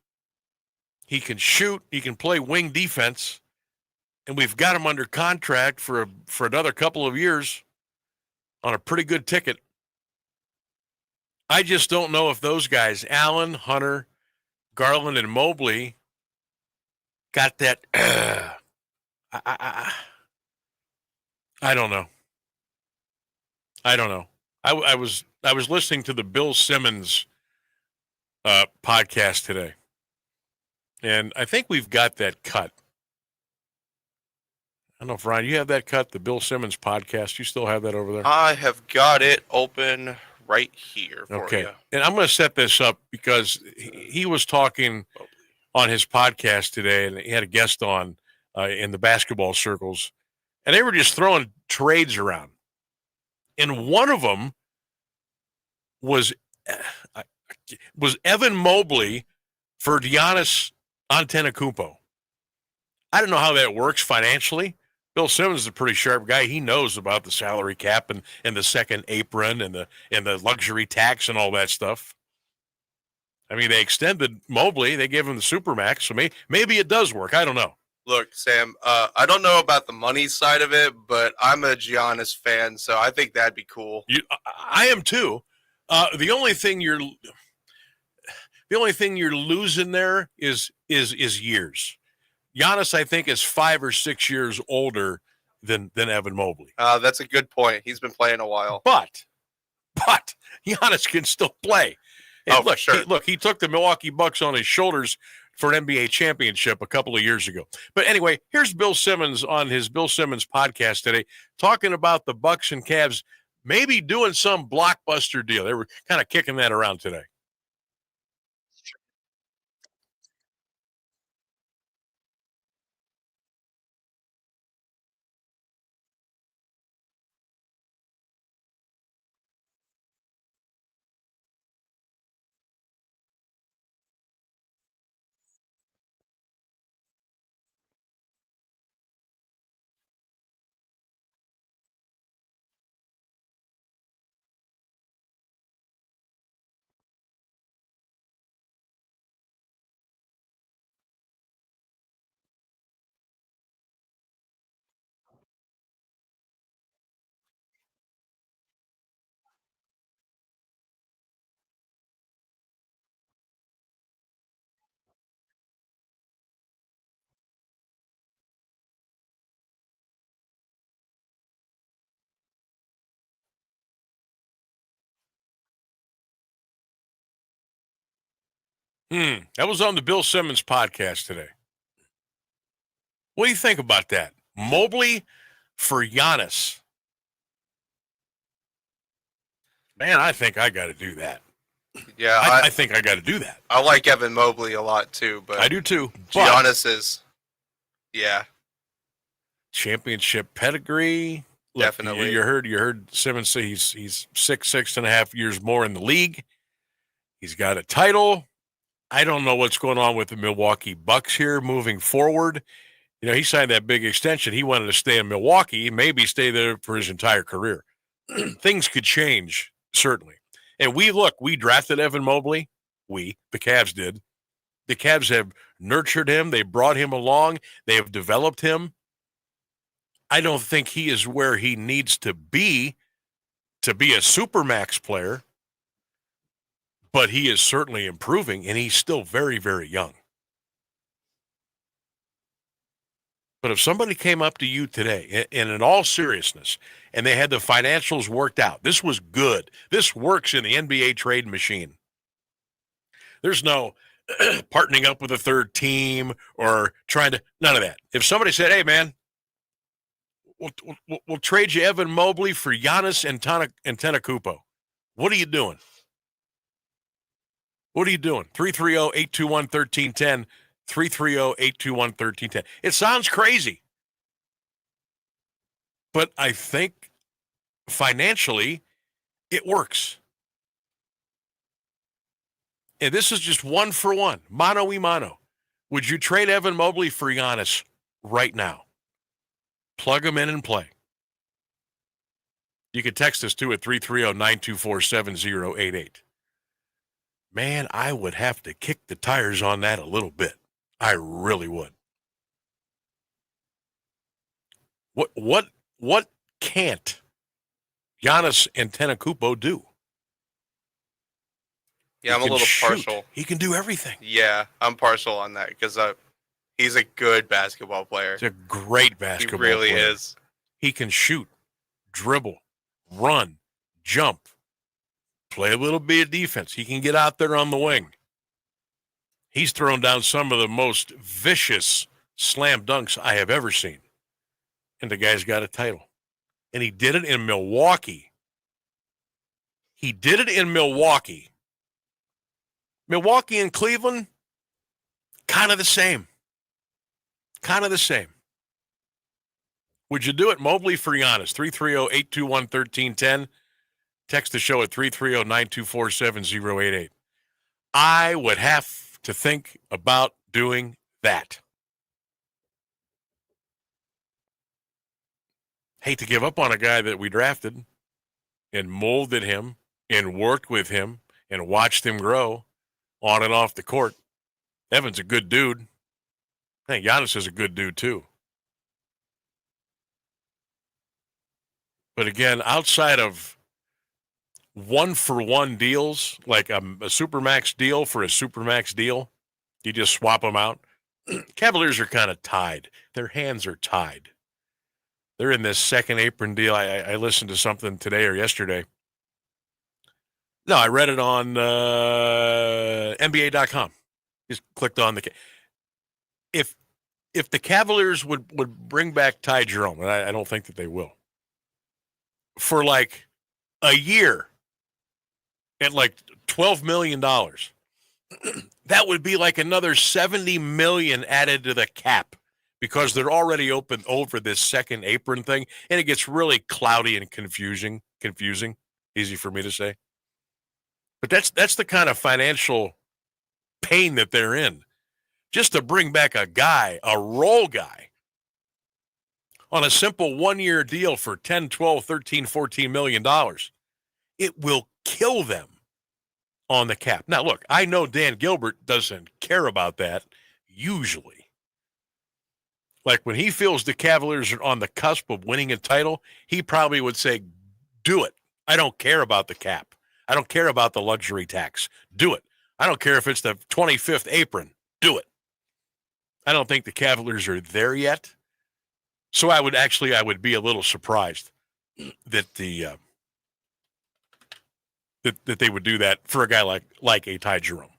He can shoot. He can play wing defense. And we've got him under contract for another couple of years on a pretty good ticket. I just don't know if those guys, Allen, Hunter, Garland, and Mobley, got that. I don't know. I don't know. I was listening to the Bill Simmons podcast today, and I think we've got that cut. I don't know if, Ryan, you have that cut, the Bill Simmons podcast. You still have that over there? I have got it open right here for you. And I'm going to set this up because he was talking on his podcast today, and he had a guest on in the basketball circles, and they were just throwing trades around. And one of them was Evan Mobley for Giannis Antetokounmpo. I don't know how that works financially. Bill Simmons is a pretty sharp guy. He knows about the salary cap and the second apron and the luxury tax and all that stuff. I mean, they extended Mobley. They gave him the Supermax, so maybe it does work. I don't know. Look, Sam, I don't know about the money side of it, but I'm a Giannis fan, so I think that'd be cool. I am too. The only thing you're losing there is years. Giannis, I think, is 5 or 6 years older than Evan Mobley. That's a good point. He's been playing a while. But Giannis can still play. And look, sure. He took the Milwaukee Bucks on his shoulders for an NBA championship a couple of years ago. But anyway, here's Bill Simmons on his Bill Simmons podcast today, talking about the Bucks and Cavs maybe doing some blockbuster deal. They were kind of kicking that around today. That was on the Bill Simmons podcast today. What do you think about that? Mobley for Giannis. Man, I think I got to do that. Yeah, I think I got to do that. I like Evan Mobley a lot too, but I do too. Giannis is, yeah. Championship pedigree. Look, Definitely. You heard Simmons say he's 6.5 years more in the league. He's got a title. I don't know what's going on with the Milwaukee Bucks here moving forward. He signed that big extension. He wanted to stay in Milwaukee, maybe stay there for his entire career. Things could change, certainly. And we drafted Evan Mobley. The Cavs did. The Cavs have nurtured him. They brought him along. They have developed him. I don't think he is where he needs to be a supermax player, but he is certainly improving, and he's still very, very young. But if somebody came up to you today, and in all seriousness, and they had the financials worked out, this was good. This works in the NBA trade machine. There's no partnering up with a third team or none of that. If somebody said, hey, man, we'll trade you Evan Mobley for Giannis Antetokounmpo, what are you doing? What are you doing? 330-821-1310. 330-821-1310. It sounds crazy, but I think financially it works. And this is just 1-for-1, mano y mano. Would you trade Evan Mobley for Giannis right now? Plug him in and play. You can text us too at 330-924-7088. Man, I would have to kick the tires on that a little bit. I really would. What can't Giannis Antetokounmpo do? Yeah, I'm a little partial. He can do everything. Yeah, I'm partial on that because he's a good basketball player. He's a great basketball player. He really is. He can shoot, dribble, run, jump, play a little bit of defense. He can get out there on the wing. He's thrown down some of the most vicious slam dunks I have ever seen. And the guy's got a title. And he did it in Milwaukee. Milwaukee and Cleveland, kind of the same. Would you do it, Mobley for Giannis? 330-821-1310. Text the show at 330-924-7088. I would have to think about doing that. Hate to give up on a guy that we drafted and molded him and worked with him and watched him grow on and off the court. Evan's a good dude. I think Giannis is a good dude too. But again, outside of 1-for-1 deals, like a Supermax deal for a Supermax deal, you just swap them out. Cavaliers are kind of tied. Their hands are tied. They're in this second apron deal. I listened to something today or yesterday. No, I read it on NBA.com. Just clicked on the. If the Cavaliers would bring back Ty Jerome, and I don't think that they will, for like a year at like $12 million, that would be like another $70 million added to the cap because they're already open over this second apron thing, and it gets really cloudy and confusing. Easy for me to say. But that's the kind of financial pain that they're in. Just to bring back a guy, a role guy, on a simple one-year deal for $10, $12, $13, $14 million, it will kill them on the cap. Now, look, I know Dan Gilbert doesn't care about that usually. Like when he feels the Cavaliers are on the cusp of winning a title, he probably would say, do it. I don't care about the cap. I don't care about the luxury tax. Do it. I don't care if it's the 25th apron. Do it. I don't think the Cavaliers are there yet. So I would be a little surprised that that they would do that for a guy like a Ty Jerome.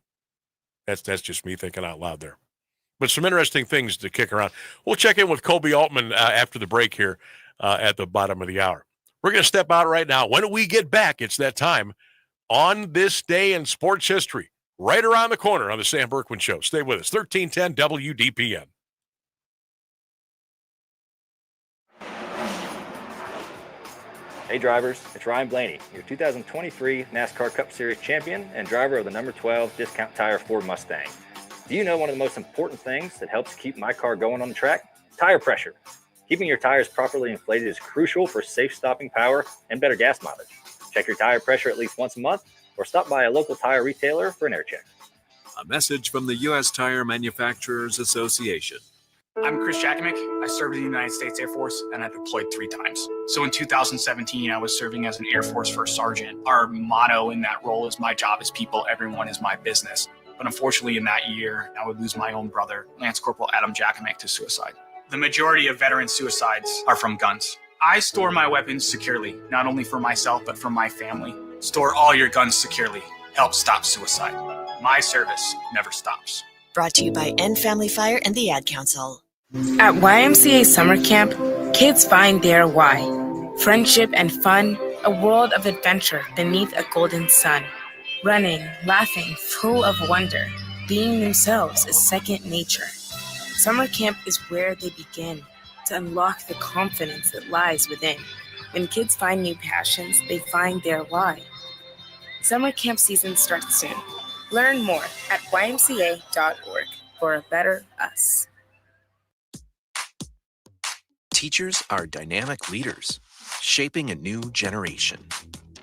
That's just me thinking out loud there. But some interesting things to kick around. We'll check in with Kobe Altman after the break here at the bottom of the hour. We're going to step out right now. When we get back, it's that time on this day in sports history, right around the corner on the Sam Bourquin Show. Stay with us. 1310 WDPN. Hey drivers, it's Ryan Blaney, your 2023 NASCAR Cup Series champion and driver of the number 12 Discount Tire Ford Mustang. Do you know one of the most important things that helps keep my car going on the track? Tire pressure. Keeping your tires properly inflated is crucial for safe stopping power and better gas mileage. Check your tire pressure at least once a month or stop by a local tire retailer for an air check. A message from the U.S. Tire Manufacturers Association. I'm Chris Jakovic. I served in the United States Air Force and I deployed 3 times. So in 2017, I was serving as an Air Force First Sergeant. Our motto in that role is my job is people, everyone is my business. But unfortunately in that year, I would lose my own brother, Lance Corporal Adam Jakovic, to suicide. The majority of veteran suicides are from guns. I store my weapons securely, not only for myself, but for my family. Store all your guns securely. Help stop suicide. My service never stops. Brought to you by End Family Fire and the Ad Council. At YMCA Summer Camp, kids find their why. Friendship and fun, a world of adventure beneath a golden sun. Running, laughing, full of wonder. Being themselves is second nature. Summer camp is where they begin to unlock the confidence that lies within. When kids find new passions, they find their why. Summer camp season starts soon. Learn more at ymca.org for a better us. Teachers are dynamic leaders, shaping a new generation.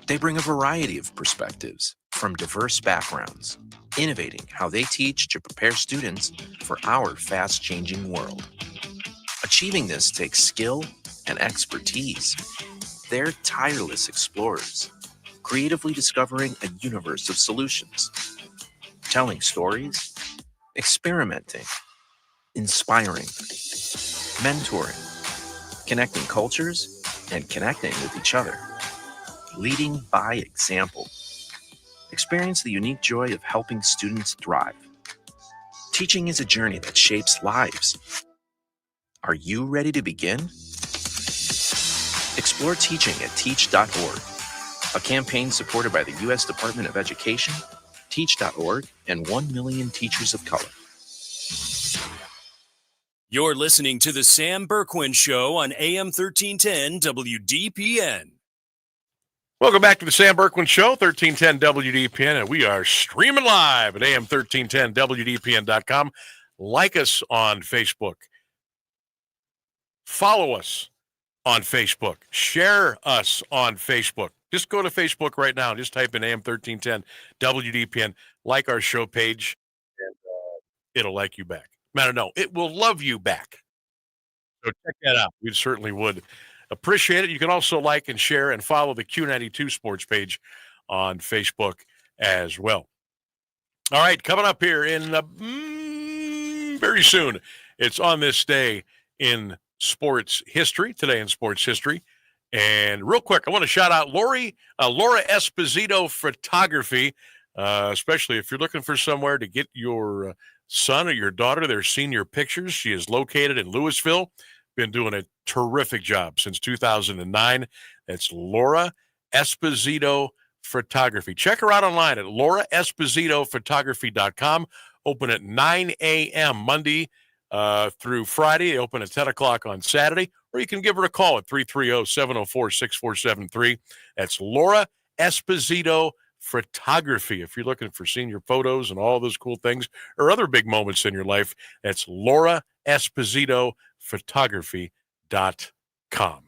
They bring a variety of perspectives from diverse backgrounds, innovating how they teach to prepare students for our fast-changing world. Achieving this takes skill and expertise. They're tireless explorers, creatively discovering a universe of solutions, telling stories, experimenting, inspiring, mentoring, connecting cultures, and connecting with each other, leading by example. Experience the unique joy of helping students thrive. Teaching is a journey that shapes lives. Are you ready to begin? Explore teaching at teach.org, a campaign supported by the U.S. Department of Education, teach.org, and 1 million teachers of color. You're listening to the Sam Bourquin Show on AM 1310 WDPN. Welcome back to the Sam Bourquin Show, 1310 WDPN, and we are streaming live at AM1310WDPN.com. Like us on Facebook. Follow us on Facebook. Share us on Facebook. Just go to Facebook right now. Just type in AM1310 WDPN. Like our show page, and it'll like you back. No, it will love you back. So check that out. We certainly would appreciate it. You can also like and share and follow the Q92 Sports page on Facebook as well. All right, coming up here in very soon, it's On This Day in Sports History, today in Sports History. And real quick, I want to shout out Laura Esposito Photography, especially if you're looking for somewhere to get your son or your daughter their senior pictures. She is located in Louisville. Been doing a terrific job since 2009. That's Laura Esposito Photography. Check her out online at lauraespositophotography.com. Open at 9 a.m. Monday through Friday. They open at 10 o'clock on Saturday. Or you can give her a call at 330-704-6473. That's Laura Esposito Photography. If you're looking for senior photos and all those cool things or other big moments in your life, that's Laura Esposito Photography.com.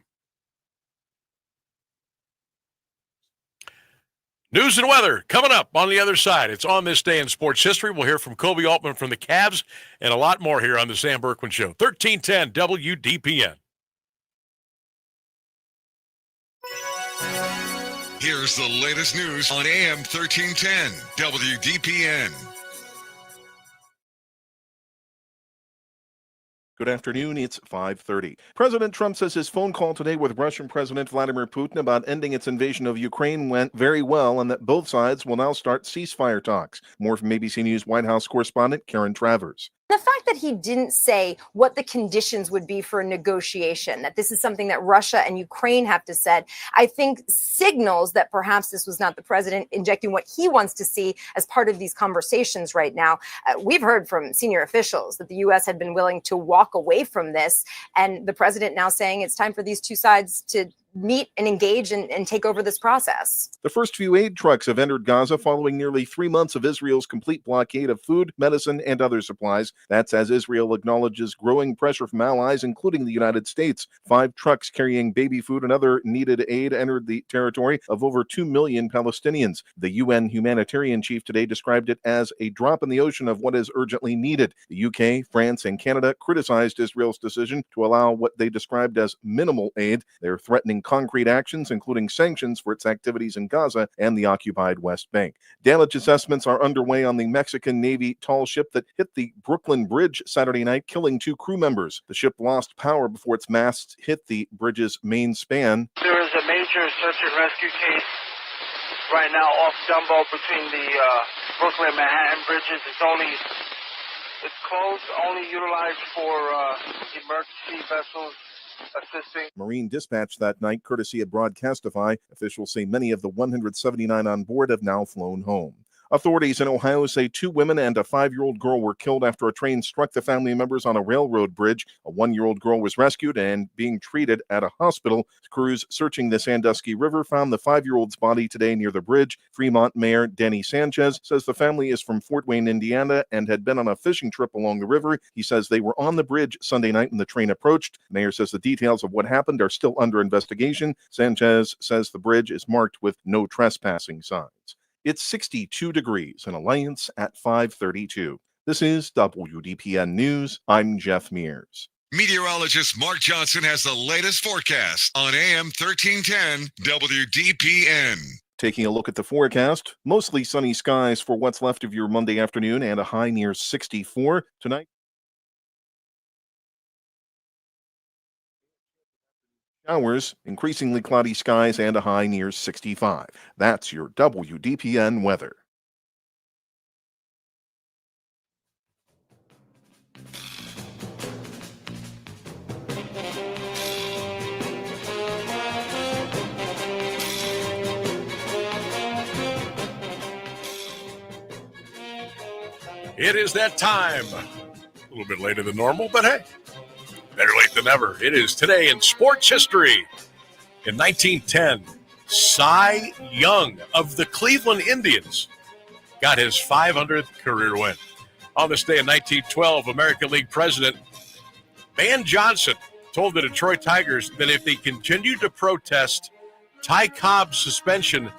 News and weather coming up on the other side. It's On This Day in Sports History. We'll hear from Kobe Altman from the Cavs and a lot more here on the Sam Bourquin Show. 1310 WDPN. Here's the latest news on AM 1310 WDPN. Good afternoon. It's 5:30. President Trump says his phone call today with Russian President Vladimir Putin about ending its invasion of Ukraine went very well and that both sides will now start ceasefire talks. More from ABC News White House correspondent Karen Travers. The fact that he didn't say what the conditions would be for a negotiation, that this is something that Russia and Ukraine have to set, I think signals that perhaps this was not the president injecting what he wants to see as part of these conversations right now. We've heard from senior officials that the U.S. had been willing to walk away from this, and the president now saying it's time for these two sides to meet and engage and take over this process. The first few aid trucks have entered Gaza following nearly 3 months of Israel's complete blockade of food, medicine, and other supplies. That's as Israel acknowledges growing pressure from allies, including the United States. 5 trucks carrying baby food and other needed aid entered the territory of over 2 million Palestinians. The UN humanitarian chief today described it as a drop in the ocean of what is urgently needed. The UK, France, and Canada criticized Israel's decision to allow what they described as minimal aid. They're threatening concrete actions, including sanctions for its activities in Gaza and the occupied West Bank. Damage assessments are underway on the Mexican Navy tall ship that hit the Brooklyn Bridge Saturday night, killing 2 crew members. The ship lost power before its masts hit the bridge's main span. There is a major search and rescue case right now off Dumbo between the Brooklyn and Manhattan bridges. It's closed, only utilized for emergency vessels assisting. Marine dispatch that night, courtesy of Broadcastify. Officials say many of the 179 on board have now flown home. Authorities in Ohio say 2 women and a 5-year-old girl were killed after a train struck the family members on a railroad bridge. A 1-year-old girl was rescued and being treated at a hospital. Crews searching the Sandusky River found the 5-year-old's body today near the bridge. Fremont Mayor Denny Sanchez says the family is from Fort Wayne, Indiana, and had been on a fishing trip along the river. He says they were on the bridge Sunday night when the train approached. The mayor says the details of what happened are still under investigation. Sanchez says the bridge is marked with no trespassing signs. It's 62 degrees in Alliance at 5:32. This is WDPN News. I'm Jeff Mears. Meteorologist Mark Johnson has the latest forecast on AM 1310 WDPN. Taking a look at the forecast, mostly sunny skies for what's left of your Monday afternoon and a high near 64 tonight. Showers, increasingly cloudy skies, and a high near 65. That's your WDPN weather. It is that time. A little bit later than normal, but hey, better late than never. It is today in sports history. In 1910, Cy Young of the Cleveland Indians got his 500th career win. On this day in 1912, American League president Van Johnson told the Detroit Tigers that if they continued to protest Ty Cobb's suspension,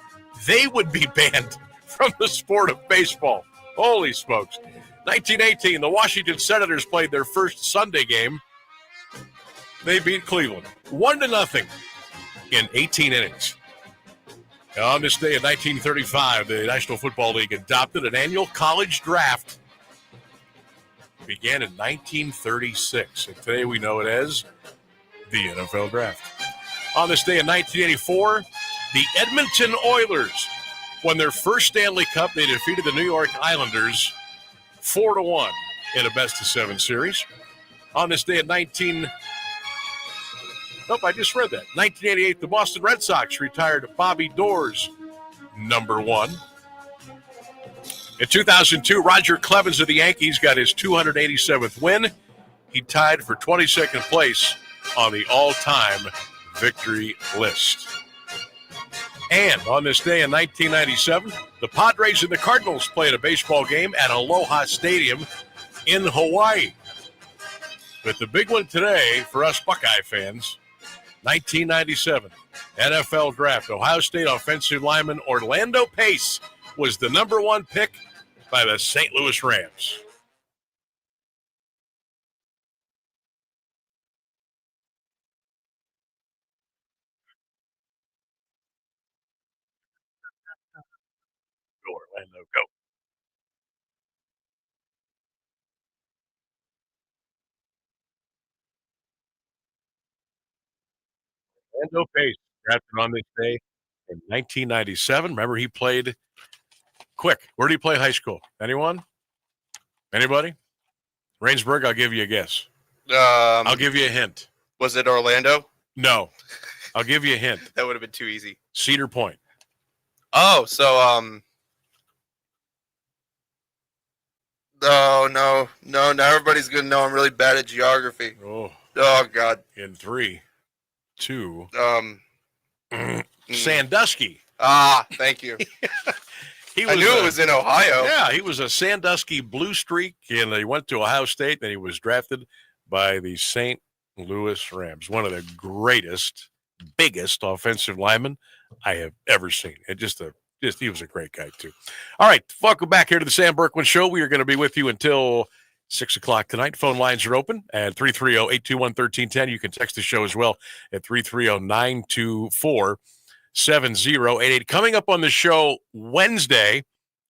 they would be banned from the sport of baseball. Holy smokes. 1918, the Washington Senators played their first Sunday game. They beat Cleveland 1-0 in 18 innings. On this day in 1935, the National Football League adopted an annual college draft. It began in 1936, and today we know it as the NFL Draft. On this day in 1984, the Edmonton Oilers won their first Stanley Cup. They defeated the New York Islanders 4-1 in a best-of-7 series. On this day in 1988, the Boston Red Sox retired Bobby Doerr's number 1. In 2002, Roger Clemens of the Yankees got his 287th win. He tied for 22nd place on the all-time victory list. And on this day in 1997, the Padres and the Cardinals played a baseball game at Aloha Stadium in Hawaii. But the big one today for us Buckeye fans, 1997 NFL Draft. Ohio State offensive lineman Orlando Pace was the number 1 pick by the St. Louis Rams. Go, Orlando, go. Orlando Pace, drafted on this day in 1997. Remember, he played quick. Where did he play high school? Anyone? Anybody? Rainsburg, I'll give you a guess. I'll give you a hint. Was it Orlando? No. I'll give you a hint. That would have been too easy. Cedar Point. Oh, so no, now everybody's gonna know I'm really bad at geography. Oh God. In 3, 2, Sandusky. Ah, thank you. I knew it was in Ohio. Yeah, he was a Sandusky Blue Streak, and he went to Ohio State, and he was drafted by the St. Louis Rams, one of the greatest, biggest offensive linemen I have ever seen. He was a great guy, too. All right, welcome back here to the Sam Bourquin Show. We are going to be with you until 6 o'clock tonight. Phone lines are open at 330-821-1310. You can text the show as well at 330-924-7088. Coming up on the show Wednesday,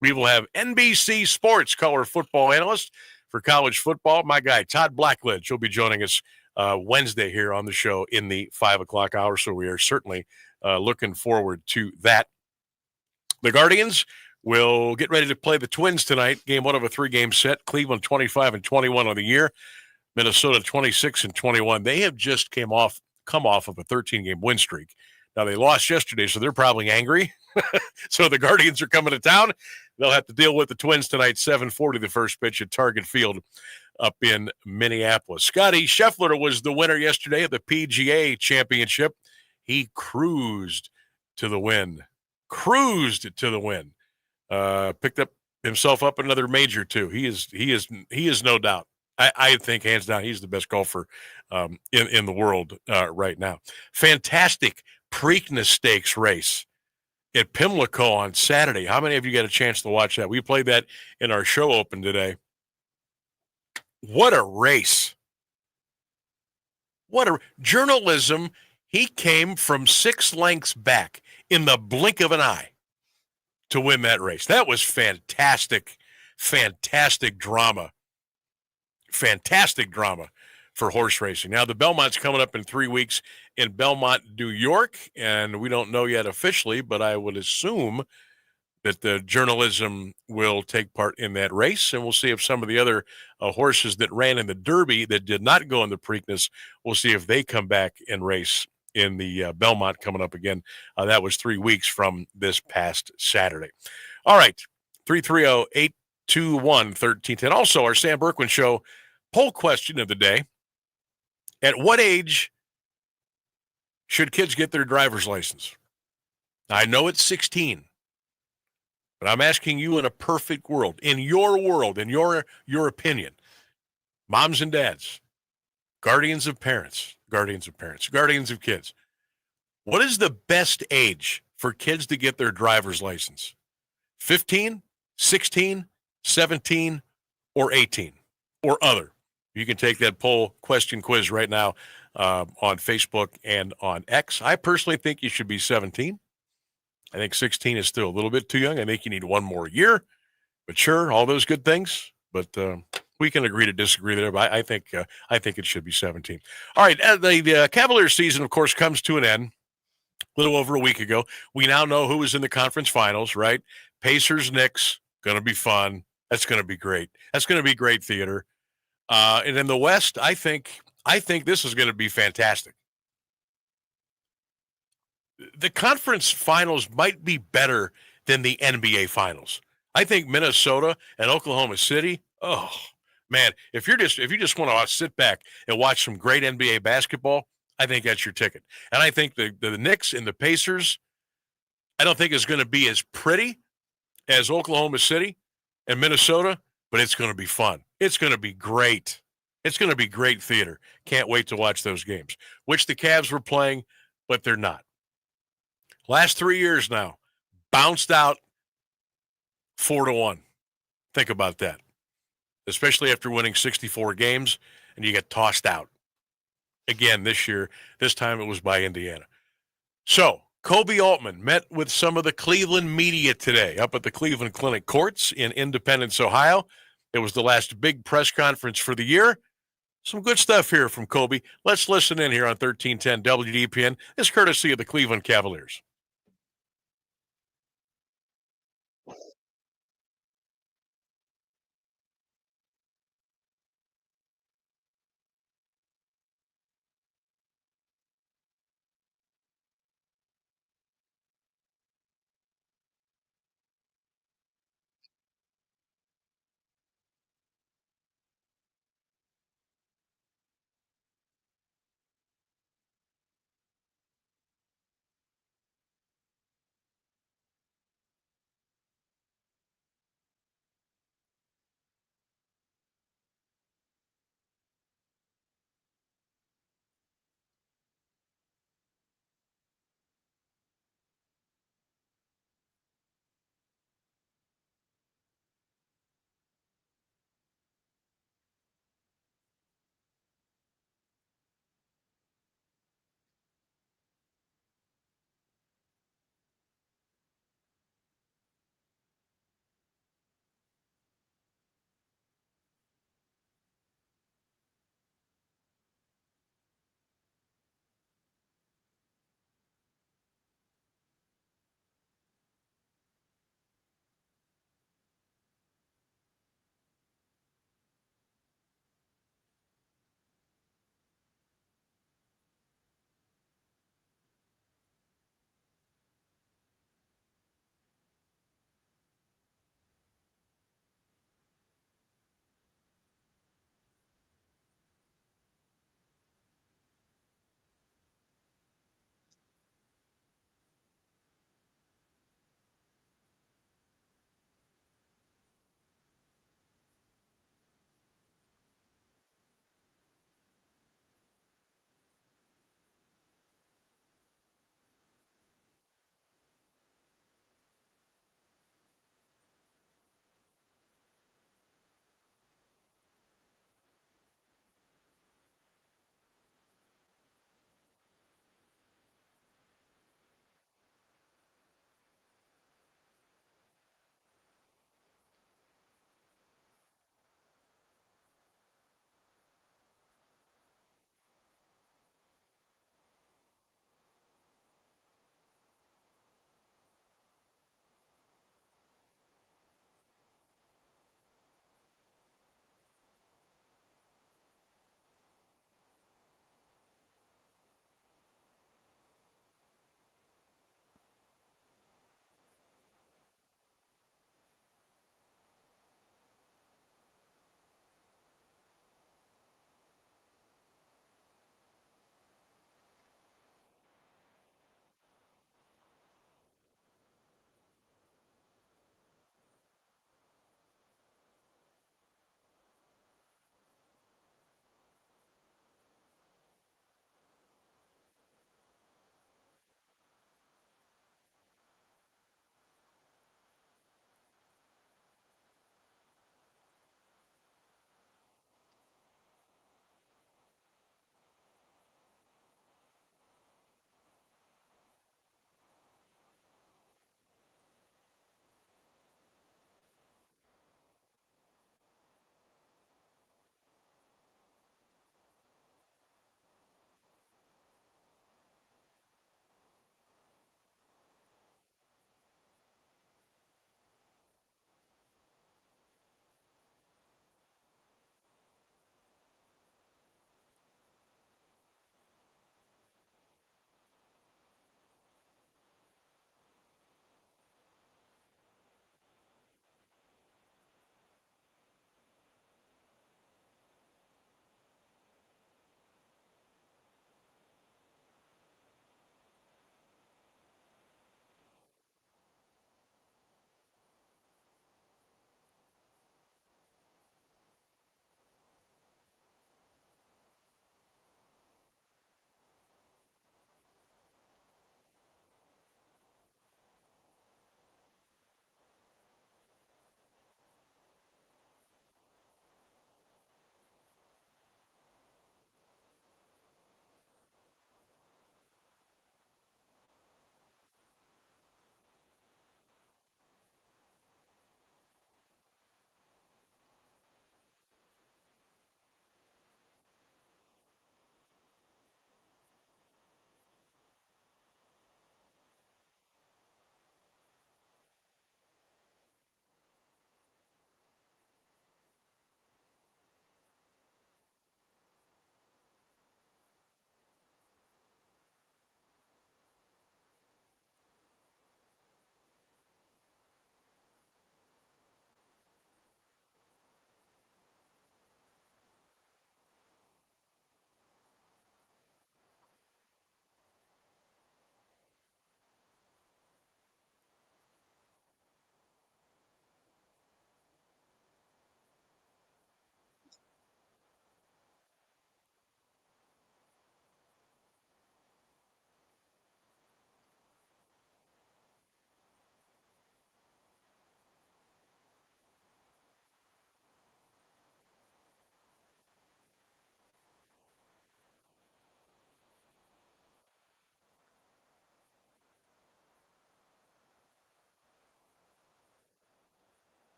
we will have NBC Sports color football analyst for college football, my guy, Todd Blackledge. He'll be joining us Wednesday here on the show in the 5 o'clock hour, so we are certainly looking forward to that. The Guardians will get ready to play the Twins tonight, game one of a three-game set. Cleveland 25-21 on the year, Minnesota 26-21. They have just come off of a 13-game win streak. Now, they lost yesterday, so they're probably angry. So the Guardians are coming to town. They'll have to deal with the Twins tonight, 7:40 the first pitch at Target Field up in Minneapolis. Scotty Scheffler was the winner yesterday of the PGA Championship. He cruised to the win. Picked up himself up another major, too. He is no doubt. I think, hands down, he's the best golfer in the world right now. Fantastic Preakness Stakes race at Pimlico on Saturday. How many of you got a chance to watch that? We played that in our show open today. What a race. What a journalism. He came from 6 lengths back in the blink of an eye to win that race. That was fantastic, fantastic drama. Fantastic drama for horse racing. Now, the Belmont's coming up in 3 weeks in Belmont, New York, and we don't know yet officially, but I would assume that the journalism will take part in that race, and we'll see if some of the other horses that ran in the Derby that did not go in the Preakness, we'll see if they come back and race in the Belmont coming up again. That was 3 weeks from this past Saturday. All right, 330-821-1310. Also, our Sam Bourquin Show poll question of the day. At what age should kids get their driver's license? Now, I know it's 16, but I'm asking you in a perfect world, in your opinion, moms and dads, guardians of kids, what is the best age for kids to get their driver's license? 15, 16, 17, or 18, or other? You can take that poll question quiz right now on Facebook and on X. I personally think you should be 17. I think 16 is still a little bit too young. I think you need one more year. But sure, all those good things. But we can agree to disagree there. But I think it should be 17. All right, the Cavaliers season, of course, comes to an end a little over a week ago. We now know who was in the conference finals, right? Pacers, Knicks, going to be fun. That's going to be great. That's going to be great theater. And in the West, I think this is going to be fantastic. The conference finals might be better than the NBA finals. I think Minnesota and Oklahoma City, oh man, if you just want to sit back and watch some great NBA basketball, I think that's your ticket. And I think the Knicks and the Pacers, I don't think is going to be as pretty as Oklahoma City and Minnesota, but it's going to be fun. It's going to be great. It's going to be great theater. Can't wait to watch those games, which the Cavs were playing, but they're not. Last 3 years now, bounced out 4-1. Think about that, especially after winning 64 games, and you get tossed out. Again, this year, this time it was by Indiana. So, Kobe Altman met with some of the Cleveland media today up at the Cleveland Clinic Courts in Independence, Ohio. It was the last big press conference for the year. Some good stuff here from Kobe. Let's listen in here on 1310 WDPN. It's courtesy of the Cleveland Cavaliers.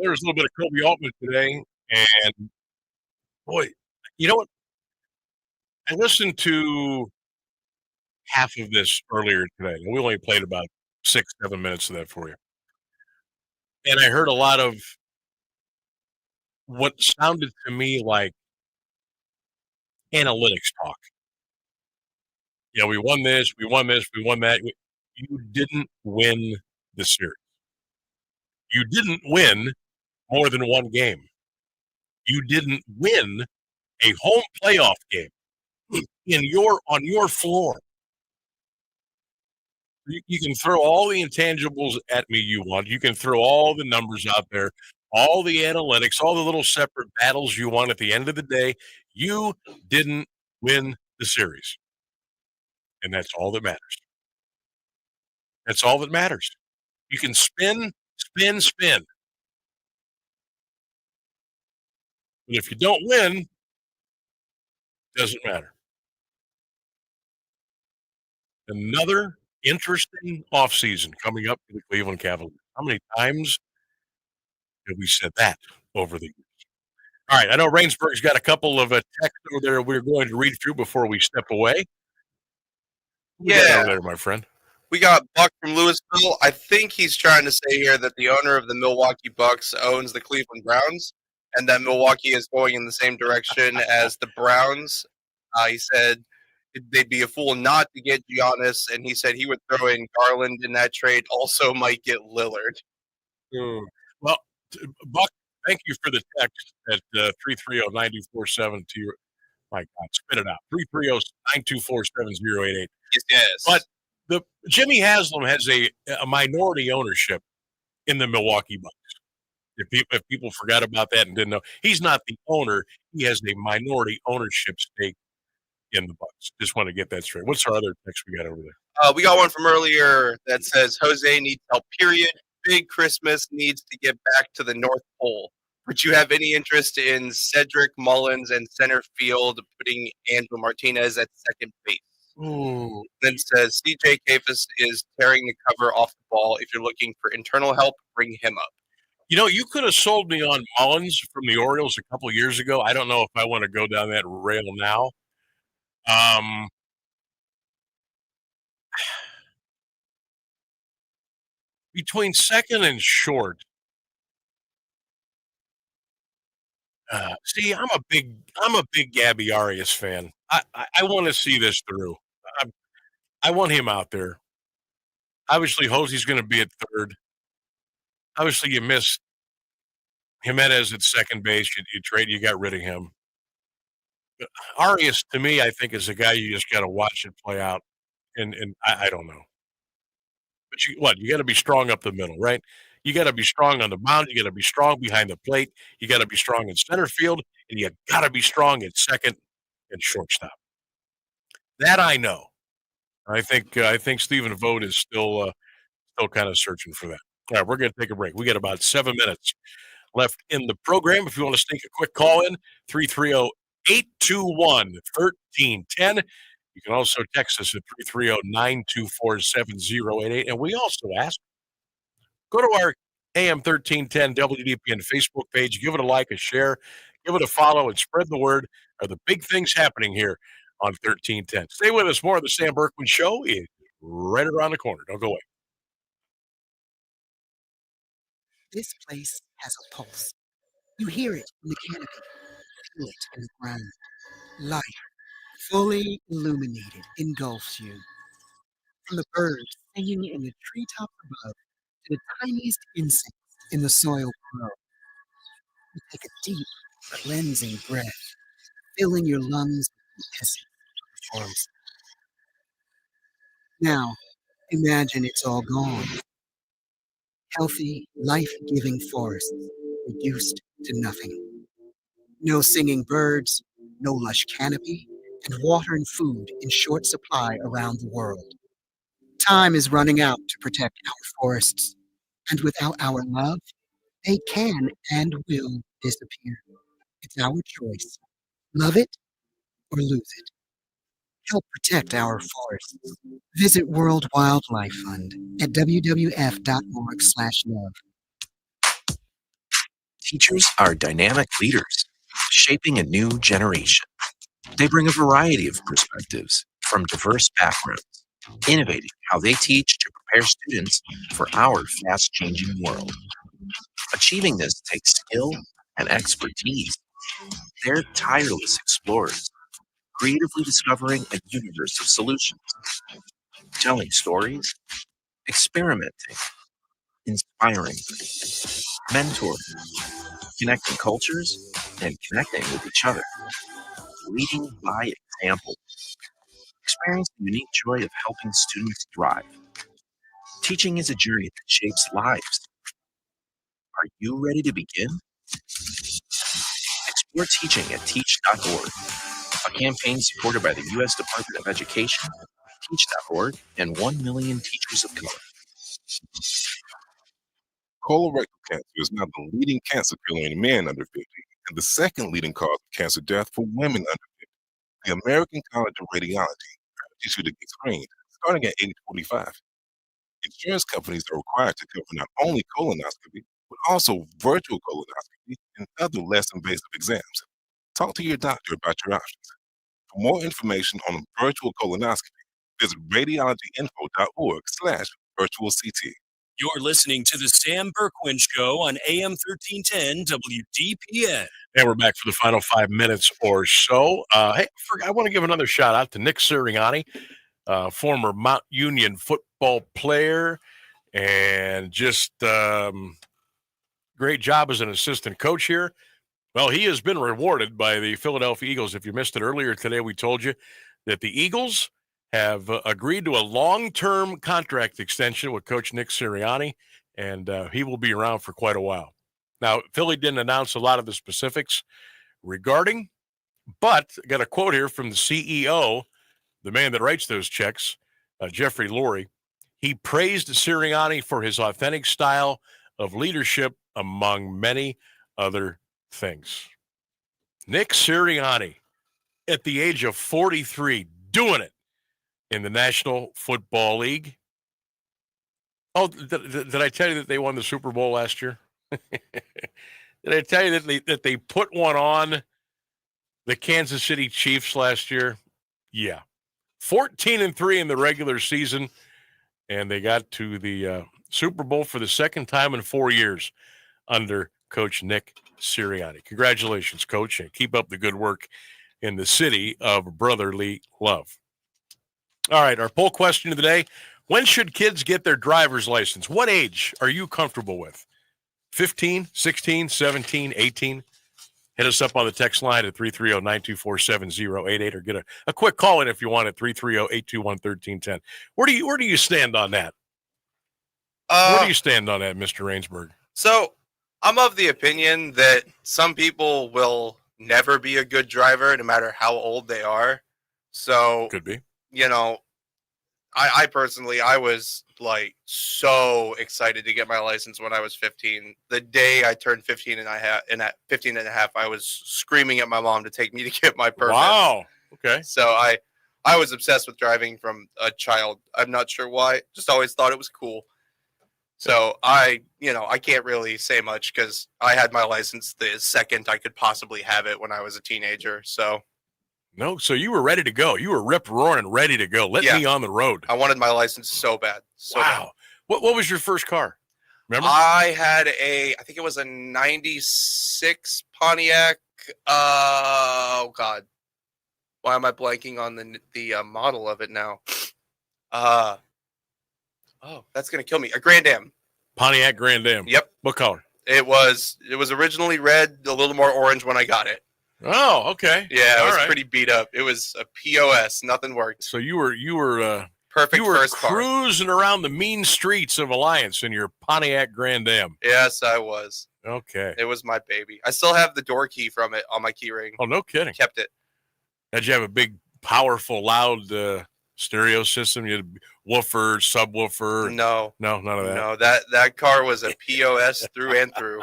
there was a little bit of Kobe Altman today, and boy, you know what? I listened to half of this earlier today. We only played about 6-7 minutes of that for you. And I heard a lot of what sounded to me like analytics talk. You know, we won this, we won this, we won that. You didn't win the series. You didn't win more than one game. You didn't win a home playoff game on your floor. You can throw all the intangibles at me you want. You can throw all the numbers out there, all the analytics, all the little separate battles you want. At the end of the day, you didn't win the series. And that's all that matters. That's all that matters. You can spin. But if you don't win, it doesn't matter. Another interesting offseason coming up for the Cleveland Cavaliers. How many times have we said that over the years? All right, I know Rainsburg's got a couple of texts over there we're going to read through before we step away. Yeah. Over there, my friend. We got Buck from Louisville. I think he's trying to say here that the owner of the Milwaukee Bucks owns the Cleveland Browns, and that Milwaukee is going in the same direction as the Browns. He said they'd be a fool not to get Giannis, and he said he would throw in Garland in that trade. Also might get Lillard. Well, Buck, thank you for the text at 330-9247 to your, my God, spit it out. 330-924-7088. Yes. But Jimmy Haslam has a minority ownership in the Milwaukee Bucks. If people forgot about that and didn't know, he's not the owner. He has a minority ownership stake in the Bucks. Just want to get that straight. What's our other text we got over there? We got one from earlier that says Jose needs help, period. Big Christmas needs to get back to the North Pole. Would you have any interest in Cedric Mullins and center field, putting Andrew Martinez at second base? Ooh. Then says CJ Kafis is tearing the cover off the ball. If you're looking for internal help, bring him up. You know, you could have sold me on Mullins from the Orioles a couple of years ago. I don't know if I want to go down that rail now. Between second and short. See, I'm a big Gabby Arias fan. I want to see this through. I want him out there. Obviously, Hosey's going to be at third. Obviously, you miss Jimenez at second base. You got rid of him. But Arias, to me, I think is a guy you just got to watch it play out. And I don't know. But you got to be strong up the middle, right? You got to be strong on the mound. You got to be strong behind the plate. You got to be strong in center field, and you got to be strong at second and shortstop. That I know. I think Stephen Vogt is still kind of searching for that. All right, we're going to take a break. We got about 7 minutes left in the program. If you want to sneak a quick call in, 330-821-1310. You can also text us at 330-924-7088. And we also ask, go to our AM 1310 WDPN Facebook page, give it a like, a share, give it a follow, and spread the word of the big things happening here on 1310. Stay with us. More of the Sam Bourquin Show is right around the corner. Don't go away. This place has a pulse. You hear it in the canopy, feel it in the ground. Life, fully illuminated, engulfs you. From the birds singing in the treetops above to the tiniest insects in the soil below. You take a deep, cleansing breath, filling your lungs with the essence of the forest. Now, imagine it's all gone. Healthy, life-giving forests reduced to nothing. No singing birds, no lush canopy, and water and food in short supply around the world. Time is running out to protect our forests, and without our love, they can and will disappear. It's our choice. Love it or lose it. Help protect our forests. Visit World Wildlife Fund at wwf.org/love. Teachers are dynamic leaders, shaping a new generation. They bring a variety of perspectives from diverse backgrounds, innovating how they teach to prepare students for our fast-changing world. Achieving this takes skill and expertise. They're tireless explorers, creatively discovering a universe of solutions, telling stories, experimenting, inspiring, mentoring, connecting cultures, and connecting with each other, leading by example. Experience the unique joy of helping students thrive. Teaching is a journey that shapes lives. Are you ready to begin? Explore teaching at teach.org, a campaign supported by the U.S. Department of Education, teach.org, and 1 million teachers of color. Colorectal cancer is now the leading cancer killer in men under 50 and the second leading cause of cancer death for women under 50. The American College of Radiology urges you to get screened starting at age 45. Insurance companies are required to cover not only colonoscopy, but also virtual colonoscopy and other less invasive exams. Talk to your doctor about your options. For more information on virtual colonoscopy, visit radiologyinfo.org/virtual CT. You're listening to the Sam Bourquin Show on AM 1310 WDPN. And we're back for the final 5 minutes or so. Hey, I want to give another shout out to Nick Sirianni, former Mount Union football player, and just great job as an assistant coach here. Well, he has been rewarded by the Philadelphia Eagles. If you missed it earlier today, we told you that the Eagles have agreed to a long-term contract extension with Coach Nick Sirianni, and he will be around for quite a while. Now, Philly didn't announce a lot of the specifics regarding, but I got a quote here from the CEO, the man that writes those checks, Jeffrey Lurie. He praised Sirianni for his authentic style of leadership, among many other things. Nick Sirianni, at the age of 43, doing it in the National Football League. Oh, did I tell you that they won the Super Bowl last year? Did I tell you that they put one on the Kansas City Chiefs last year? Yeah. 14-3 in the regular season, and they got to the Super Bowl for the second time in 4 years under Coach Nick Sirianni. Congratulations, Coach, and keep up the good work in the city of brotherly love. All right, our poll question of the day: when should kids get their driver's license? What age are you comfortable with? 15, 16, 17, 18? Hit us up on the text line at 330-924-7088 or get a quick call in if you want at 330-821-1310. Where do you stand on that? Where do you stand on that, Mr. Rainsberg? So I'm of the opinion that some people will never be a good driver no matter how old they are. So could be. You know, I personally, I was like so excited to get my license when I was 15. The day I turned 15 and at 15 and a half, I was screaming at my mom to take me to get my permit. Wow. Okay. So I was obsessed with driving from a child. I'm not sure why. Just always thought it was cool. So I can't really say much because I had my license the second I could possibly have it when I was a teenager. So. No, so you were ready to go. You were rip-roaring and ready to go. Let me on the road. I wanted my license so bad. Wow. Bad. What was your first car? Remember? I had I think it was a 96 Pontiac. Oh, God. Why am I blanking on the model of it now? Oh, that's going to kill me. A Grand Am. Pontiac Grand Am. Yep. What color? It was originally red, a little more orange when I got it. Oh, okay. Yeah, it was pretty beat up. It was a POS. Nothing worked. So you were perfect. You were first cruising around the mean streets of Alliance in your Pontiac Grand Am. Yes, I was. Okay. It was my baby. I still have the door key from it on my key ring. Oh, no kidding. Kept it. Did you have a big, powerful, loud stereo system? You had a woofer, subwoofer? No, none of that. No, that car was a POS through and through.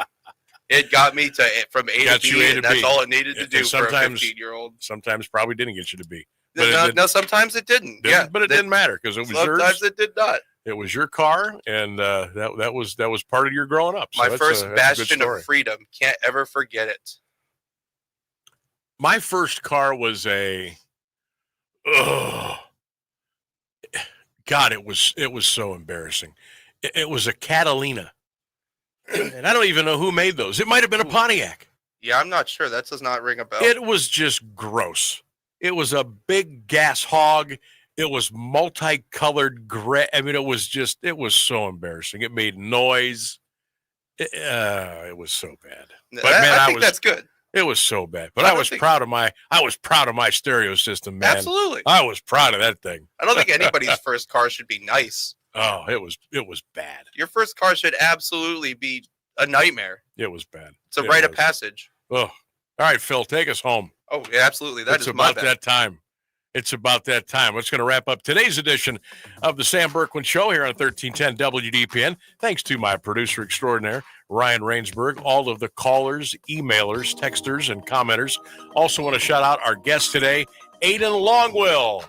It got me from A to B, and that's all it needed to do for a 15-year-old. Sometimes probably didn't get you to B. No, sometimes it didn't. But it didn't matter because it was yours. Sometimes it did not. It was your car, and that was part of your growing up. So My that's first that's a good bastion story. of freedom. Can't ever forget it. My first car was a. God, it was so embarrassing. It was a Catalina, and I don't even know who made those. It might have been a Pontiac. Yeah, I'm not sure. That does not ring a bell. It was just gross. It was a big gas hog. It was multicolored gray. I mean, it was so embarrassing. It made noise. It was so bad. But man, I think that's good. It was so bad. But I was proud of my stereo system, man. Absolutely. I was proud of that thing. I don't think anybody's first car should be nice. Oh, it was bad. Your first car should absolutely be a nightmare. It was bad. It's a rite of passage. Oh, all right, Phil, take us home. Oh, yeah, absolutely. It's about that time. It's about that time. That's going to wrap up today's edition of the Sam Bourquin Show here on 1310 WDPN. Thanks to my producer extraordinaire, Ryan Rainsberg, all of the callers, emailers, texters, and commenters. Also want to shout out our guests today, Aiden Longwell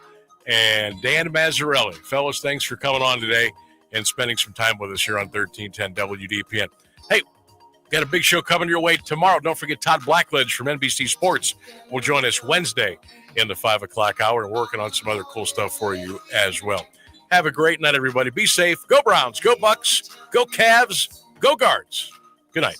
and Dan Mazzarelli. Fellas, thanks for coming on today and spending some time with us here on 1310 WDPN. Hey, got a big show coming your way tomorrow. Don't forget Todd Blackledge from NBC Sports will join us Wednesday in the 5 o'clock hour and working on some other cool stuff for you as well. Have a great night, everybody. Be safe. Go Browns. Go Bucks. Go Cavs. Go Guards. Good night.